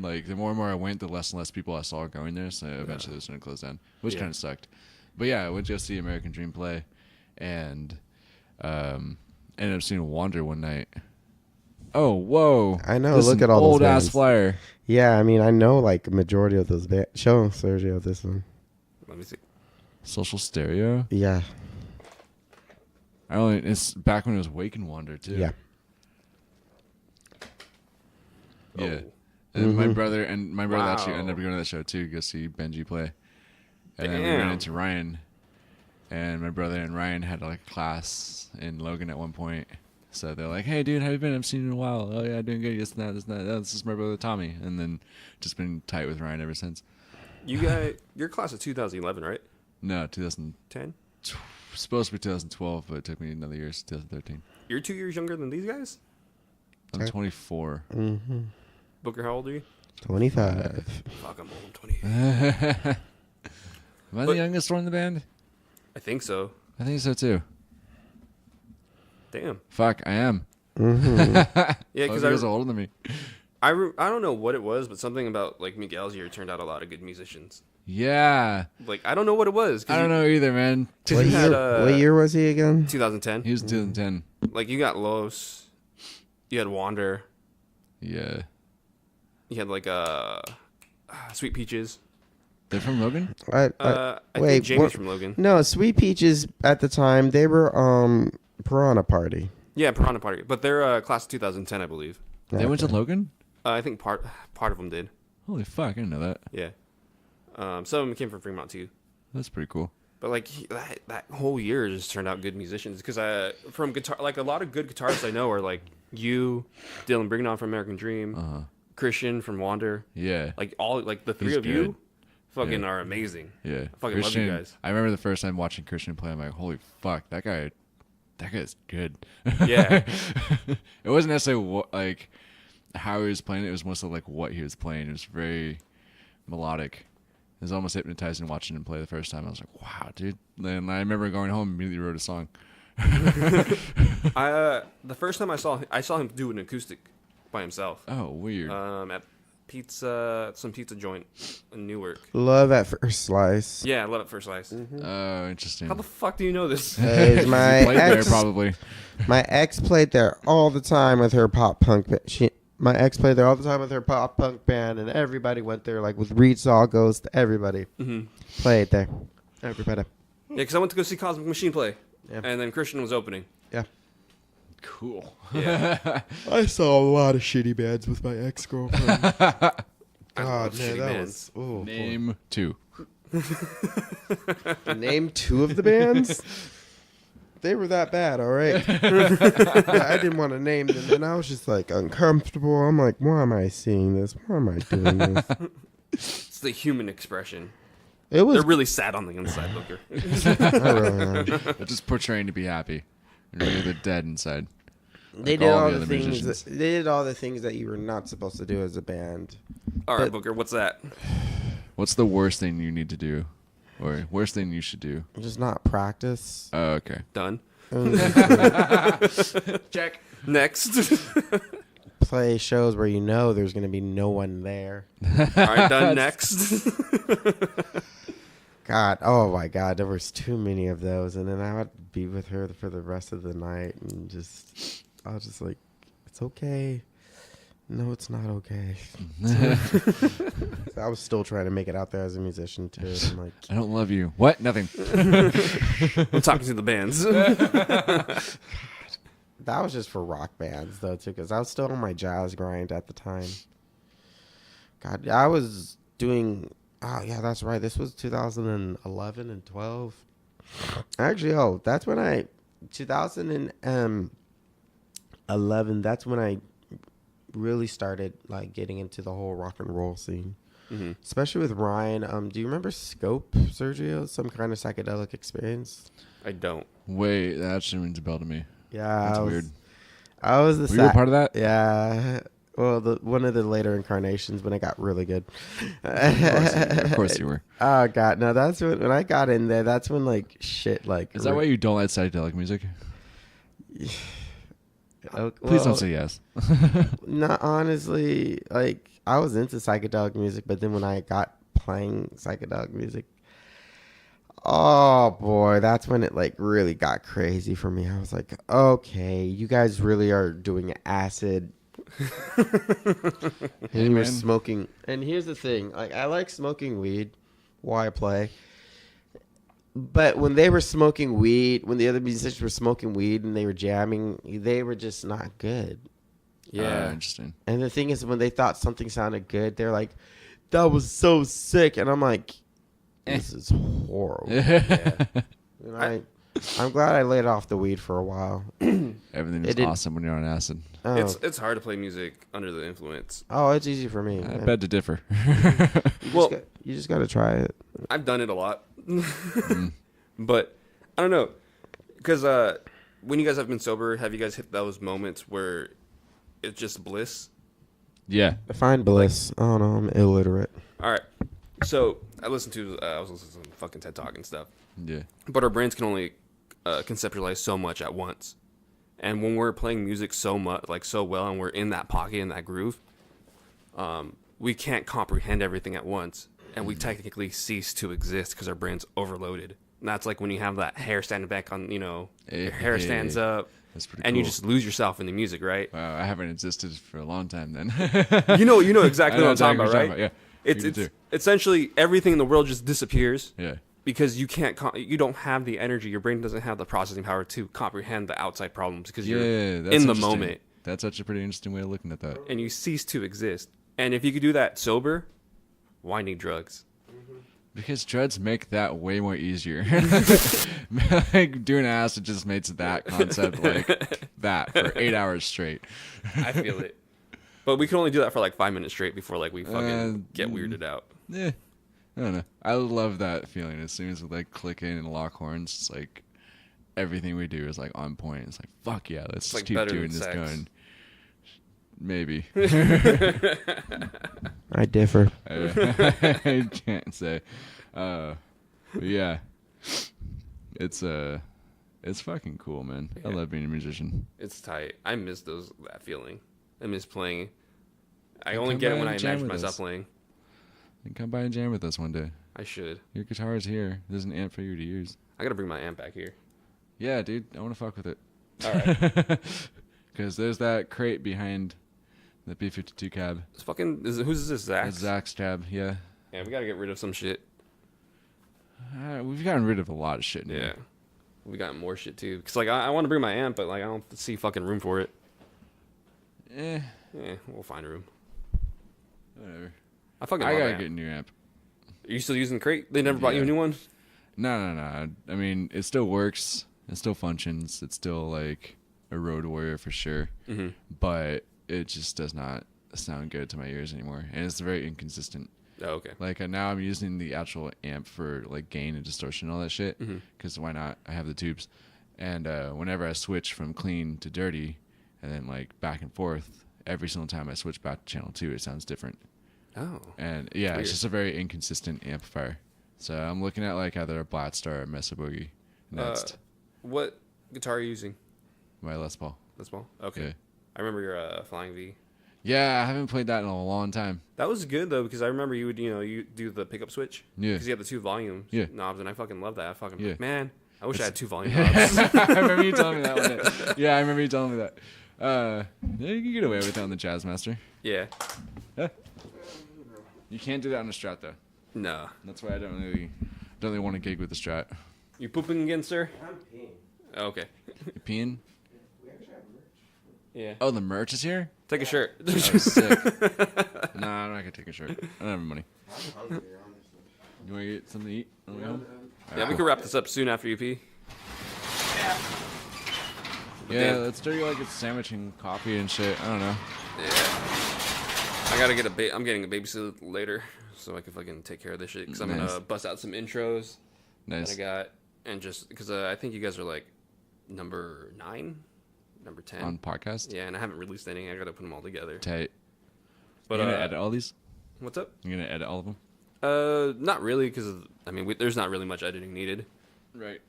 like the more and more I went, the less and less people I saw going there. So eventually it was going to close down, which Yeah. kind of sucked. But yeah, I went to go see American Dream play, and ended up seeing Wander one night. Oh whoa! I know, This is look an at all those old ass bands. flyer. Yeah, I mean, I know like a majority of those bands. Show Sergio this one. Let me see. Social Stereo. Yeah. It's back when it was Wake and Wander too. Yeah. Yeah. Oh. And my Mhm. brother actually Wow. ended up going to that show too, go see Benji play. And then we Damn. ran into Ryan, and my brother and Ryan had like a class in Logan at one point. So they're like, "Hey, dude, how you been? I've seen you in a while. Oh yeah, doing good. This and that, this and that. Oh, this is my brother Tommy." And then just been tight with Ryan ever since. Your class of 2011, right? No, 2000, 10. supposed to be 2012, but it took me another year, 2013. You're 2 years younger than these guys. I'm Okay. 24. Mm-hmm. Booker, how old are you? 25. Fuck, I'm old. I'm 20. Am I the But- youngest one in the band? I think so. I think so too. Damn. Fuck, I am. Mm-hmm. Yeah, Because because you guys are older than me. I don't know what it was, but something about like Miguel's year turned out a lot of good musicians. Yeah. Like I don't know what it was. I don't know either, man. Cause What you had, year was he again? 2010. He was 2010. Like you got Los, you had Wander, Yeah. you had like Sweet Peaches. They're from Logan? I Wait, think Jamie's what- from Logan. No, Sweet Peaches at the time, they were Piranha Party. Yeah, Piranha Party, but they're class of 2010, I believe. They went to Okay. Logan? I think part of them did. Holy fuck, I didn't know that. Yeah. Some of them came from Fremont too. That's pretty cool. But like that whole year just turned out good musicians because from guitar, like a lot of good guitarists I know are like you, Dylan Brignon from American Dream, Uh-huh. Christian from Wander, Yeah. like all like the three He's of you, good. fucking Yeah. are amazing. Yeah. I fucking love you guys. I remember the first time watching Christian play, I'm like, holy fuck, that guy's good. Yeah. It wasn't necessarily like how he was playing it was mostly like what he was playing. It was very melodic. was almost hypnotizing watching him play the first time. I was like, wow, dude. Then I remember going home and immediately wrote a song. The first time I saw him do an acoustic by himself. Oh, weird. At some pizza joint in Newark. Love at First Slice. Yeah, Love at First Slice. Oh, interesting. How the fuck do you know this? My Played there ex, probably. my ex played there all the time with her pop punk. My ex played there all the time with her pop punk band, and everybody went there. Like with Reed Saw Ghost, everybody played there. Everybody. Yeah, because I went to go see Cosmic Machine play, Yeah. and then Christian was opening. Yeah. Cool. Yeah. I saw a lot of shitty bands with my ex girlfriend. love God, shitty man, that bands. was. Ooh, Name 2. Name 2 of the bands. They were that bad, all right. Yeah, I didn't want to name them, and I was just like uncomfortable. I'm like, why am I seeing this? Why am I doing this? It's the human expression. It was. They're really sad on the inside, Booker. I really am. They're just portraying to be happy. And really they're dead inside. They Like did all all the the other things. musicians. They did all the things that you were not supposed to do as a band. All right, But- Booker, what's that? What's the worst thing you need to do? Or worst thing you should do? Just not practice. Oh, okay. Done. Check. Next. Play shows where you know there's going to be no one there. All right, done. Next. God, oh my God, there was too many of those, and then I would be with her for the rest of the night, and I was just like, it's okay. No, it's not okay. I was still trying to make it out there as a musician too. I'm like, I don't love you. What? Nothing. I'm talking to the bands. that was just for rock bands though too, because I was still on my jazz grind at the time. God, I was doing. Oh yeah, that's right. This was 2011 and 12. Actually, that's when 2011. That's when I really started like getting into the whole rock and roll scene, especially with Ryan. Do you remember Scope, Sergio? Some kind of psychedelic experience? I don't. Wait, that actually rings a bell to me. Yeah, That's weird. I was the. Were you a part of that? Yeah. Well, one of the later incarnations when it got really good. Of course you were. Oh God, no! That's when I got in there. That's when like shit like. Is that why you don't like psychedelic music? Okay, Please don't say yes. No, honestly, like I was into psychedelic music, but then when I got playing psychedelic music, oh boy, that's when it like really got crazy for me. I was like, okay, you guys really are doing acid. And you were smoking. And here's the thing, like I like smoking weed while I play. But when they were smoking weed, when the other musicians were smoking weed and they were jamming, they were just not good. Yeah. Interesting. And the thing is, when they thought something sounded good, they're like, that was so sick. And I'm like, this is horrible. Yeah. And I'm glad I laid off the weed for a while. Everything is It did- awesome when you're on acid. Oh, It's hard to play music under the influence. it's easy for me. I man. beg to differ. Well, You just got to try it. I've done it a lot. But I don't know. Because when you guys have been sober, have you guys hit those moments where it's just bliss? Yeah. Find bliss. I don't know. I'm illiterate. All right. So I was listening to some fucking TED Talk and stuff. Yeah. But our brains can only conceptualize so much at once. And when we're playing music so much, like so well, and we're in that pocket, in that groove, we can't comprehend everything at once. And we technically cease to exist because our brain's overloaded. And that's like when you have that hair standing back on, your hair stands up. That's pretty and cool. you just lose yourself in the music, right? Wow, I haven't existed for a long time then. You know exactly what I'm talking about, right? Yeah. It's You do too. essentially everything in the world just disappears. Yeah. Because you don't have the energy. Your brain doesn't have the processing power to comprehend the outside problems because you're that's in the interesting. moment That's actually a pretty interesting way of looking at that. and you cease to exist. And if you could do that sober, why need drugs? Because drugs make that way more easier. Like doing acid just makes that concept like that for 8 hours straight. I feel it. But we can only do that for like 5 minutes straight before like we fucking get weirded out. Yeah. I don't know. I love that feeling. As soon as we like click in and lock horns, it's like everything we do is like on point. It's like fuck yeah, let's just like keep better doing than this sex. going. Maybe. I differ. I can't say. But yeah, it's fucking cool, man. I love being a musician. It's tight. I miss that feeling. I miss playing. I only get it when I imagine myself playing. And come by and jam with us one day. I should. Your guitar is here. There's an amp for you to use. I gotta bring my amp back here. Yeah, dude. I want to fuck with it. All right. Because there's that crate behind the B-52 cab. It's fucking. Who's this, Zach? That's Zach's cab, yeah. Yeah, we gotta get rid of some shit. We've gotten rid of a lot of shit now. Yeah. We got more shit too. Cause like I want to bring my amp, but like I don't see fucking room for it. Eh. Yeah, we'll find room. Whatever. I fucking. I love gotta amp. get a new amp. Are you still using the crate? They never bought you a new one? No. I mean, it still works. It still functions. It's still like a road warrior for sure. Mm-hmm. But it just does not sound good to my ears anymore, and it's very inconsistent. Oh, okay. Like now I'm using the actual amp for like gain and distortion and all that shit. Mm-hmm. Because why not? I have the tubes, and whenever I switch from clean to dirty, and then like back and forth, every single time I switch back to channel 2, it sounds different. Oh. And yeah, Weird. it's just a very inconsistent amplifier. So I'm looking at like either a Blackstar or a Mesa Boogie next. What guitar are you using? My Les Paul. Les Paul? Okay. Yeah. I remember your Flying V. Yeah, I haven't played that in a long time. That was good though, because I remember you would, you do the pickup switch. Yeah. Because you have the 2 volume knobs, and I fucking love that. Man, I wish I had 2 volume knobs. I remember you telling me that one day. Yeah, I remember you telling me that. Yeah, you can get away with it on the Jazzmaster. Yeah. You can't do that on a Strat though. No. That's why I don't really want to gig with the Strat. You pooping again, sir? I'm peeing. Oh, okay. You peeing? We actually have merch. Yeah. Oh, the merch is here? Take a shirt. Oh, sick. Nah, I'm not gonna take a shirt. I don't have money. I'm hungry, honestly. You want to get something to eat on the way home? Yeah, we can wrap this up soon after you pee. Yeah, Damn. let's do like a sandwich and coffee and shit. I don't know. Yeah. I gotta get I'm getting a babysitter later, so I can fucking take care of this shit. Because I'm Nice. gonna bust out some intros Nice. that I got, and just because I think you guys are like number 9, number 10 On podcast? Yeah, and I haven't released any. I gotta put them all together. Tight. But You gonna edit all these? what's up? You gonna edit all of them? Not really, because I mean, there's not really much editing needed. Right.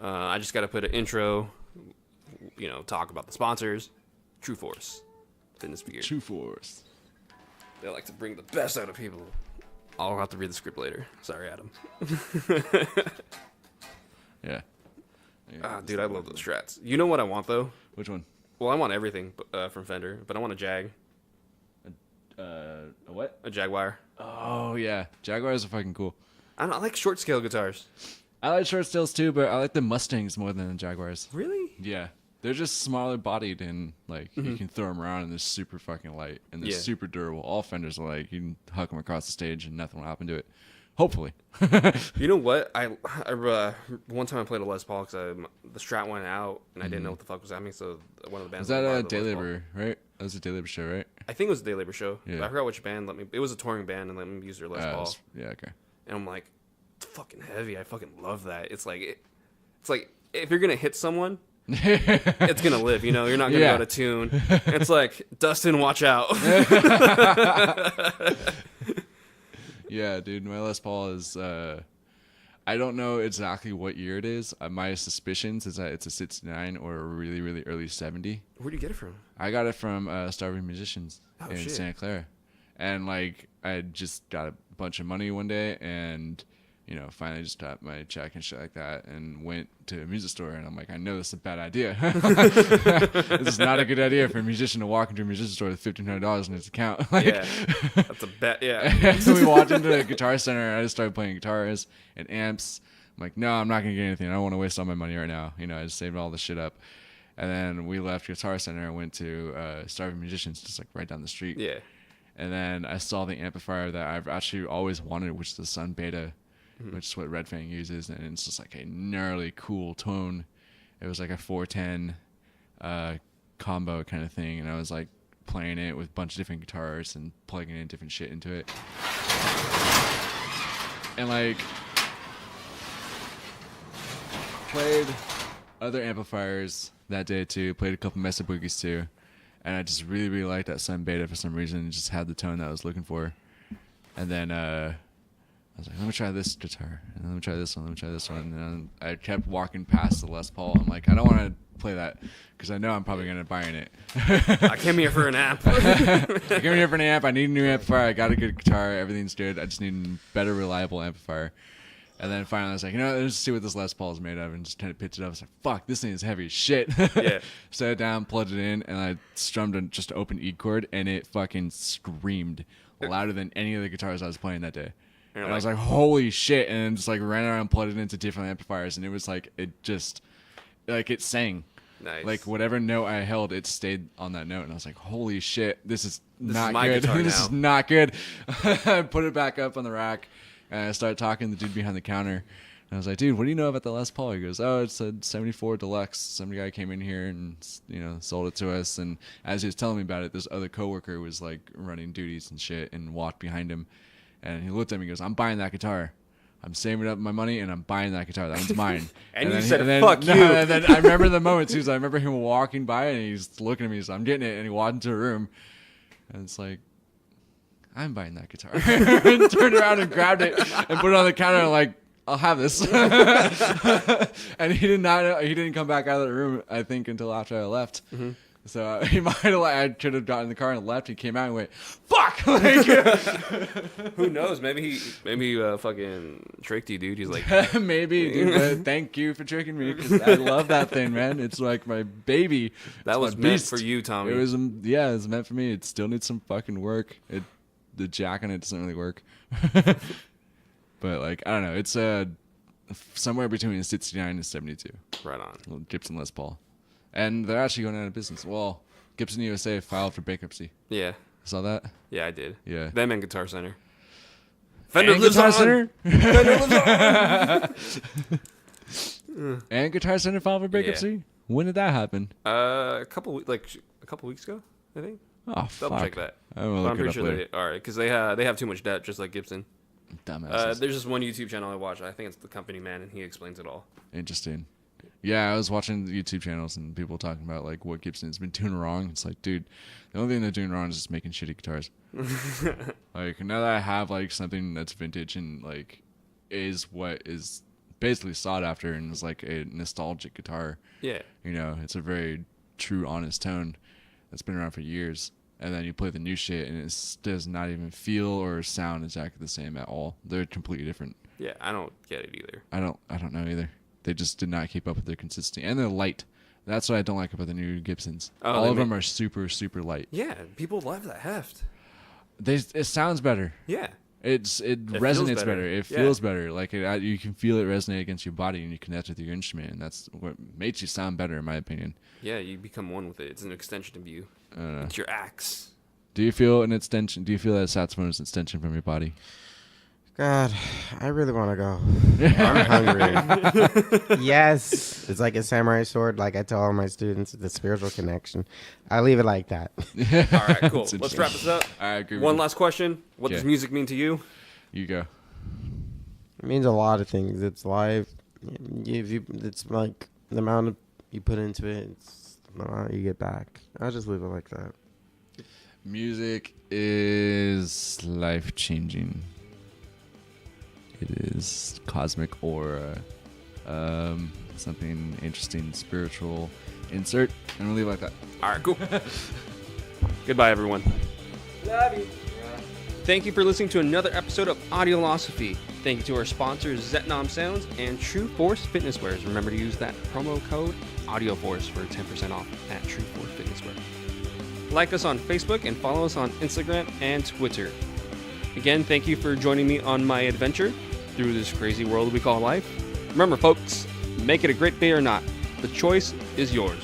I just gotta put an intro, talk about the sponsors. True Force, fitness gear. True Force. They like to bring the best out of people. I'll have to read the script later. Sorry, Adam. Yeah. Dude, I love those Strats. You know what I want though? Which one? Well, I want everything from Fender, but I want a Jag, A what? a Jaguar. Oh yeah, Jaguars are fucking cool. I like short scale guitars. I like short stills too, but I like the Mustangs more than the Jaguars. Really? Yeah, they're just smaller bodied and like you can throw them around and they're super fucking light and they're super durable. All Fenders are like you can huck them across the stage and nothing will happen to it. Hopefully. You know what? I one time I played a Les Paul because the Strat went out and I didn't know what the fuck was happening. So one of the bands. Was that let me a borrow the Day Les Paul. Labor, right? That was a Day Labor show, right? I think it was a Day Labor show. Yeah. But I forgot which band let me. It was a touring band and let me use their Les Paul. Yeah, okay. And I'm like, it's fucking heavy. I fucking love that. It's like if you're gonna hit someone, it's gonna live. You're not gonna go out of tune. It's like Dustin, watch out. Yeah, dude, my Les Paul is. I don't know exactly what year it is. My suspicions is that it's a 69 or a really, really early 70. Where'd you get it from? I got it from Starving Musicians in shit. Santa Clara. And, like, I just got a bunch of money one day and, finally just got my check and shit like that and went to a music store. And I'm like, I know this is a bad idea. This is not a good idea for a musician to walk into a music store with $1,500 in his account. Like, Yeah, that's a bet. Yeah. So we walked into the Guitar Center and I just started playing guitars and amps. I'm like, no, I'm not going to get anything. I don't want to waste all my money right now. I just saved all this shit up. And then we left Guitar Center and went to Starving Musicians, just like right down the street. Yeah. And then I saw the amplifier that I've actually always wanted, which is the Sun Beta, which is what Red Fang uses. And it's just like a gnarly, cool tone. It was like a 410 combo kind of thing. And I was like playing it with a bunch of different guitars and plugging in different shit into it. And like played other amplifiers that day too. Played a couple Mesa Boogies too. and I just really, really liked that Sun Beta for some reason. It just had the tone that I was looking for. And then I was like, let me try this guitar, and let me try this one, let me try this one. And then I kept walking past the Les Paul. I'm like, I don't want to play that because I know I'm probably going to buy in it. I came here for an amp. I came here for an amp. I need a new amplifier. I got a good guitar. Everything's good. I just need a better, reliable amplifier. And then finally I was like, let's see what this Les Paul is made of, and just kind of pitched it up. I was like, fuck, this thing is heavy as shit. Yeah. Set it down, plugged it in, and I strummed just an open E chord, and it fucking screamed louder than any of the guitars I was playing that day. And I was like, holy shit. And then just like ran around and plugged it into different amplifiers, and it was like, it just, like it sang. Nice. Like whatever note I held, it stayed on that note, and I was like, holy shit, this is not my good. guitar This now. is not good. I put it back up on the rack, and I started talking to the dude behind the counter. And I was like, dude, what do you know about the Les Paul? He goes, oh, it's a 74 Deluxe. Some guy came in here and, sold it to us. And as he was telling me about it, this other coworker was like running duties and shit and walked behind him. And he looked at me and goes, I'm buying that guitar. I'm saving up my money and I'm buying that guitar. That one's mine. And you then said, fuck you. And then I remember the moment too. I remember him walking by and he's looking at me. So I'm getting it. And he walked into a room. And it's like, I'm buying that guitar. And turned around and grabbed it and put it on the counter and like, I'll have this. And he didn't come back out of the room, I think, until after I left. Mm-hmm. So he might have, I should have gotten in the car and left. He came out and went, fuck! Like, who knows? Maybe he fucking tricked you, dude. He's like, maybe, dude, but thank you for tricking me because I love that thing, man. It's like my baby. that was meant for you, Tommy. It was meant for me. It still needs some fucking work. The jack on it doesn't really work. But like, I don't know. It's somewhere between 69 and 72. Right on. Little Gibson Les Paul. And they're actually going out of business. Well, Gibson USA filed for bankruptcy. Yeah. Saw that? Yeah, I did. Yeah. Them and Guitar Center. Fender lives Guitar on. Center? Fender lives on. And Guitar Center filed for bankruptcy? When did that happen? A couple weeks ago, I think. Oh, fuck. Double check that. I will But look I'm it pretty up sure later. they did. All right, because they have too much debt, just like Gibson. Dumbasses. There's just one YouTube channel I watch. I think it's The Company Man, and he explains it all. Interesting. Yeah, I was watching the YouTube channels and people talking about like what Gibson's been doing wrong. It's like, dude, the only thing they're doing wrong is just making shitty guitars. Like now that I have like something that's vintage and like is what is basically sought after and is like a nostalgic guitar. Yeah. It's a very true, honest tone that's been around for years. And then you play the new shit and it does not even feel or sound exactly the same at all. They're completely different. Yeah, I don't get it either. I don't know either. They just did not keep up with their consistency, and they're light. That's what I don't like about the new Gibsons. Oh, all of them are super, super light. Yeah, people love that heft. It sounds better. Yeah. It resonates better. It Yeah. feels better. Like you can feel it resonate against your body, and you connect with your instrument, and that's what makes you sound better, in my opinion. Yeah, you become one with it. It's an extension of you. I don't know. It's your axe. Do you feel an extension? Do you feel that saxophone is an extension from your body? God, I really want to go. I'm hungry. Yes. It's like a samurai sword. Like I tell all my students, the spiritual connection. I leave it like that. All right, cool. That's Let's wrap this up. I agree. One last question. What does Okay. music mean to you? You go. It means a lot of things. It's life. It's like the amount of you put into it. It's the amount you get back. I'll just leave it like that. Music is life-changing. It is cosmic aura, something interesting, spiritual. Insert, and we'll leave it like that. All right, cool. Goodbye, everyone. Love you. Thank you for listening to another episode of Audiolosophy. Thank you to our sponsors, Zetnom Sounds and True Force Fitness Wears. Remember to use that promo code AudioForce for 10% off at True Force Fitness Wear. Like us on Facebook and follow us on Instagram and Twitter. Again, thank you for joining me on my adventure through this crazy world we call life. Remember, folks, make it a great day or not. The choice is yours.